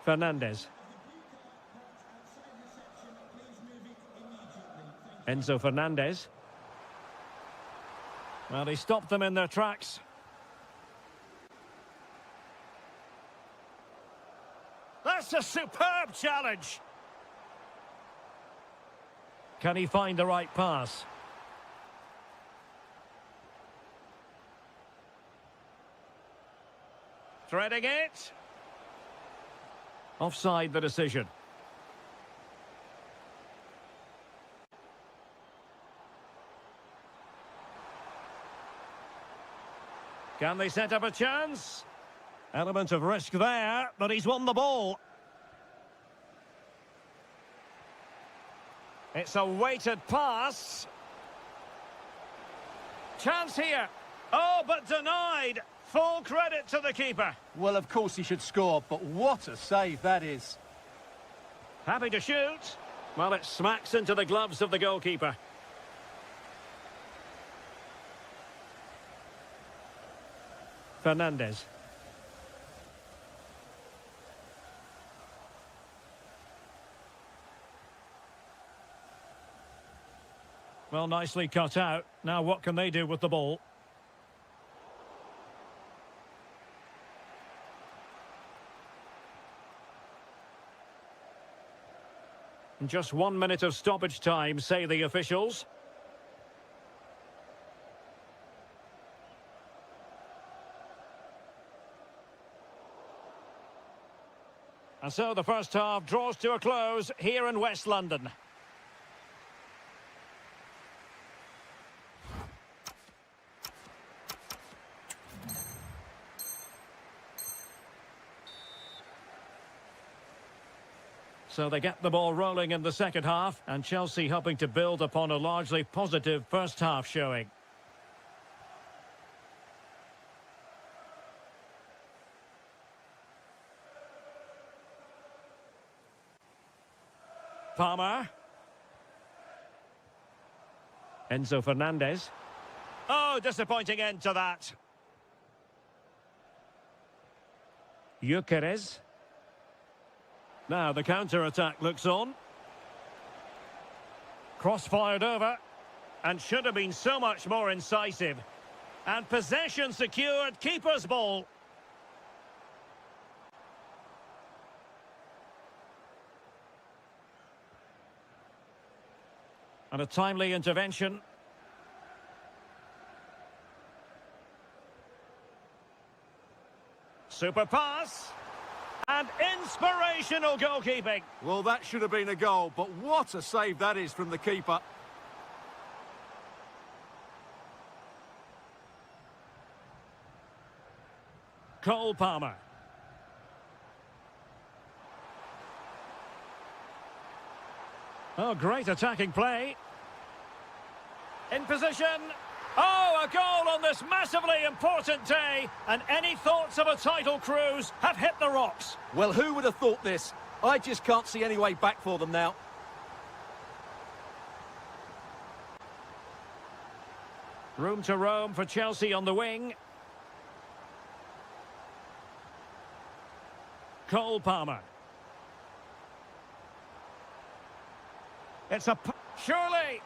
Fernandez. Enzo Fernandez. Well, he stopped them in their tracks. That's a superb challenge. Can he find the right pass? Threading it. Offside the decision. Can they set up a chance? Element of risk there, but he's won the ball. It's a weighted pass. Chance here. Oh, but denied. Full credit to the keeper. Well, of course he should score, but what a save that is. Happy to shoot. Well, it smacks into the gloves of the goalkeeper. Fernandez. Well, nicely cut out. Now what can they do with the ball? Just 1 minute of stoppage time, say the officials. And so the first half draws to a close here in West London. So they get the ball rolling in the second half, and Chelsea hoping to build upon a largely positive first half showing. Palmer. Enzo Fernandez. Oh, disappointing end to that. Gyökeres. Now the counter-attack looks on. Cross-fired over. And should have been so much more incisive. And possession secured, keeper's ball. And a timely intervention. Super pass. And inspirational goalkeeping. Well, that should have been a goal, but what a save that is from the keeper. Cole Palmer. Oh, great attacking play. In position. Oh, a goal on this massively important day. And any thoughts of a title cruise have hit the rocks. Well, who would have thought this? I just can't see any way back for them now. Room to roam for Chelsea on the wing. Cole Palmer. It's a... Surely!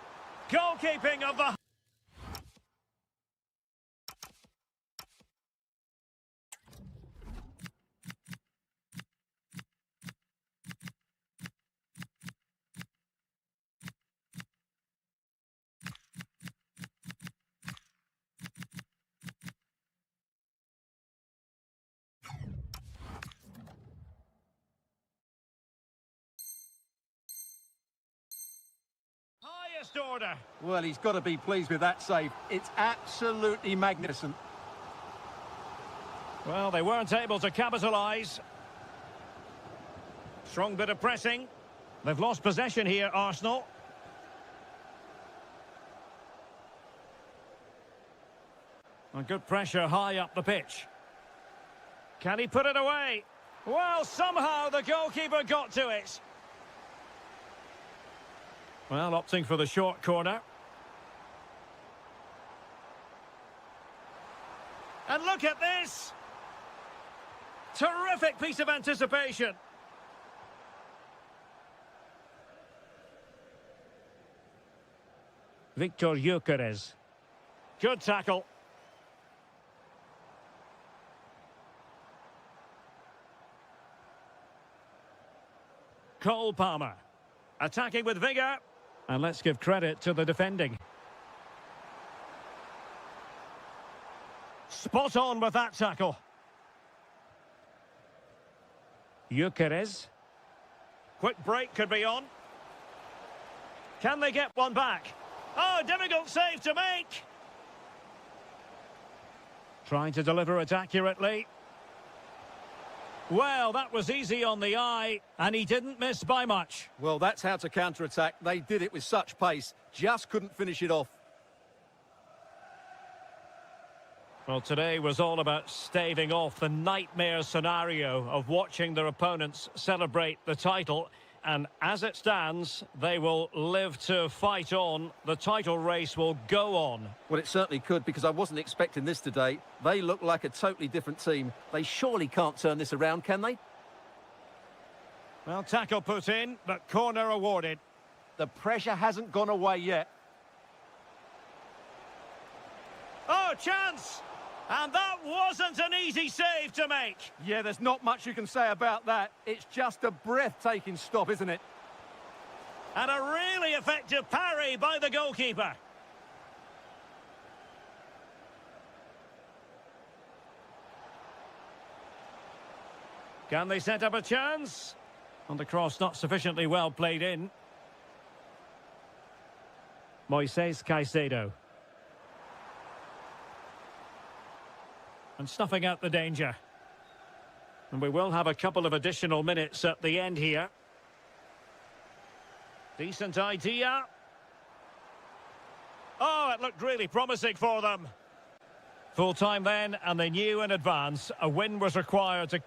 Goalkeeping of the... order. Well, he's got to be pleased with that save. It's absolutely magnificent. Well, they weren't able to capitalise. Strong bit of pressing. They've lost possession here, Arsenal. And good pressure high up the pitch. Can he put it away? Well, somehow the goalkeeper got to it. Well, opting for the short corner. And look at this! Terrific piece of anticipation. Victor Gyökeres. Good tackle. Cole Palmer. Attacking with vigour. And let's give credit to the defending. Spot on with that tackle. Gyökeres. Quick break could be on. Can they get one back? Oh, difficult save to make. Trying to deliver it accurately. Well, that was easy on the eye, and he didn't miss by much. Well, that's how to counter-attack. They did it with such pace, just couldn't finish it off. Well, today was all about staving off the nightmare scenario of watching their opponents celebrate the title. And as it stands, they will live to fight on. The title race will go on. Well, it certainly could, because I wasn't expecting this today. They look like a totally different team. They surely can't turn this around, can they? Well, tackle put in, but corner awarded. The pressure hasn't gone away yet. Oh, chance! And that wasn't an easy save to make. Yeah, there's not much you can say about that. It's just a breathtaking stop, isn't it? And a really effective parry by the goalkeeper. Can they set up a chance? On the cross, not sufficiently well played in. Moises Caicedo. And snuffing out the danger. And we will have a couple of additional minutes at the end here. Decent idea. Oh, it looked really promising for them. Full time then, and they knew in advance a win was required to...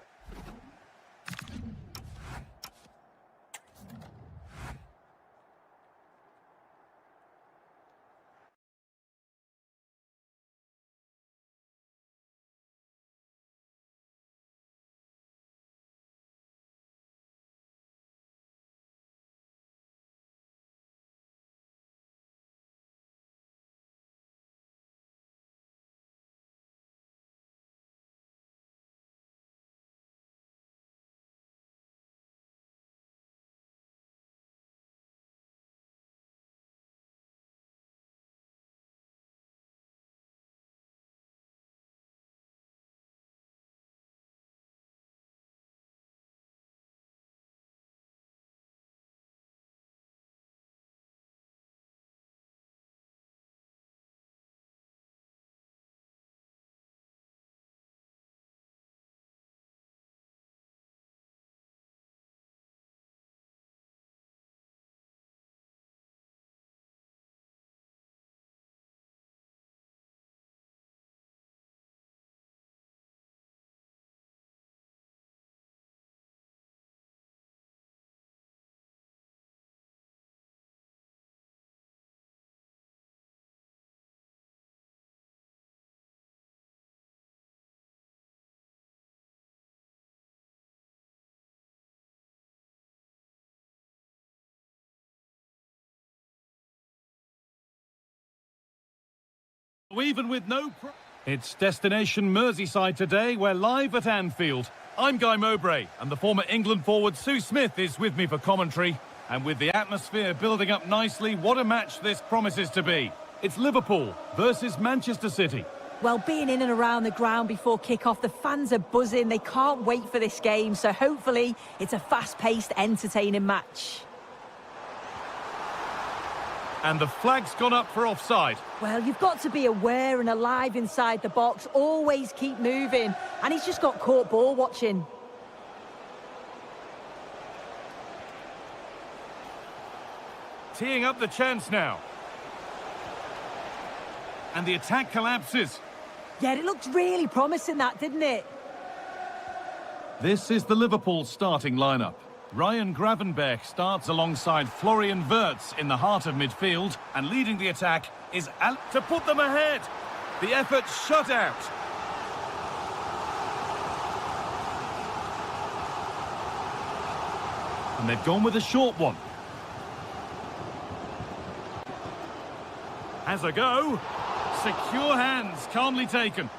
Even with no... It's destination Merseyside today. We're live at Anfield. I'm Guy Mowbray, and the former England forward Sue Smith is with me for commentary. And with the atmosphere building up nicely, what a match this promises to be. It's Liverpool versus Manchester City. Well, being in and around the ground before kick-off, the fans are buzzing. They can't wait for this game, so hopefully it's a fast-paced, entertaining match. And the flag's gone up for offside. Well, you've got to be aware and alive inside the box. Always keep moving. And he's just got caught ball watching. Teeing up the chance now. And the attack collapses. Yeah, it looked really promising, that, didn't it? This is the Liverpool starting lineup. Ryan Gravenberch starts alongside Florian Wirtz in the heart of midfield, and leading the attack is to put them ahead. The effort shut out. And they've gone with a short one. Has a go. Secure hands, calmly taken.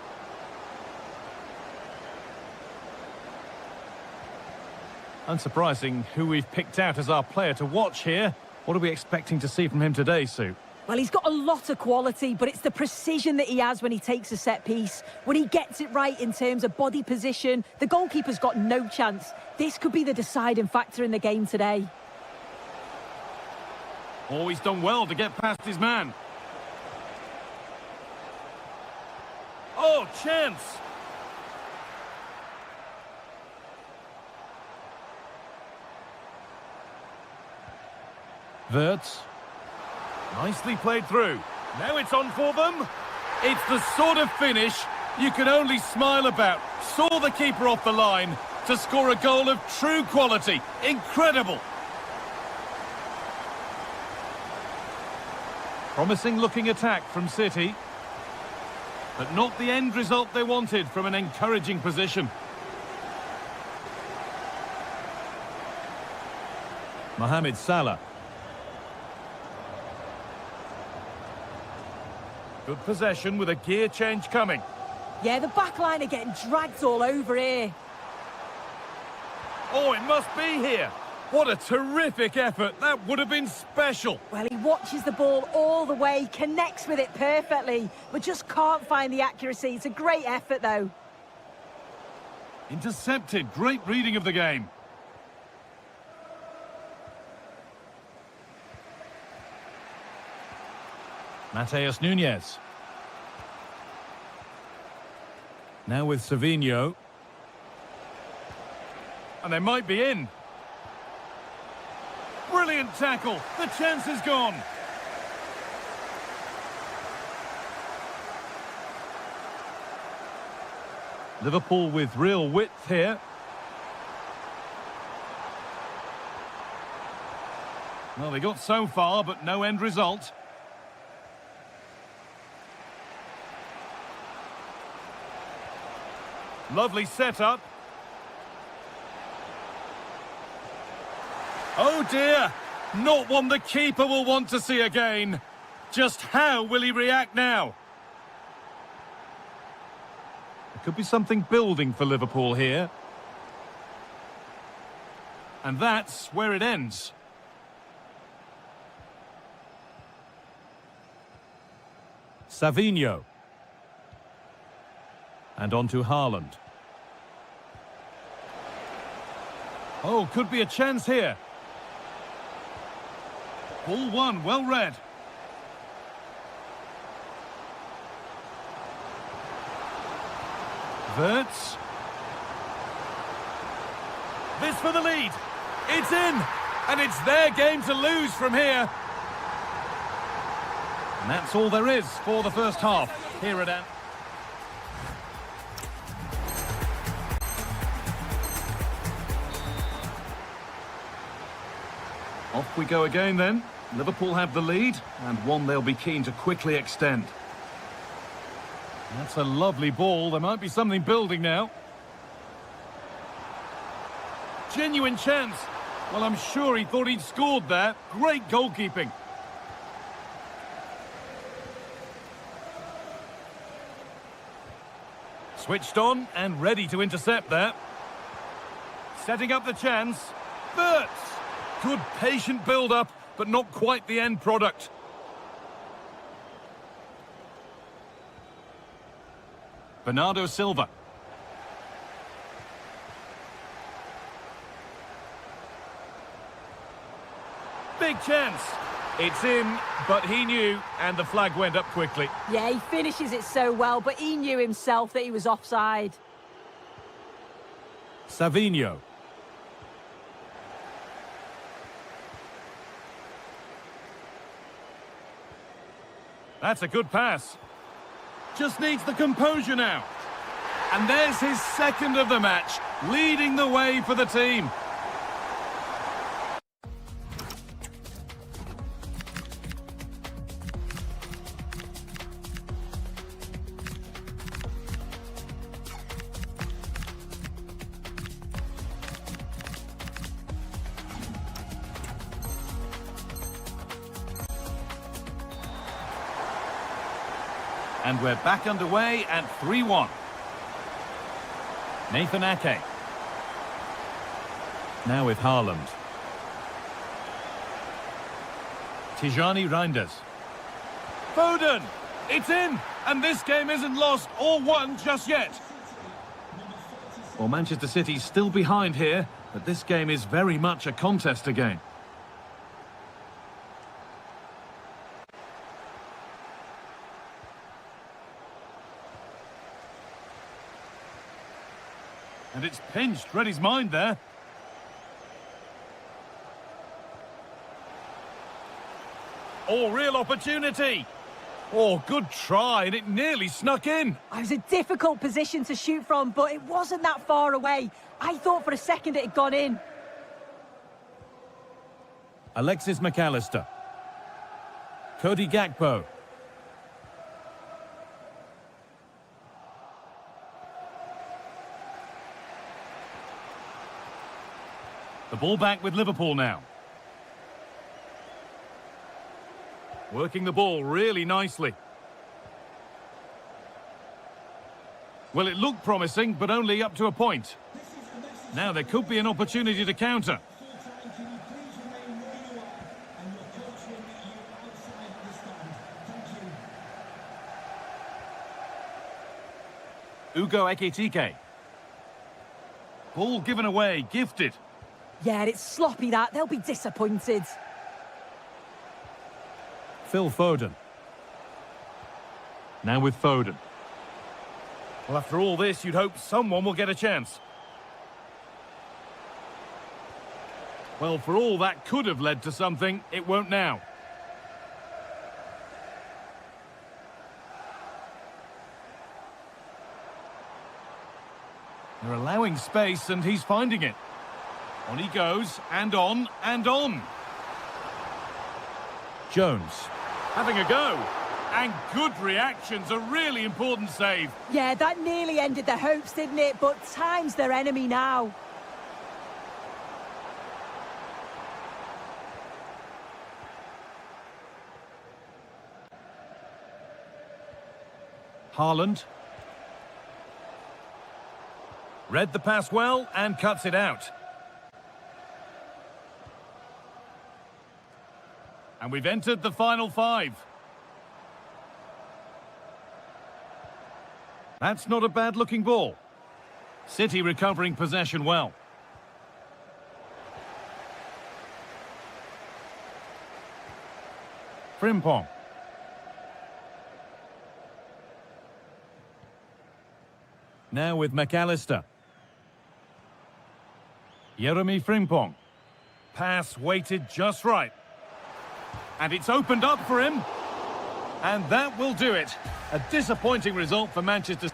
Unsurprising who we've picked out as our player to watch here. What are we expecting to see from him today, Sue? Well, he's got a lot of quality, but it's the precision that he has when he takes a set piece. When he gets it right in terms of body position, the goalkeeper's got no chance. This could be the deciding factor in the game today. Oh, he's done well to get past his man. Oh, chance! Wirtz. Nicely played through. Now it's on for them. It's the sort of finish you can only smile about. Saw the keeper off the line to score a goal of true quality. Incredible. Promising looking attack from City. But not the end result they wanted from an encouraging position. Mohamed Salah. Good possession with a gear change coming. Yeah, the back line are getting dragged all over here. Oh, it must be here. What a terrific effort. That would have been special. Well, he watches the ball all the way, connects with it perfectly, but just can't find the accuracy. It's a great effort, though. Intercepted. Great reading of the game. Mateus Nunes. Now with Savinho. And they might be in. Brilliant tackle. The chance is gone. Liverpool with real width here. Well, they got so far, but no end result. Lovely setup. Oh dear! Not one the keeper will want to see again. Just how will he react now? There could be something building for Liverpool here. And that's where it ends. Savinho. And on to Haaland. Oh, could be a chance here. Ball one, well read. Wirtz. This for the lead. It's in. And it's their game to lose from here. And that's all there is for the first half here at Anfield. Off we go again then. Liverpool have the lead, and one they'll be keen to quickly extend. That's a lovely ball. There might be something building now. Genuine chance. Well, I'm sure he thought he'd scored there. Great goalkeeping. Switched on and ready to intercept there. Setting up the chance. Wirtz. Good patient build-up, but not quite the end product. Bernardo Silva. Big chance. It's in, but he knew, and the flag went up quickly. Yeah, he finishes it so well, but he knew himself that he was offside. Savinho. That's a good pass. Just needs the composure now. And there's his second of the match, leading the way for the team. And we're back underway at 3-1. Nathan Ake. Now with Haaland. Tijani Reinders. Foden! It's in! And this game isn't lost or won just yet. Well, Manchester City's still behind here, but this game is very much a contest again. And it's pinched, read his mind there. Oh, real opportunity. Oh, good try, and it nearly snuck in. It was a difficult position to shoot from, but it wasn't that far away. I thought for a second it had gone in. Alexis McAllister. Cody Gakpo. The ball back with Liverpool now. Working the ball really nicely. Well, it looked promising, but only up to a point. Now there could be an opportunity to counter. Ugo Ekitike. Ball given away, gifted. Yeah, it's sloppy that. They'll be disappointed. Phil Foden. Now with Foden. Well, after all this, you'd hope someone will get a chance. Well, for all that could have led to something, it won't now. They're allowing space, and he's finding it. On he goes, and on, and on. Jones. Having a go. And good reactions, a really important save. Yeah, that nearly ended their hopes, didn't it? But time's their enemy now. Haaland. Read the pass well and cuts it out. And we've entered the final five. That's not a bad-looking ball. City recovering possession well. Frimpong. Now with McAllister. Jeremy Frimpong. Pass weighted just right. And it's opened up for him. And that will do it. A disappointing result for Manchester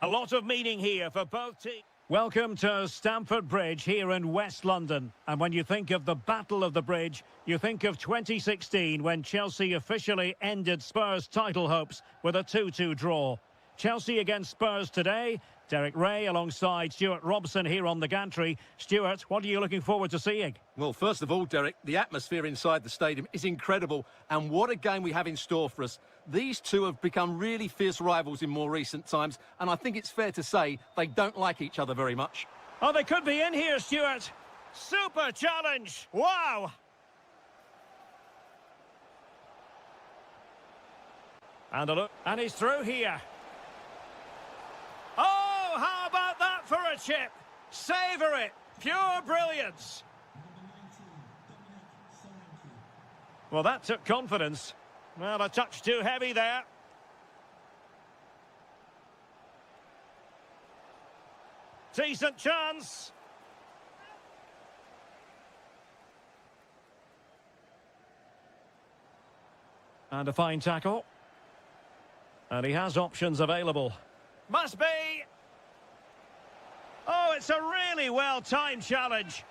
A lot of meaning here for both teams. Welcome to Stamford Bridge here in West London. And when you think of the Battle of the Bridge, you think of 2016 when Chelsea officially ended Spurs' title hopes with a 2-2 draw. Chelsea against Spurs today. Derek Ray alongside Stuart Robson here on the gantry. Stuart, what are you looking forward to seeing? Well, first of all, Derek, the atmosphere inside the stadium is incredible. And what a game we have in store for us. These two have become really fierce rivals in more recent times. And I think it's fair to say they don't like each other very much. Oh, they could be in here, Stuart. Super challenge. Wow. And a look. And he's through here. Oh, how about that for a chip? Savour it. Pure brilliance. Well, that took confidence. Well, a touch too heavy there. Decent chance. And a fine tackle. And he has options available. Must be. Oh, it's a really well-timed challenge.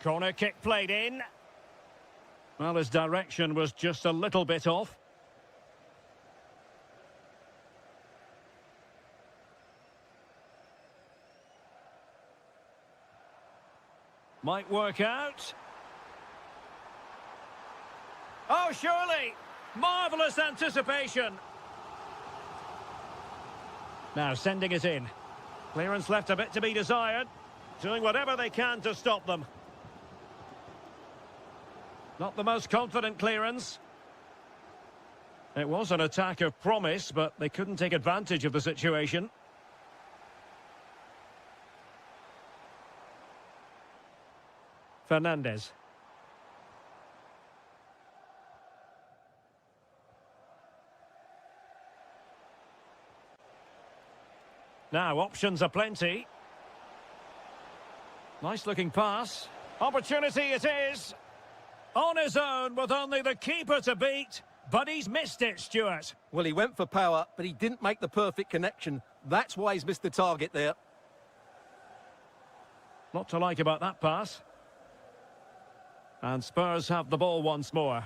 Corner kick played in. Well, his direction was just a little bit off. Might work out. Oh, surely. Marvellous anticipation. Now sending it in. Clearance left a bit to be desired. Doing whatever they can to stop them. Not the most confident clearance. It was an attack of promise, but they couldn't take advantage of the situation. Fernandez. Now, options are plenty. Nice looking pass. Opportunity it is. On his own with only the keeper to beat. But he's missed it, Stuart. Well, he went for power, but he didn't make the perfect connection. That's why he's missed the target there. Lot to like about that pass. And Spurs have the ball once more.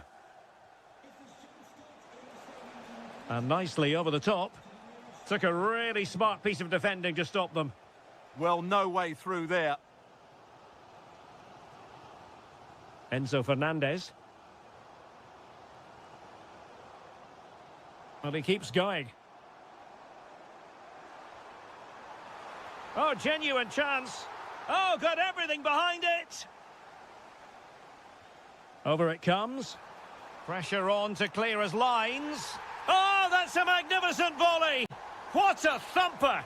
And nicely over the top. Took a really smart piece of defending to stop them. Well, no way through there. Enzo Fernandez. Well, he keeps going. Oh, genuine chance. Oh, got everything behind it. Over it comes. Pressure on to clear his lines. Oh, that's a magnificent volley. What a thumper.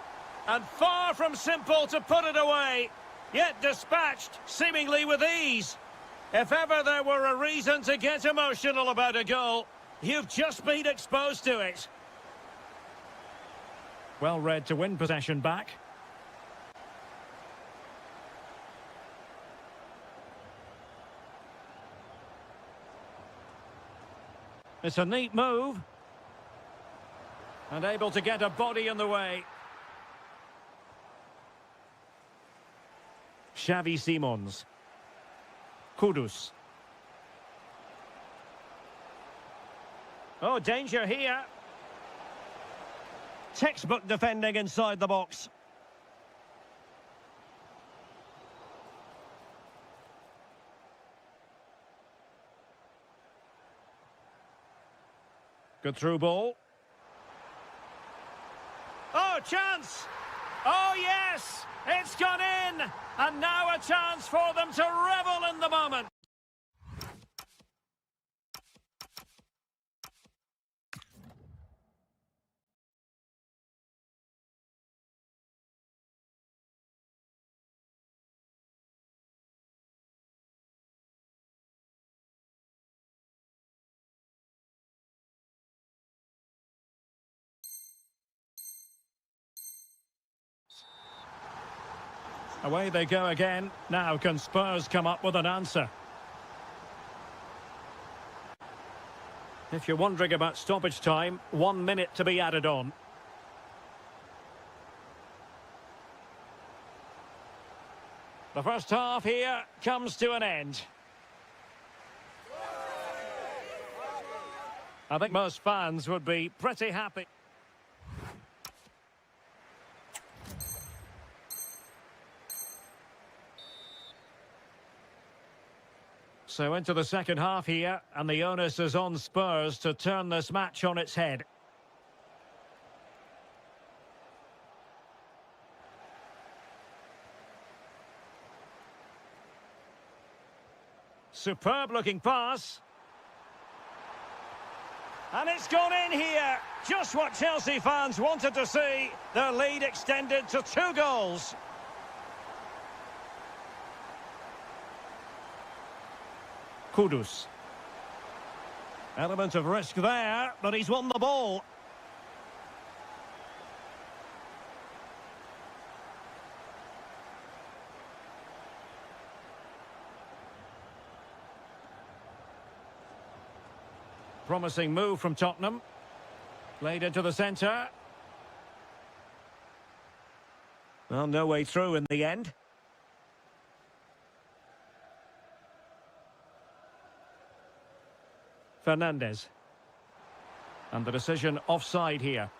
And far from simple to put it away. Yet dispatched, seemingly with ease. If ever there were a reason to get emotional about a goal, you've just been exposed to it. Well read to win possession back. It's a neat move. And able to get a body in the way. Xavi Simons. Kudus. Oh, danger here. Textbook defending inside the box. Good through ball. Oh, chance! Oh, yes! It's gone in! And now a chance for them to revel in the moment. Away they go again. Now can Spurs come up with an answer? If you're wondering about stoppage time, 1 minute to be added on. The first half here comes to an end. I think most fans would be pretty happy. So into the second half here, and the onus is on Spurs to turn this match on its head. Superb looking pass. And it's gone in here. Just what Chelsea fans wanted to see. Their lead extended to 2 goals. Kudus. Element of risk there, but he's won the ball. Promising move from Tottenham. Played into the centre. Well, no way through in the end. Fernandez. And the decision offside here.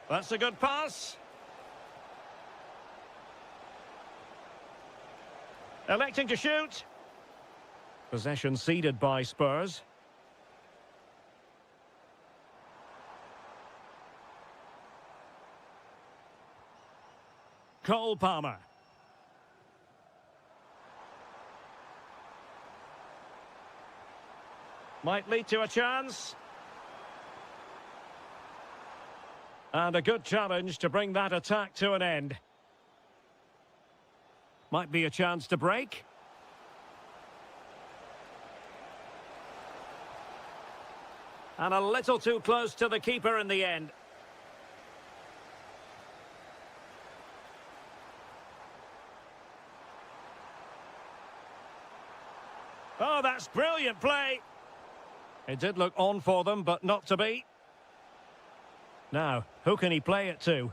That's a good pass. Electing to shoot. Possession ceded by Spurs. Cole Palmer. Might lead to a chance. And a good challenge to bring that attack to an end. Might be a chance to break. And a little too close to the keeper in the end. Oh, that's brilliant play. It did look on for them, but not to be. Now, who can he play it to?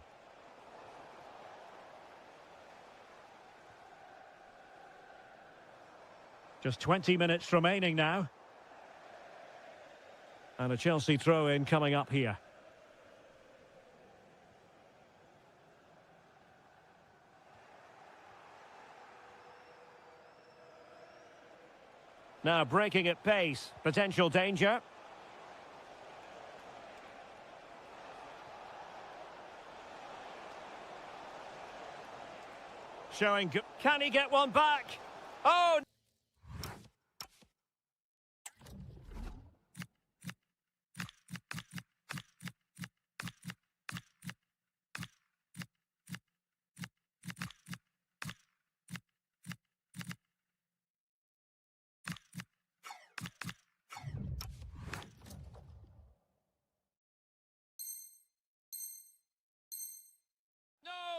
Just 20 minutes remaining now. And a Chelsea throw-in coming up here. Now breaking at pace. Potential danger. Showing... Can he get one back? Oh!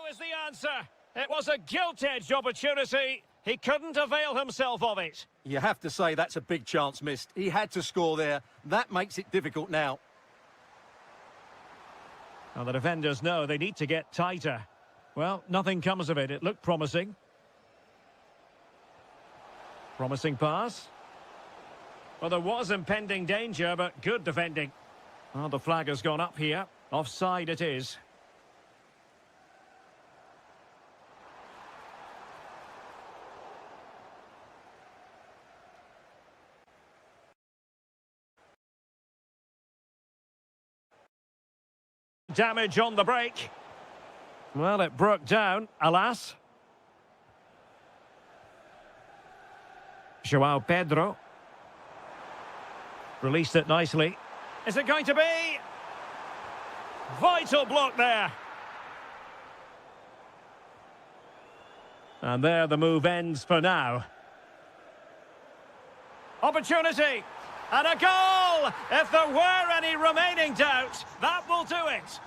Is the answer. It was a gilt-edged opportunity. He couldn't avail himself of it. You have to say that's a big chance missed. He had to score there. That makes it difficult now. Well, the defenders know they need to get tighter. Well, nothing comes of it. It looked promising. Promising pass. Well, there was impending danger, but good defending. Well, the flag has gone up here. Offside it is. Damage on the break. Well, it broke down, alas. João Pedro. Released it nicely. Is it going to be? Vital block there. And there the move ends for now. Opportunity. And a goal! If there were any remaining doubt, that will do it.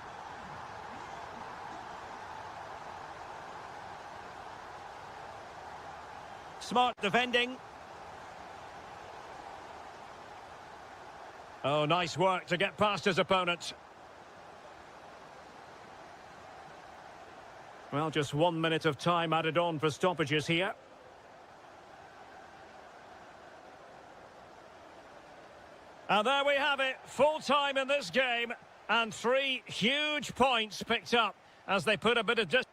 Smart defending. Oh, nice work to get past his opponent. Well, just 1 minute of time added on for stoppages here. And there we have it, full time in this game, and 3 huge points picked up as they put a bit of distance.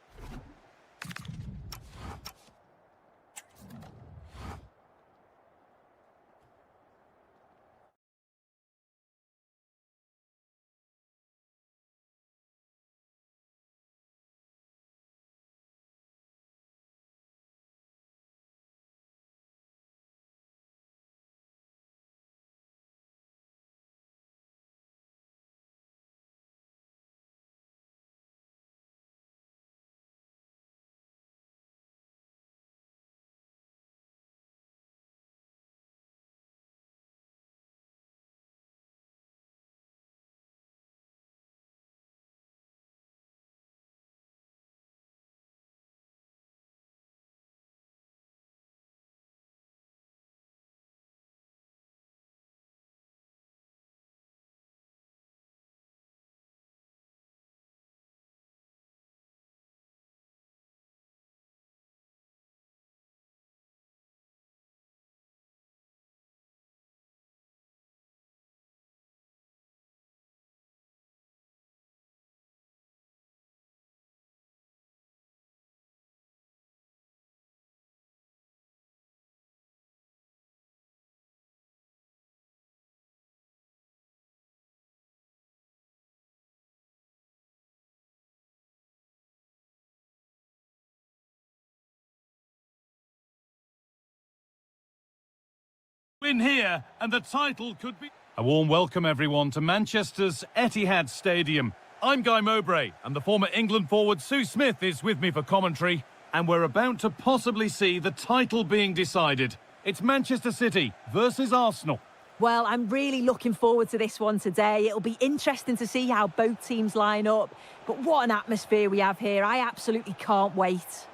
Win here, and the title could be... A warm welcome, everyone, to Manchester's Etihad Stadium. I'm Guy Mowbray, and the former England forward Sue Smith is with me for commentary, and we're about to possibly see the title being decided. It's Manchester City versus Arsenal. Well, I'm really looking forward to this one today. It'll be interesting to see how both teams line up. But what an atmosphere we have here. I absolutely can't wait.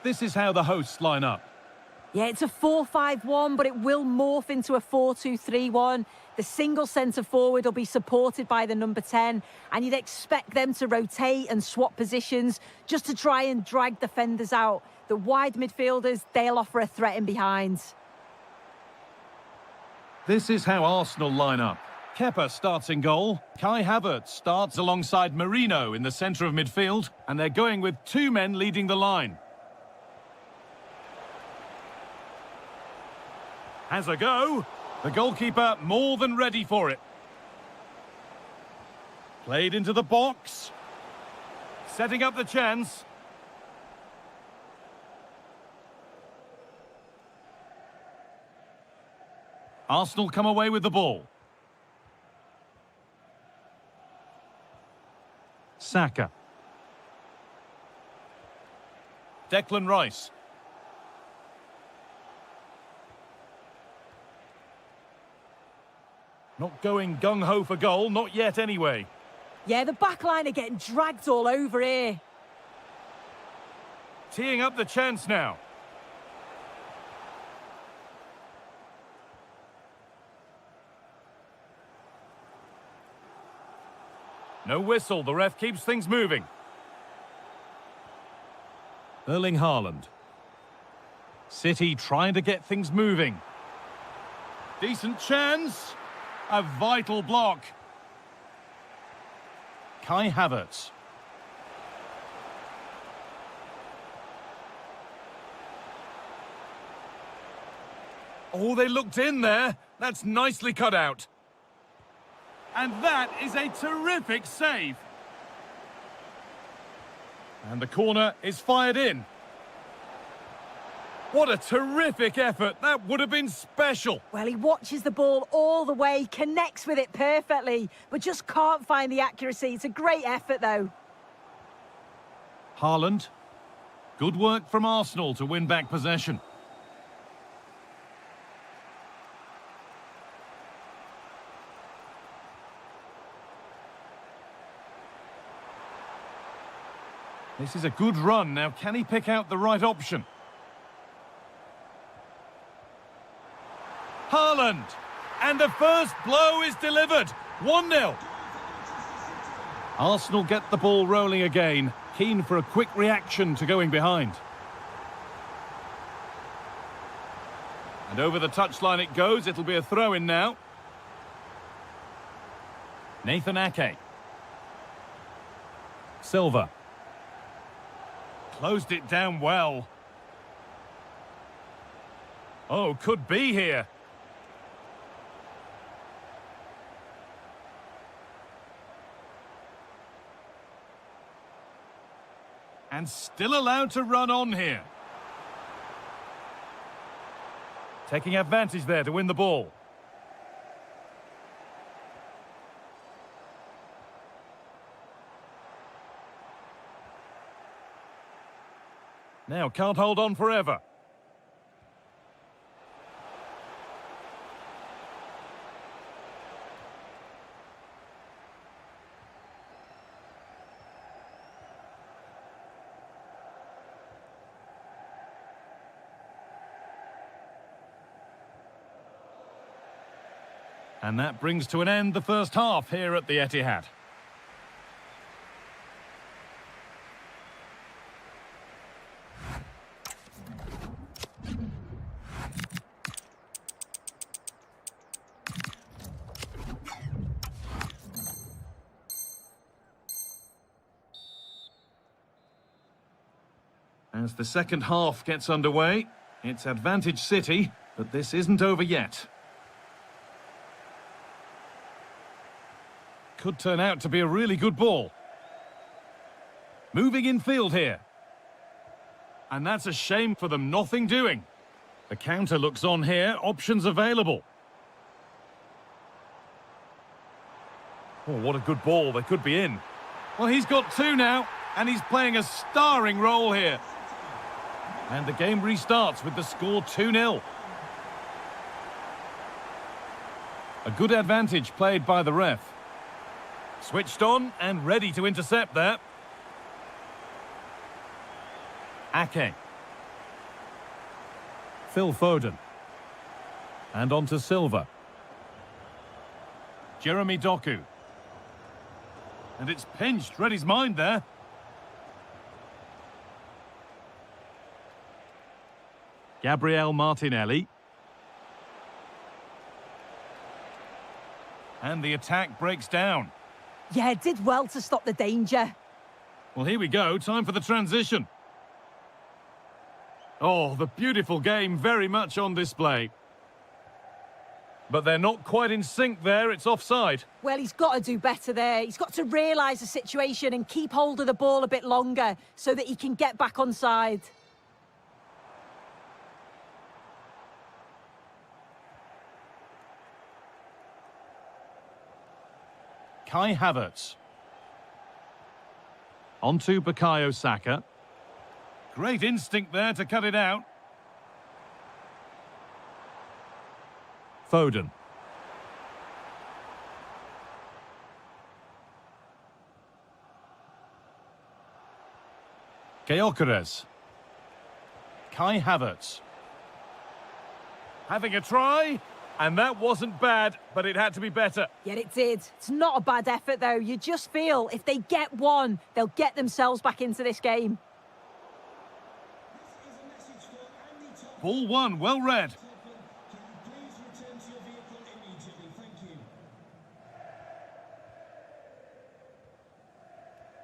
This is how the hosts line up. Yeah, it's a 4-5-1, but it will morph into a 4-2-3-1. The single centre-forward will be supported by the number 10, and you'd expect them to rotate and swap positions just to try and drag defenders out. The wide midfielders, they'll offer a threat in behind. This is how Arsenal line up. Kepa starts in goal. Kai Havertz starts alongside Marino in the centre of midfield, and they're going with 2 men leading the line. Has a go. The goalkeeper more than ready for it. Played into the box. Setting up the chance. Arsenal come away with the ball. Saka. Declan Rice. Not going gung-ho for goal, not yet anyway. Yeah, the back line are getting dragged all over here. Teeing up the chance now. No whistle, the ref keeps things moving. Erling Haaland. City trying to get things moving. Decent chance. A vital block. Kai Havertz. Oh, they looked in there. That's nicely cut out. And that is a terrific save. And the corner is fired in. What a terrific effort. That would have been special. Well, he watches the ball all the way, connects with it perfectly, but just can't find the accuracy. It's a great effort, though. Haaland. Good work from Arsenal to win back possession. This is a good run. Now, can he pick out the right option? Haaland! And the first blow is delivered. 1-0. Arsenal get the ball rolling again, keen for a quick reaction to going behind. And over the touchline it goes, it'll be a throw-in now. Nathan Ake. Silva. Closed it down well. Oh, could be here. And still allowed to run on here. Taking advantage there to win the ball. Now can't hold on forever. And that brings to an end the first half here at the Etihad. As the second half gets underway, it's advantage City, but this isn't over yet. Could turn out to be a really good ball. Moving in field here. And that's a shame for them, nothing doing. The counter looks on here, options available. Oh, what a good ball, they could be in. Well, he's got two now, and he's playing a starring role here. And the game restarts with the score 2-0. A good advantage played by the ref. Switched on and ready to intercept there. Ake. Phil Foden. And on to Silva. Jeremy Doku. And it's pinched, read his mind there. Gabriel Martinelli. And the attack breaks down. Yeah, did well to stop the danger. Well, here we go. Time for the transition. Oh, the beautiful game very much on display. But they're not quite in sync there. It's offside. Well, he's got to do better there. He's got to realise the situation and keep hold of the ball a bit longer so that he can get back on side. Kai Havertz. On to Bukayo Saka. Great instinct there to cut it out. Foden. Gyökeres. Kai Havertz. Having a try. And that wasn't bad, but it had to be better. Yeah, it did. It's not a bad effort, though. You just feel if they get one, they'll get themselves back into this game. Ball one, well read.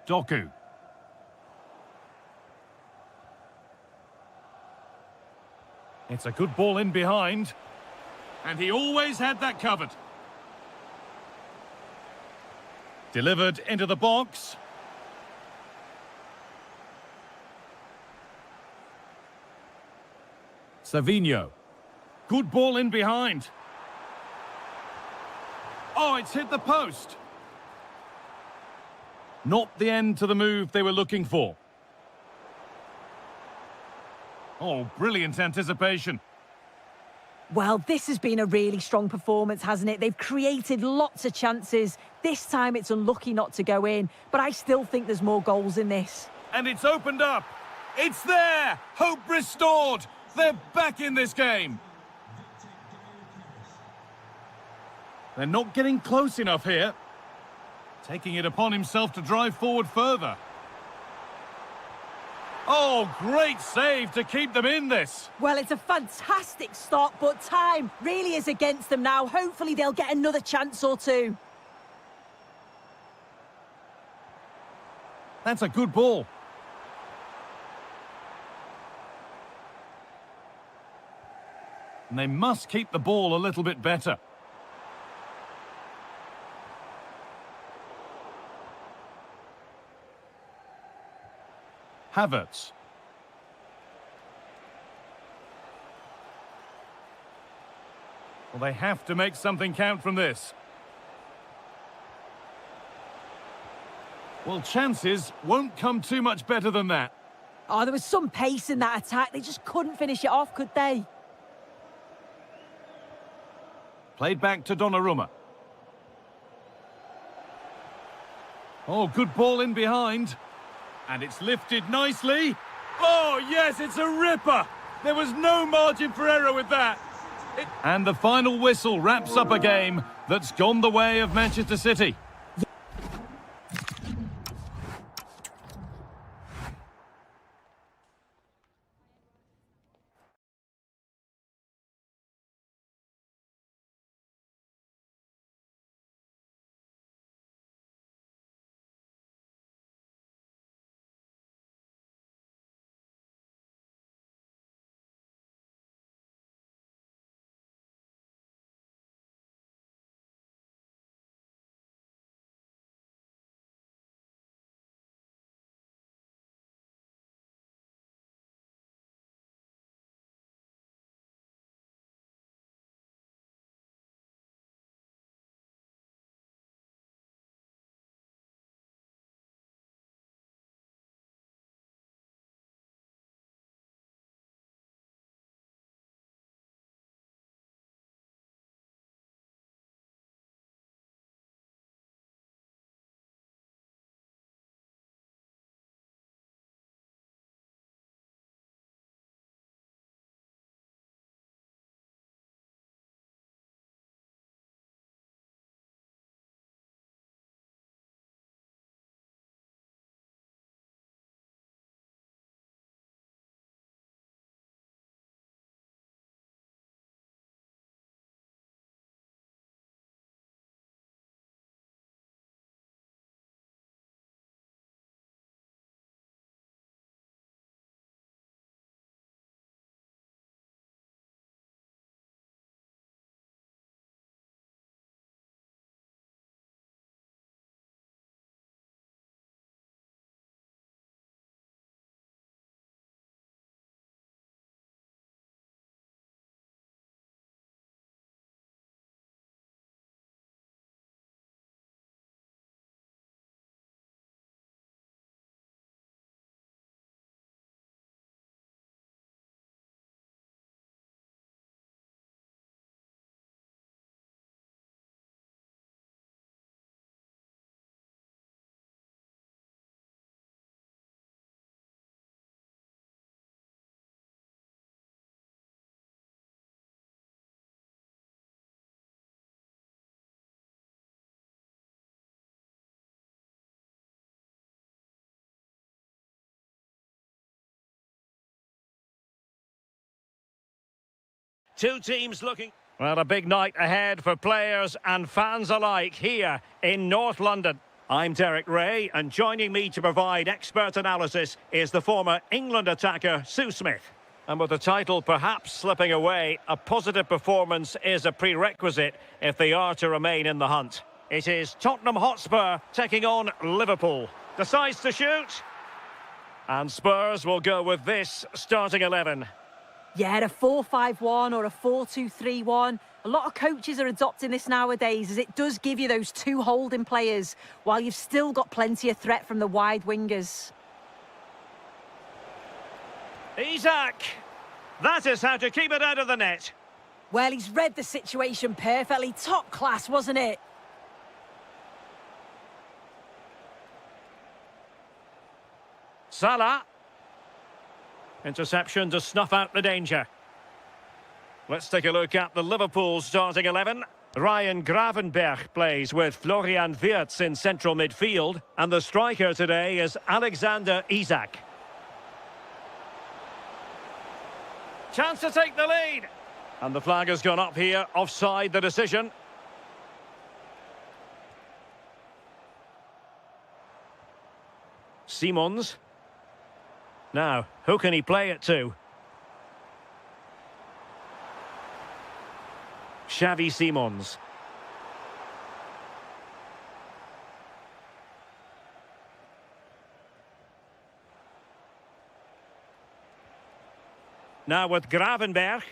Doku. It's a good ball in behind. And he always had that covered. Delivered into the box. Savinho. Good ball in behind. Oh, it's hit the post. Not the end to the move they were looking for. Oh, brilliant anticipation. Well, this has been a really strong performance, hasn't it? They've created lots of chances. This time it's unlucky not to go in, but I still think there's more goals in this. And it's opened up. It's there. Hope restored. They're back in this game. They're not getting close enough here. Taking it upon himself to drive forward further. Oh, great save to keep them in this. Well, it's a fantastic stop, but time really is against them now. Hopefully they'll get another chance or two. That's a good ball. And they must keep the ball a little bit better. Havertz. Well, they have to make something count from this. Well, chances won't come too much better than that. Oh, there was some pace in that attack. They just couldn't finish it off, could they? Played back to Donnarumma. Oh, good ball in behind. And it's lifted nicely. Oh, yes, it's a ripper. There was no margin for error with that. And the final whistle wraps up a game that's gone the way of Manchester City. Two teams looking... Well, a big night ahead for players and fans alike here in North London. I'm Derek Ray, and joining me to provide expert analysis is the former England attacker, Sue Smith. And with the title perhaps slipping away, a positive performance is a prerequisite if they are to remain in the hunt. It is Tottenham Hotspur taking on Liverpool. Decides to shoot. And Spurs will go with this starting 11. Yeah, a 4-5-1 or a 4-2-3-1. A lot of coaches are adopting this nowadays as it does give you those two holding players while you've still got plenty of threat from the wide wingers. Isak! That is how to keep it out of the net. Well, he's read the situation perfectly. Top class, wasn't it? Salah. Interception to snuff out the danger. Let's take a look at the Liverpool starting 11. Ryan Gravenberch plays with Florian Wirtz in central midfield. And the striker today is Alexander Isak. Chance to take the lead. And the flag has gone up here, offside the decision. Simons. Now, who can he play it to? Xavi Simons. Now with Gravenberch.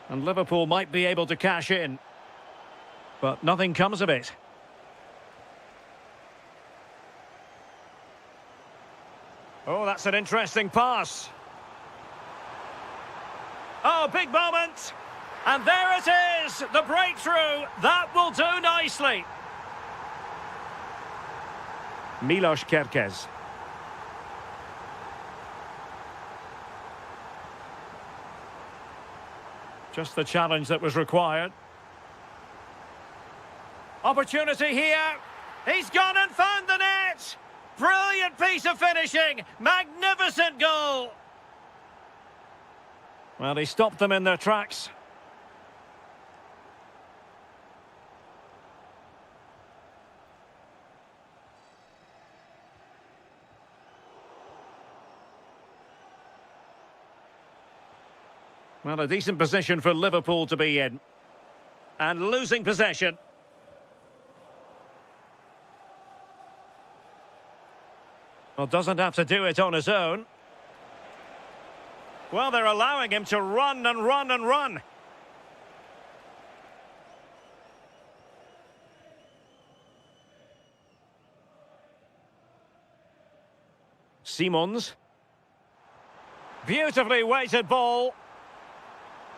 And Liverpool might be able to cash in. But nothing comes of it. Oh, that's an interesting pass. Oh, big moment. And there it is, the breakthrough. That will do nicely. Milos Kerkez. Just the challenge that was required. Opportunity here. He's gone and found the net. Brilliant piece of finishing. Magnificent goal. Well, he stopped them in their tracks. Well, a decent position for Liverpool to be in. And losing possession. Well, doesn't have to do it on his own. Well, they're allowing him to run and run and run. Simons. Beautifully weighted ball.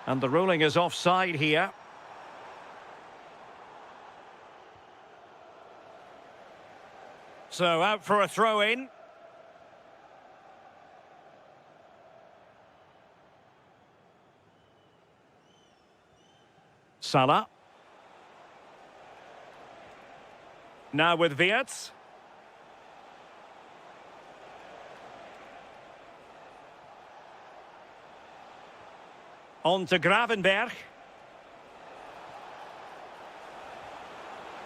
And the ruling is offside here. So out for a throw-in. Salah. Now with Wirtz. On to Gravenberch.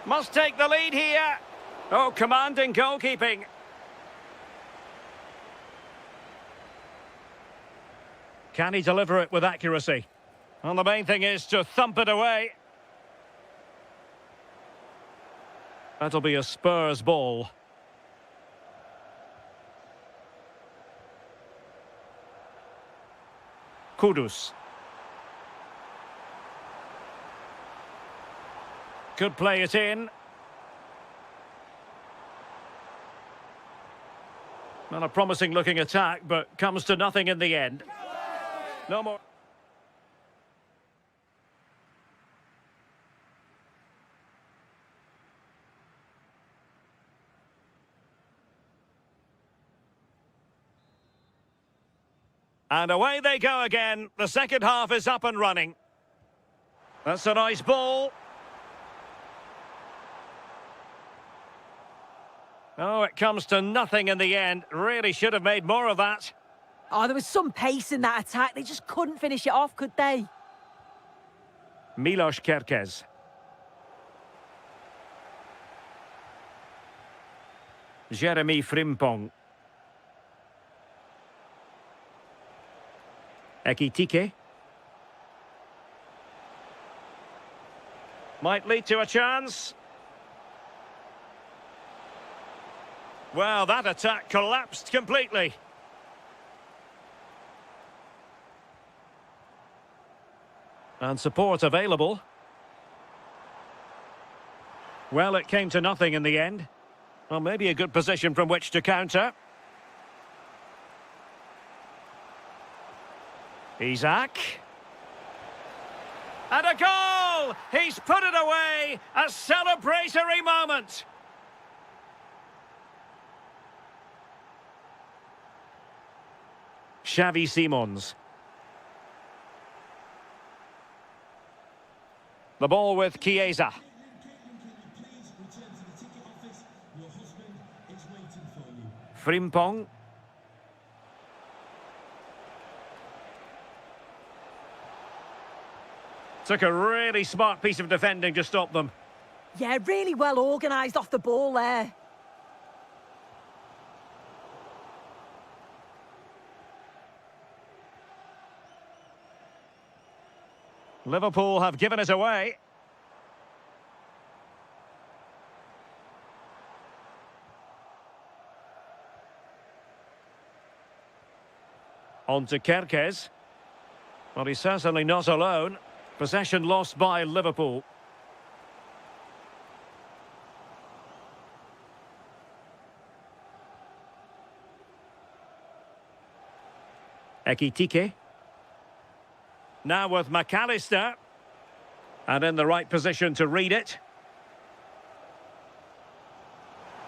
Must take the lead here. Oh, commanding goalkeeping. Can he deliver it with accuracy? Well, the main thing is to thump it away. That'll be a Spurs ball. Kudus. Could play it in. Well, a promising looking attack, but comes to nothing in the end. No more. And away they go again. The second half is up and running. That's a nice ball. Oh, it comes to nothing in the end. Really should have made more of that. Oh, there was some pace in that attack. They just couldn't finish it off, could they? Milos Kerkez. Jeremy Frimpong. Ekitike. Might lead to a chance. Well, that attack collapsed completely. And support available. Well, it came to nothing in the end. Well, maybe a good position from which to counter. Isak. And a goal! He's put it away! A celebratory moment! Xavi Simons. The ball with Chiesa. Frimpong. Took a really smart piece of defending to stop them. Yeah, really well organised off the ball there. Liverpool have given it away. On to Kerkez. Well, he's certainly not alone. Possession lost by Liverpool. Ekitike. Now with McAllister. And in the right position to read it.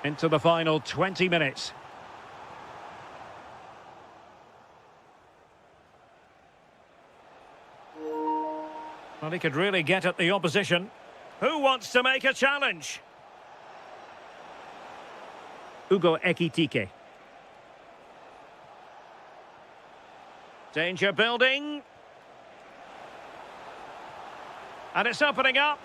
Into the final 20 minutes. Well, he could really get at the opposition. Who wants to make a challenge? Ugo Ekitike. Danger building. And it's opening up.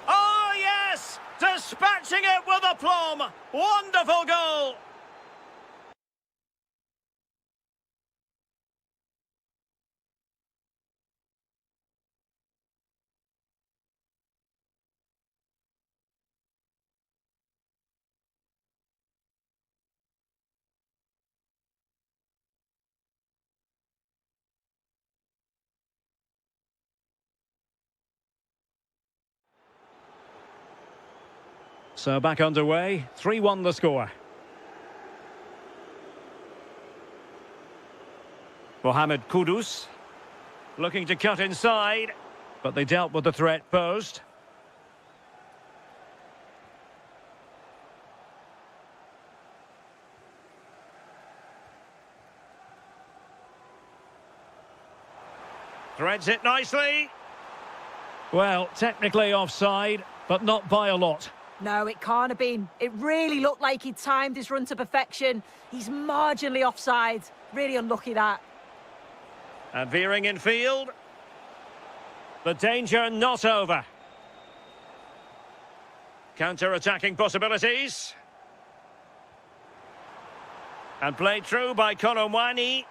Oh, yes! Dispatching it with aplomb. Wonderful goal. So back underway, 3-1 the score. Mohamed Kudus looking to cut inside, but they dealt with the threat posed. Threads it nicely. Well, technically offside, but not by a lot. No, it can't have been. It really looked like he'd timed his run to perfection. He's marginally offside. Really unlucky that. And veering in field. The danger not over. Counter-attacking possibilities. And played through by Kolomwani.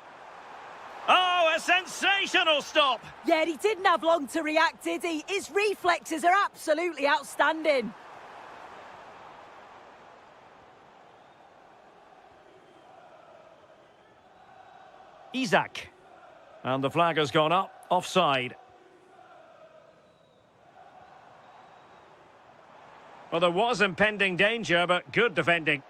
Oh, a sensational stop! Yeah, he didn't have long to react, did he? His reflexes are absolutely outstanding. Isaac. And the flag has gone up, offside. Well, there was impending danger, but good defending.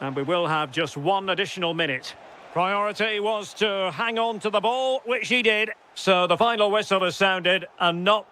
And we will have just one additional minute. Priority was to hang on to the ball, which he did. So the final whistle has sounded, and not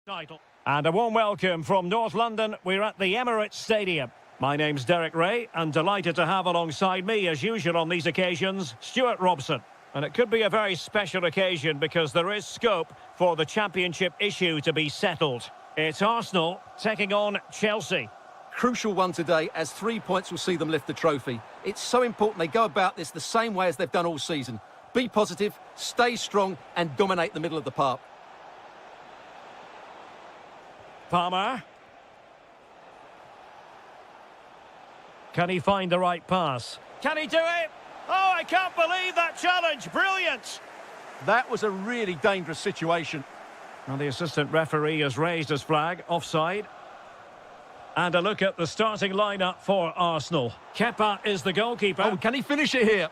Title. And a warm welcome from North London. We're at the Emirates Stadium. My name's Derek Ray, and delighted to have alongside me, as usual on these occasions, Stuart Robson. And it could be a very special occasion because there is scope for the championship issue to be settled. It's Arsenal taking on Chelsea. Crucial one today, as 3 points will see them lift the trophy. It's so important they go about this the same way as they've done all season. Be positive, stay strong, and dominate the middle of the park. Palmer. Can he find the right pass? Can he do it? Oh, I can't believe that challenge. Brilliant. That was a really dangerous situation. And the assistant referee has raised his flag, offside. And a look at the starting lineup for Arsenal. Kepa is the goalkeeper. Oh, can he finish it here?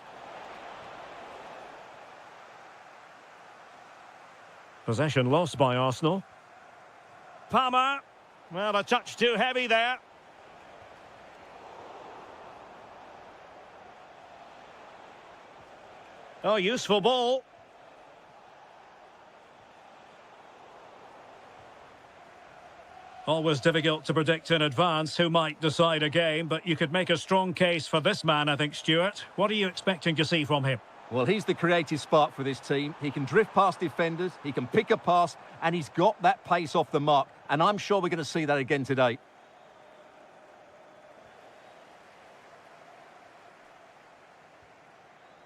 Possession lost by Arsenal. Palmer. Well, a touch too heavy there. Oh, useful ball. Always difficult to predict in advance who might decide a game, but you could make a strong case for this man, I think, Stuart. What are you expecting to see from him? Well, he's the creative spark for this team. He can drift past defenders, he can pick a pass, and he's got that pace off the mark. And I'm sure we're going to see that again today.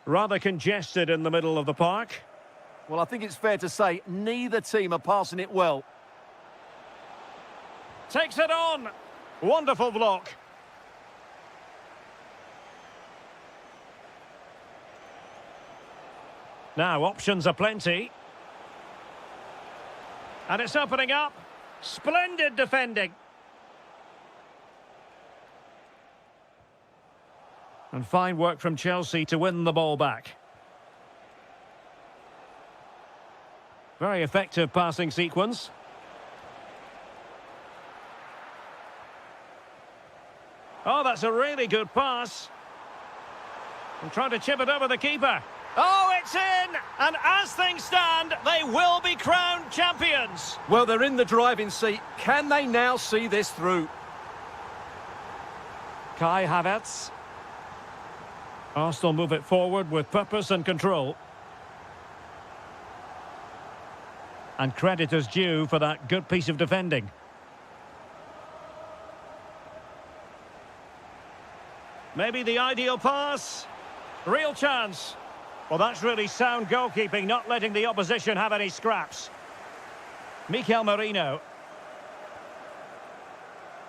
Rather congested in the middle of the park. Well, I think it's fair to say neither team are passing it well. Takes it on. Wonderful block. Now, options are plenty. And it's opening up. Splendid defending. And fine work from Chelsea to win the ball back. Very effective passing sequence. Oh, that's a really good pass. And trying to chip it over the keeper. Oh, it's in! And as things stand, they will be crowned champions. Well, they're in the driving seat. Can they now see this through? Kai Havertz. Arsenal move it forward with purpose and control. And credit is due for that good piece of defending. Maybe the ideal pass. Real chance. Well, that's really sound goalkeeping, not letting the opposition have any scraps. Mikel Merino.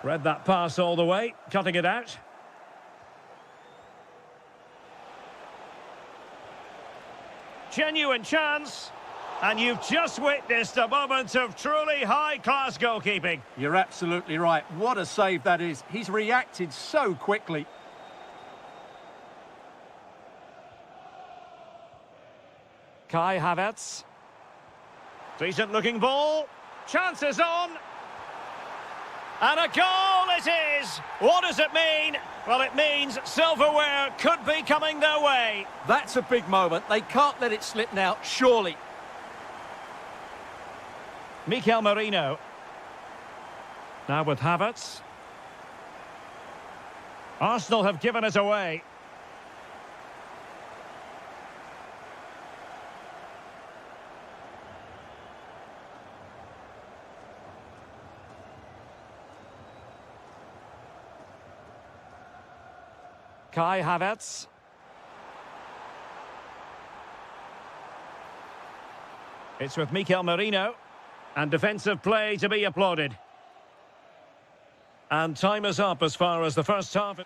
Read that pass all the way, cutting it out. Genuine chance. And you've just witnessed a moment of truly high-class goalkeeping. You're absolutely right. What a save that is. He's reacted so quickly. Kai Havertz. Decent looking ball. Chances on. And a goal it is. What does it mean? Well, it means silverware could be coming their way. That's a big moment. They can't let it slip now, surely. Mikel Merino. Now with Havertz. Arsenal have given it away. Kai Havertz. It's with Mikel Merino. And defensive play to be applauded. And time is up as far as the first half.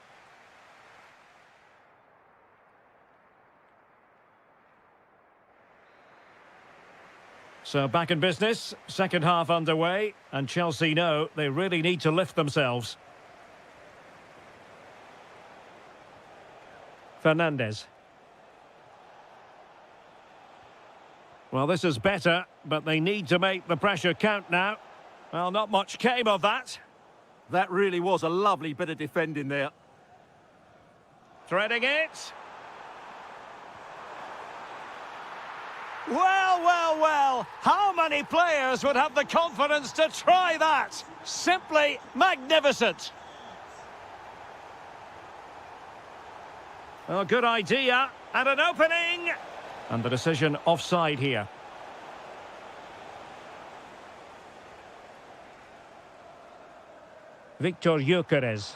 So back in business, second half underway, and Chelsea know they really need to lift themselves. Fernandes. Well, this is better, but they need to make the pressure count now. Well, not much came of that. That really was a lovely bit of defending there. Threading it. Well, well, well. How many players would have the confidence to try that? Simply magnificent. Oh, good idea. And an opening. And the decision offside here. Victor Gyökeres.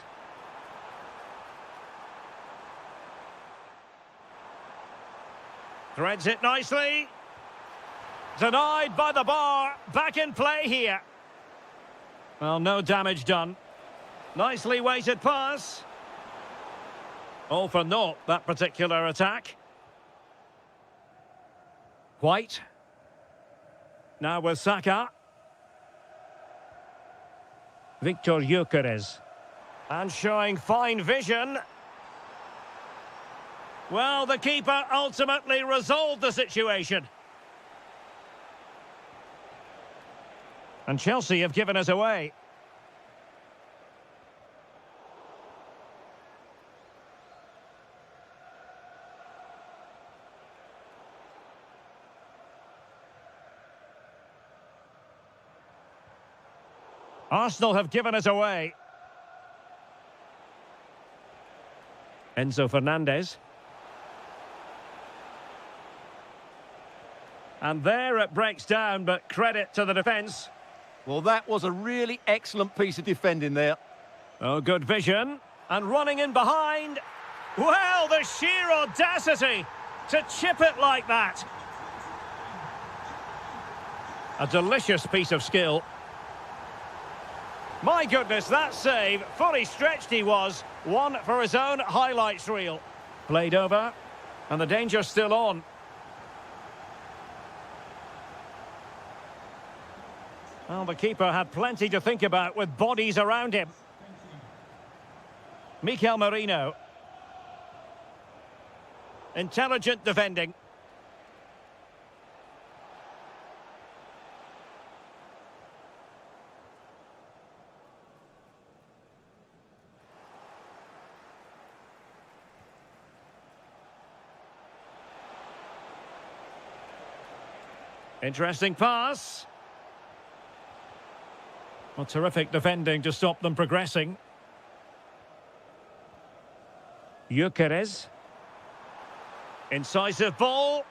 Threads it nicely. Denied by the bar. Back in play here. Well, no damage done. Nicely weighted pass. All for naught, that particular attack. White. Now with Saka. Victor Gyökeres. And showing fine vision. Well, the keeper ultimately resolved the situation. And Chelsea have given us away. Arsenal have given us away. Enzo Fernandez. And there it breaks down, but credit to the defence. Well, that was a really excellent piece of defending there. Oh, good vision. And running in behind. Well, the sheer audacity to chip it like that. A delicious piece of skill. My goodness, that save, fully stretched he was. One for his own highlights reel. Played over, and the danger's still on. Well, the keeper had plenty to think about with bodies around him. Mikel Merino. Intelligent defending. Interesting pass. Well, terrific defending to stop them progressing. Gyökeres. Incisive ball.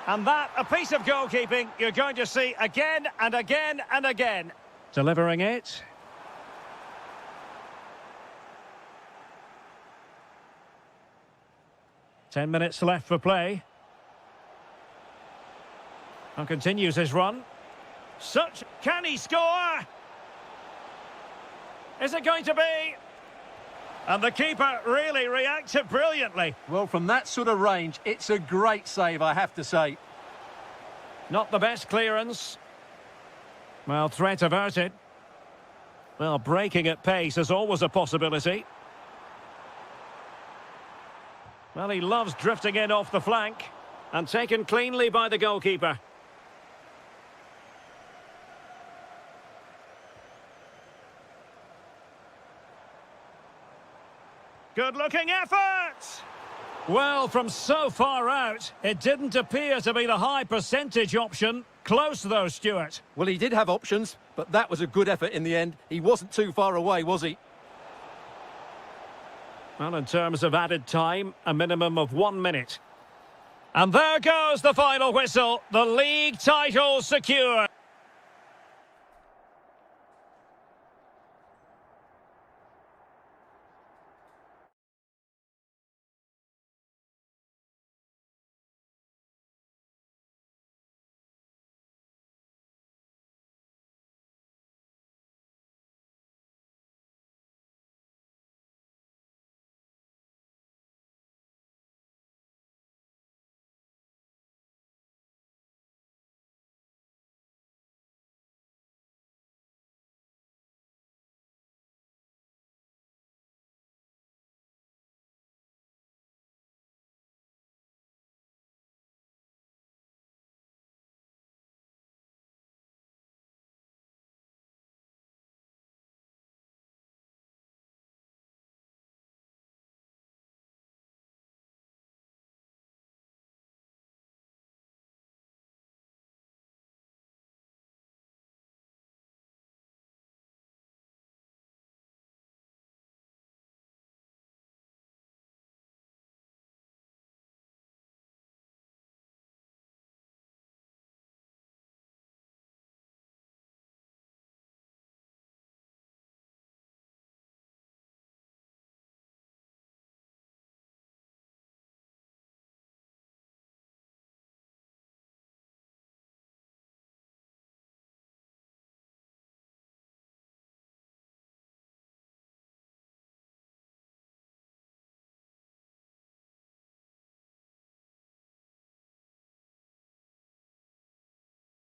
And that, a piece of goalkeeping you're going to see again and again and again. Delivering it. Ten minutes left for play. And continues his run. Can he score? Is it going to be? And the keeper really reacted brilliantly. Well, from that sort of range, it's a great save, I have to say. Not the best clearance. Well, threat averted. Well, breaking at pace is always a possibility. Well, he loves drifting in off the flank. And taken cleanly by the goalkeeper. Good-looking effort! Well, from so far out, it didn't appear to be the high percentage option. Close, though, Stuart. Well, he did have options, but that was a good effort in the end. He wasn't too far away, was he? Well, in terms of added time, a minimum of 1 minute. And there goes the final whistle. The league title secure.